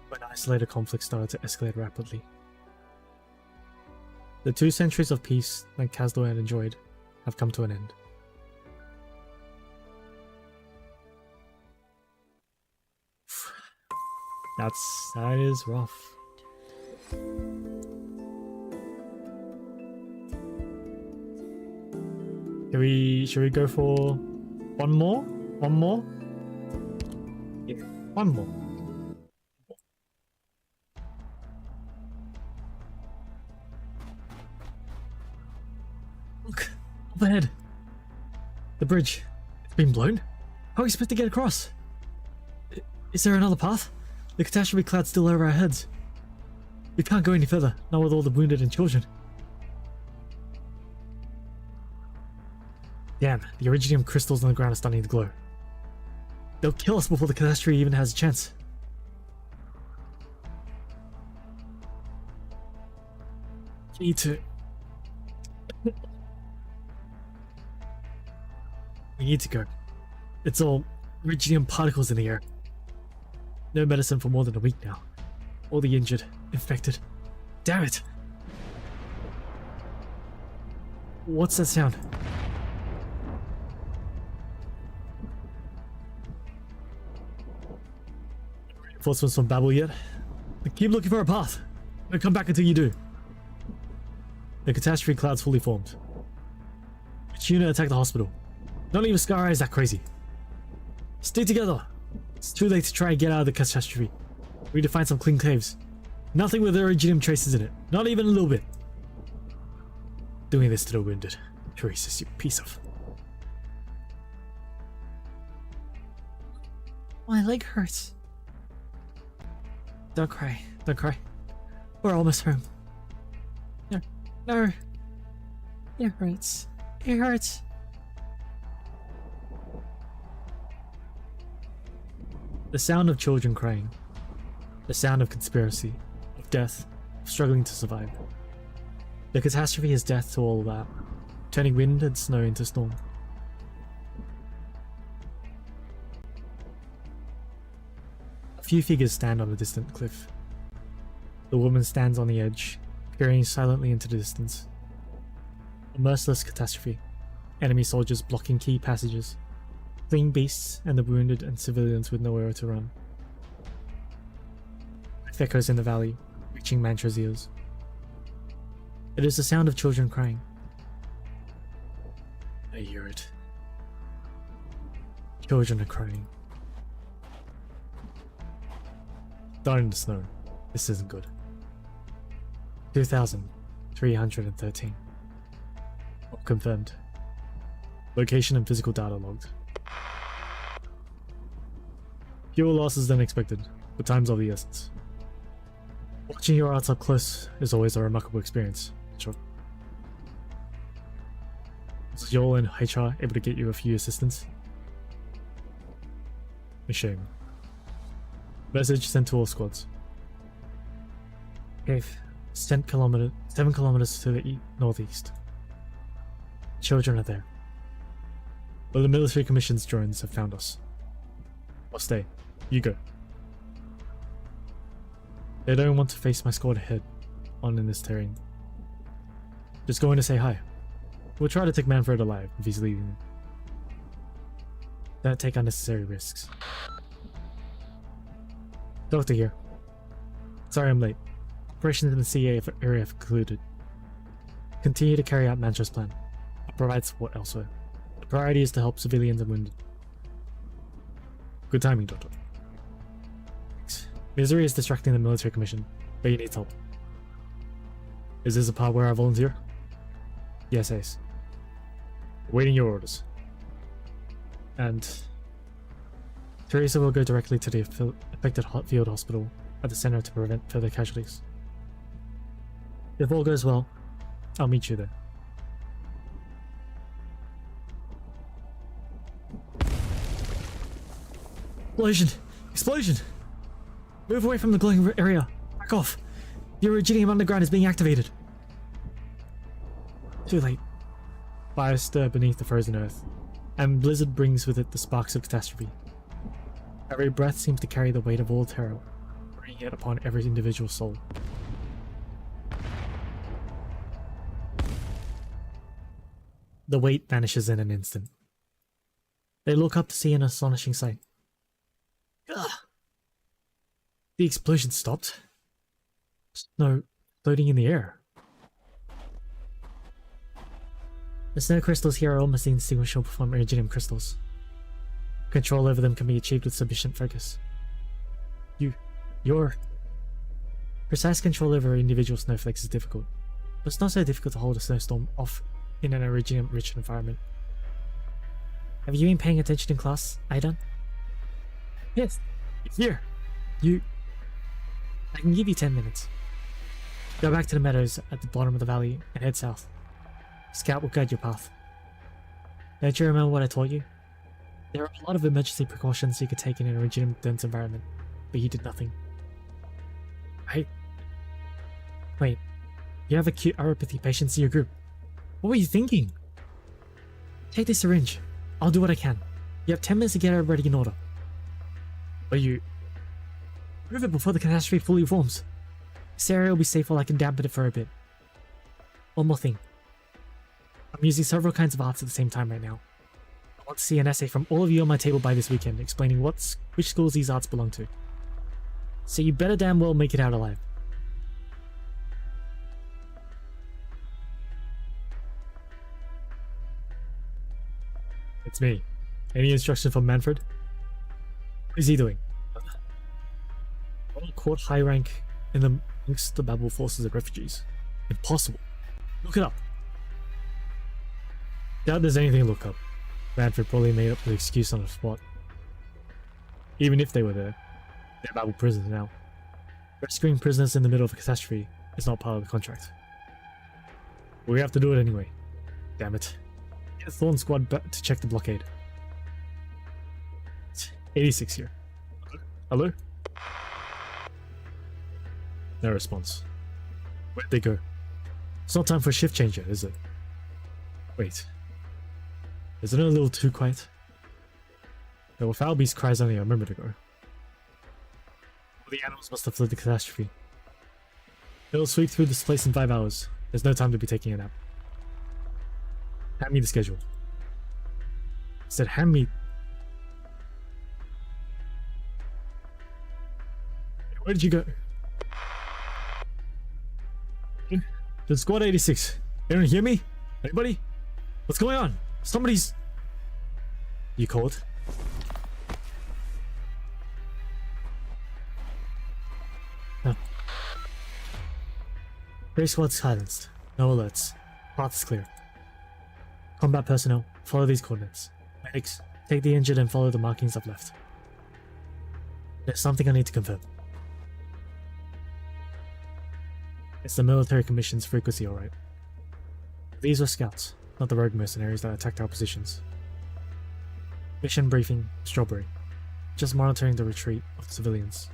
when isolated conflict started to escalate rapidly. The 2 centuries of peace that Kazdor had enjoyed have come to an end. That is rough. Should we go for one more? One more? Yeah, one more. Look, up ahead. The bridge. It's been blown? How are we supposed to get across? Is there another path? The catastrophe cloud's still over our heads. We can't go any further, not with all the wounded and children. Damn, the iridium crystals on the ground are starting to glow. They'll kill us before the catastrophe even has a chance. We need to... We need to go. It's all iridium particles in the air. No medicine for more than a week now. All the injured, infected. Damn it! What's that sound? Reinforcements from Babel yet? Keep looking for a path. Don't come back until you do. The catastrophe cloud's fully formed. Which unit attacked the hospital? Don't leave a scar eyes that crazy. Stay together. It's too late to try and get out of the catastrophe. We need to find some clean caves. Nothing with iridium traces in it. Not even a little bit. Doing this to the wounded. Teresa, you piece of... My leg hurts. Don't cry. Don't cry. We're almost home. No. No. It hurts. It hurts. The sound of children crying. The sound of conspiracy. Of death. Of struggling to survive. The catastrophe is death to all of that. Turning wind and snow into storm. A few figures stand on a distant cliff. The woman stands on the edge, peering silently into the distance. A merciless catastrophe. Enemy soldiers blocking key passages. Fleeing beasts and the wounded and civilians with nowhere to run. It echoes in the valley, reaching Mantra's ears. It is the sound of children crying. I hear it. Children are crying. Down in the snow. This isn't good. 2,313. Confirmed. Location and physical data logged. Fewer losses than expected, but time's of the essence. Watching your arts up close is always a remarkable experience. Sure. Was Joel and HR able to get you a few assistance? A shame. Message sent to all squads. Cave, 7 kilometers to the northeast. Children are there. But the military commission's drones have found us. I'll stay. You go. They don't want to face my squad head on in this terrain. Just going to say hi. We'll try to take Manfred alive if he's leaving. Don't take unnecessary risks. Doctor here. Sorry I'm late. Operations in the CA area have concluded. Continue to carry out Mantra's plan. I'll provide support elsewhere. The priority is to help civilians and wounded. Good timing, Doctor. Thanks. Misery is distracting the military commission, but he needs help. Is this a part where I volunteer? Yes, Ace. Waiting your orders. And Teresa will go directly to the affected field hospital at the center to prevent further casualties. If all goes well, I'll meet you there. Explosion! Explosion! Move away from the glowing area. Back off. The Iridium underground is being activated. Too late. Fire stir beneath the frozen earth, and blizzard brings with it the sparks of catastrophe. Every breath seems to carry the weight of all terror, bringing it upon every individual soul. The weight vanishes in an instant. They look up to see an astonishing sight. Ugh. The explosion stopped. Snow floating in the air. The snow crystals here are almost indistinguishable from iridium crystals. Control over them can be achieved with sufficient focus. Your precise control over individual snowflakes is difficult, but it's not so difficult to hold a snowstorm off in an iridium-rich environment. Have you been paying attention in class, Aidan? Yes, here. I can give you 10 minutes. Go back to the meadows at the bottom of the valley and head south. Scout will guide your path. Don't you remember what I taught you? There are a lot of emergency precautions you could take in an iridium-dense environment, but you did nothing. Right? Wait, you have acute uropathy patients in your group. What were you thinking? Take this syringe. I'll do what I can. You have 10 minutes to get everybody in order. But you... Move it before the catastrophe fully forms. This area will be safe while I can dampen it for a bit. One more thing. I'm using several kinds of arts at the same time right now. I want to see an essay from all of you on my table by this weekend explaining which schools these arts belong to. So you better damn well make it out alive. It's me. Any instruction from Manfred? What is he doing? Well, caught high rank amongst the Babel forces of refugees. Impossible. Look it up. Doubt there's anything to look up. Manfred probably made up the excuse on the spot. Even if they were there, they're Babel prisoners now. Rescuing prisoners in the middle of a catastrophe is not part of the contract. We have to do it anyway. Damn it. Get the Thorn squad back to check the blockade. It's 86 here. Hello? No response. Where'd they go? It's not time for a shift change yet, is it? Wait. Isn't it a little too quiet? There were foul beast cries only a moment ago. The animals must have fled the catastrophe. It'll sweep through this place in 5 hours. There's no time to be taking a nap. Hand me the schedule. I said hand me... Where did you go? The squad 86. Anyone hear me? Anybody? What's going on? Somebody's... You called? No. Gray squad silenced. No alerts. Path is clear. Combat personnel, follow these coordinates. Medics, take the injured and follow the markings I've left. There's something I need to confirm. It's the military commission's frequency, alright. These were scouts, not the rogue mercenaries that attacked our positions. Mission briefing, Strawberry. Just monitoring the retreat of the civilians.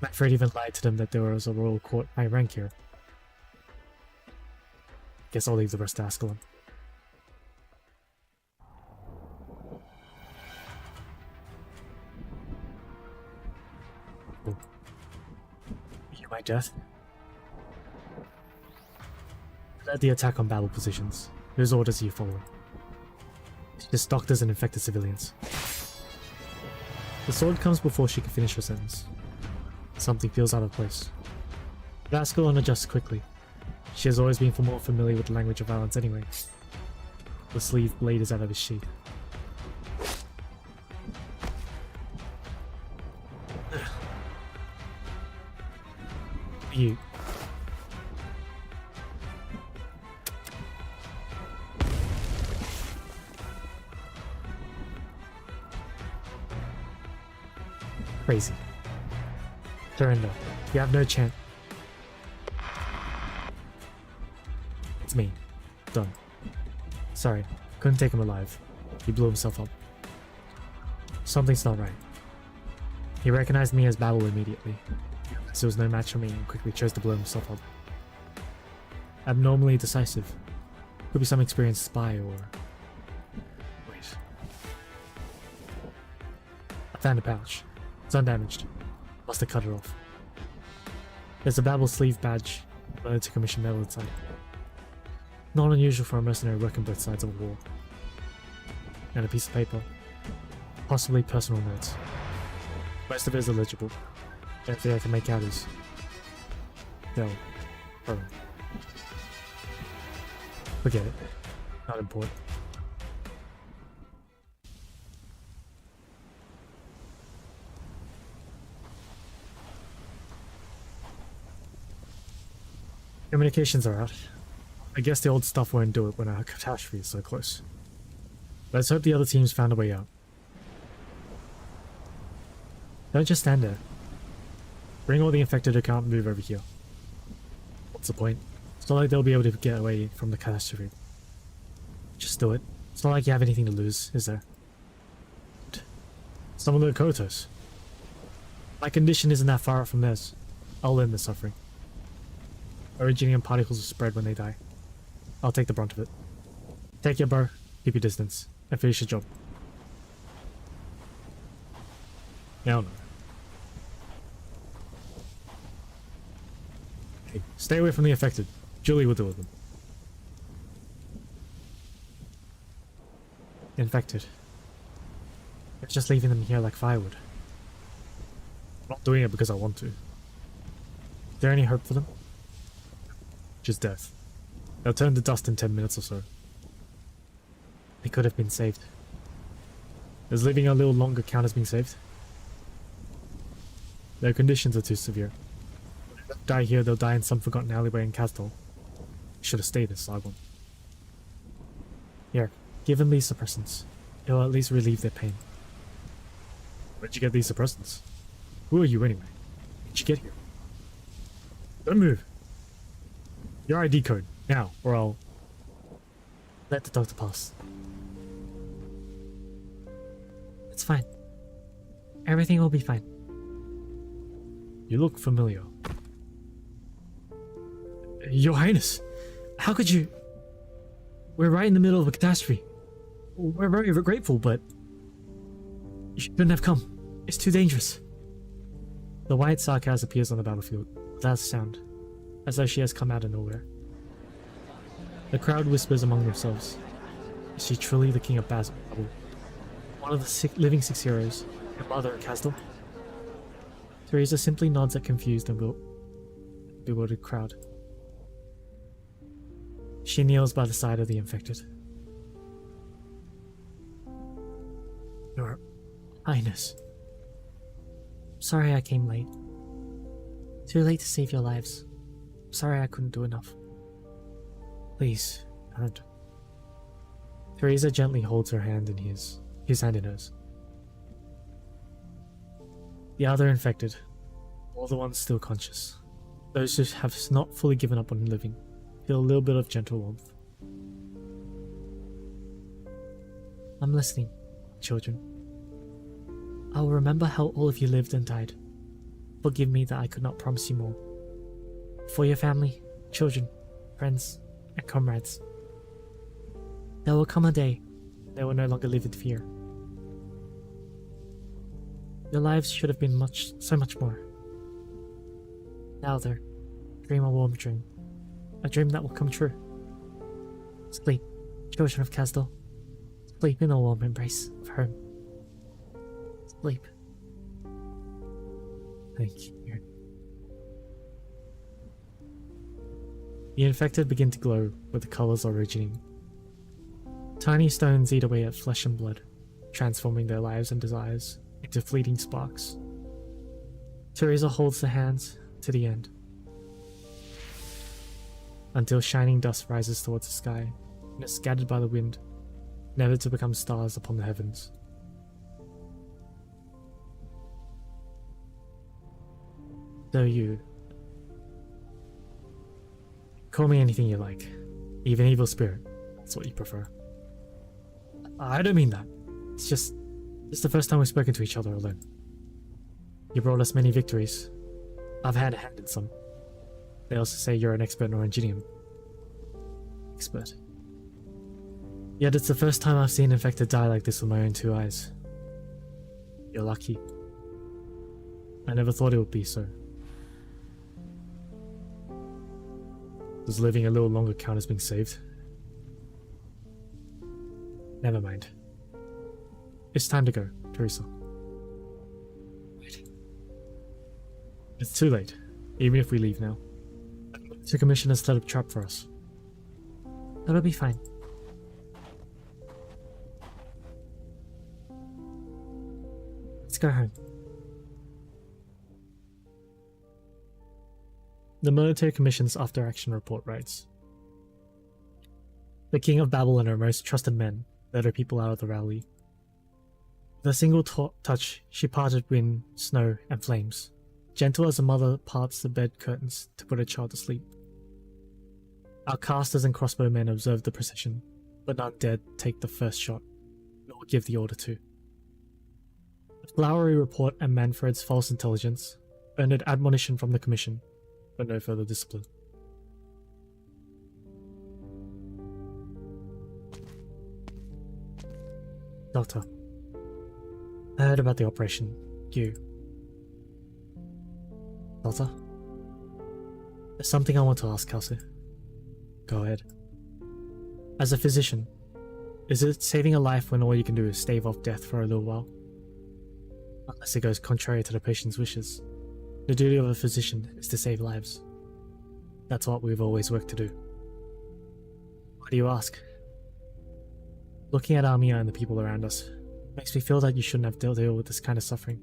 Manfred even lied to them that there was a royal court high rank here. Guess I'll leave the rest to Ascalon. Oh. You my death? Led the attack on battle positions. Whose orders are you following? It's just doctors and infected civilians. The sword comes before she can finish her sentence. Something feels out of place. But Ascalon adjusts quickly. She has always been more familiar with the language of violence anyway. The sleeve blade is out of his sheath. You. Crazy. Surrender. You have no chance. It's me. Done. Sorry. Couldn't take him alive. He blew himself up. Something's not right. He recognized me as Babel immediately. So it was no match for me and quickly chose to blow himself up. Abnormally decisive. Could be some experienced spy or... Wait. I found a pouch. It's undamaged. Must have cut it off. There's a Babel sleeve badge, learned to commission metal inside. Not unusual for a mercenary working both sides of a war. And a piece of paper. Possibly personal notes. Most of it is illegible. The only thing I can make out is... no. Oh. Forget it. Not important. Communications are out. I guess the old stuff won't do it when our catastrophe is so close. Let's hope the other teams found a way out. Don't just stand there. Bring all the infected who can't move over here. What's the point? It's not like they'll be able to get away from the catastrophe. Just do it. It's not like you have anything to lose, is there? Some of the Kotos. My condition isn't that far from theirs. I'll end the suffering. Originium particles will spread when they die. I'll take the brunt of it. Take your bow, keep your distance, and finish your job. Now no. Hey, stay away from the affected. Julie will deal with them. Infected. It's just leaving them here like firewood. I'm not doing it because I want to. Is there any hope for them? Just death. They'll turn to dust in 10 minutes or so. They could have been saved. Does living a little longer count as being saved? Their conditions are too severe. If they die here, they'll die in some forgotten alleyway in Castle. Should have stayed in Sargon. Here, give them these suppressants. It'll at least relieve their pain. Where'd you get these suppressants? Who are you anyway? How'd you get here? Don't move! Your ID code, now, or I'll... Let the doctor pass. It's fine. Everything will be fine. You look familiar. Your Highness! How could you... We're right in the middle of a catastrophe. We're very grateful, but... You shouldn't have come. It's too dangerous. The white sarcasm appears on the battlefield, without a sound, as though she has come out of nowhere. The crowd whispers among themselves. Is she truly the king of Babel? One of the living six heroes, your mother and Castle? Teresa simply nods at confused and bewildered crowd. She kneels by the side of the infected. Your Highness. Sorry I came late. Too late to save your lives. Sorry I couldn't do enough. Please, don't. Teresa gently holds her hand in his hand in hers. The other infected, all the ones still conscious, those who have not fully given up on living, feel a little bit of gentle warmth. I'm listening, children. I will remember how all of you lived and died. Forgive me that I could not promise you more. For your family, children, friends, and comrades. There will come a day when they will no longer live in fear. Your lives should have been so much more. Now there, dream a warm dream. A dream that will come true. Sleep, children of Kasdal. Sleep in the warm embrace of home. Sleep. Thank you. The infected begin to glow with the colors originating. Tiny stones eat away at flesh and blood, transforming their lives and desires into fleeting sparks. Teresa holds the hands to the end, until shining dust rises towards the sky and is scattered by the wind, never to become stars upon the heavens. So you... call me anything you like. Even evil spirit. That's what you prefer. I don't mean that. It's the first time we've spoken to each other alone. You brought us many victories. I've had a hand in some. They also say you're an expert in Oranginium. Expert. Yet it's the first time I've seen an infected die like this with my own two eyes. You're lucky. I never thought it would be so. Does living a little longer count as being saved? Never mind. It's time to go, Teresa. Wait. It's too late, even if we leave now. The commission has set up a trap for us. That'll be fine. Let's go home. The Military Commission's After Action Report writes, the King of Babel and her most trusted men led her people out of the rally. With a single touch, she parted wind, snow, and flames, gentle as a mother parts the bed curtains to put her child to sleep. Our casters and crossbowmen observed the procession, but none dared take the first shot, nor give the order to. The flowery report and Manfred's false intelligence earned admonition from the Commission, but no further discipline. Doctor, I heard about the operation. Doctor? There's something I want to ask, Kelsey. Go ahead. As a physician, is it saving a life when all you can do is stave off death for a little while? Unless it goes contrary to the patient's wishes. The duty of a physician is to save lives. That's what we've always worked to do. Why do you ask? Looking at Armia and the people around us makes me feel that you shouldn't have to deal with this kind of suffering.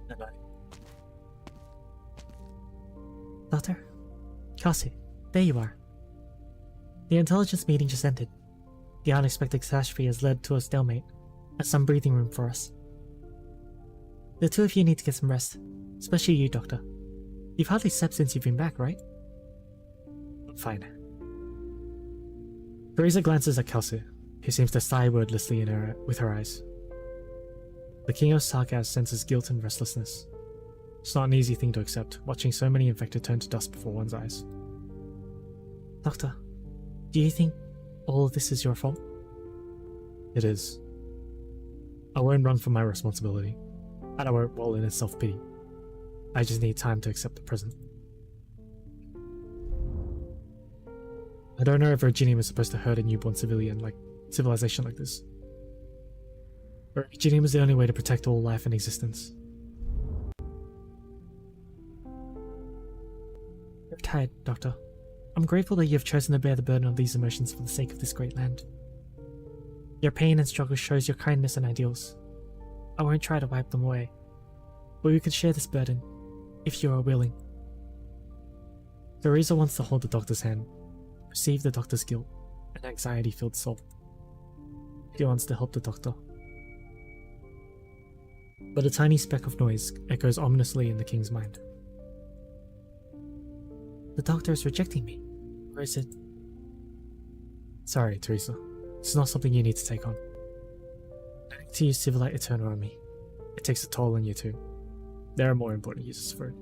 And Doctor? Kelsey, there you are. The intelligence meeting just ended. The unexpected catastrophe has led to a stalemate, and some breathing room for us. The two of you need to get some rest, especially you, Doctor. You've hardly slept since you've been back, right? Fine. Teresa glances at Kelsey, who seems to sigh wordlessly with her eyes. The King of Sarkaz senses guilt and restlessness. It's not an easy thing to accept, watching so many infected turn to dust before one's eyes. Doctor, do you think all of this is your fault? It is. I won't run from my responsibility, and I won't wallow in self-pity. I just need time to accept the present. I don't know if Virginium is supposed to hurt a newborn civilization like this. But Virginium is the only way to protect all life and existence. You're tired, Doctor. I'm grateful that you have chosen to bear the burden of these emotions for the sake of this great land. Your pain and struggle shows your kindness and ideals. I won't try to wipe them away, but we could share this burden, if you are willing. Teresa wants to hold the Doctor's hand, perceive the Doctor's guilt and anxiety-filled soul. She wants to help the Doctor. But a tiny speck of noise echoes ominously in the King's mind. The Doctor is rejecting me. Or is it... Sorry, Teresa. It's not something you need to take on. I need to use Civilite Eternal on me. It takes a toll on you too. There are more important uses for it.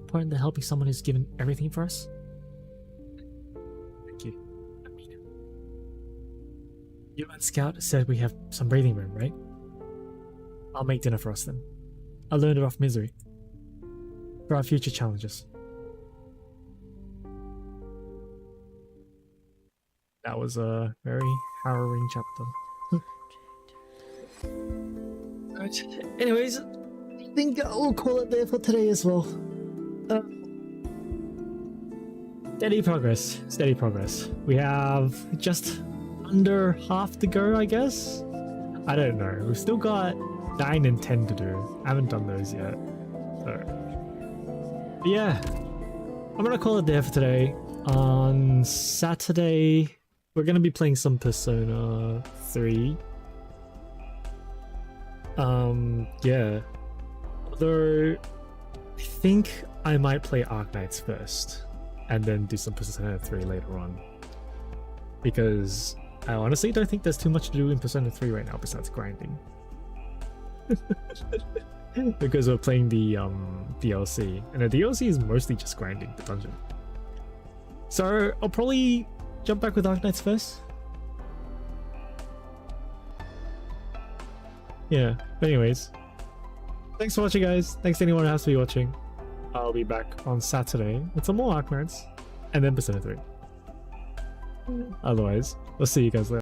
Important than helping someone who's given everything for us? Thank you. I mean it. You and Scout said we have some breathing room, right? I'll make dinner for us then. I'll learn it off misery. For our future challenges. That was a very harrowing chapter. Right. Anyways, I think I'll call it there for today as well. Steady progress, steady progress. We have just under half to go, I guess? I don't know. We've still got 9 and 10 to do. I haven't done those yet. So, but yeah, I'm gonna call it there for today. On Saturday, we're gonna be playing some Persona 3. Yeah. Although, I think I might play Arknights first, and then do some Persona 3 later on. Because I honestly don't think there's too much to do in Persona 3 right now besides grinding. Because we're playing the DLC, and the DLC is mostly just grinding the dungeon. So I'll probably jump back with Arknights first. Yeah, but anyways, thanks for watching, guys. Thanks to anyone who has to be watching. I'll be back on Saturday with some more Arknights, and then Persona 3. Otherwise, we'll see you guys later.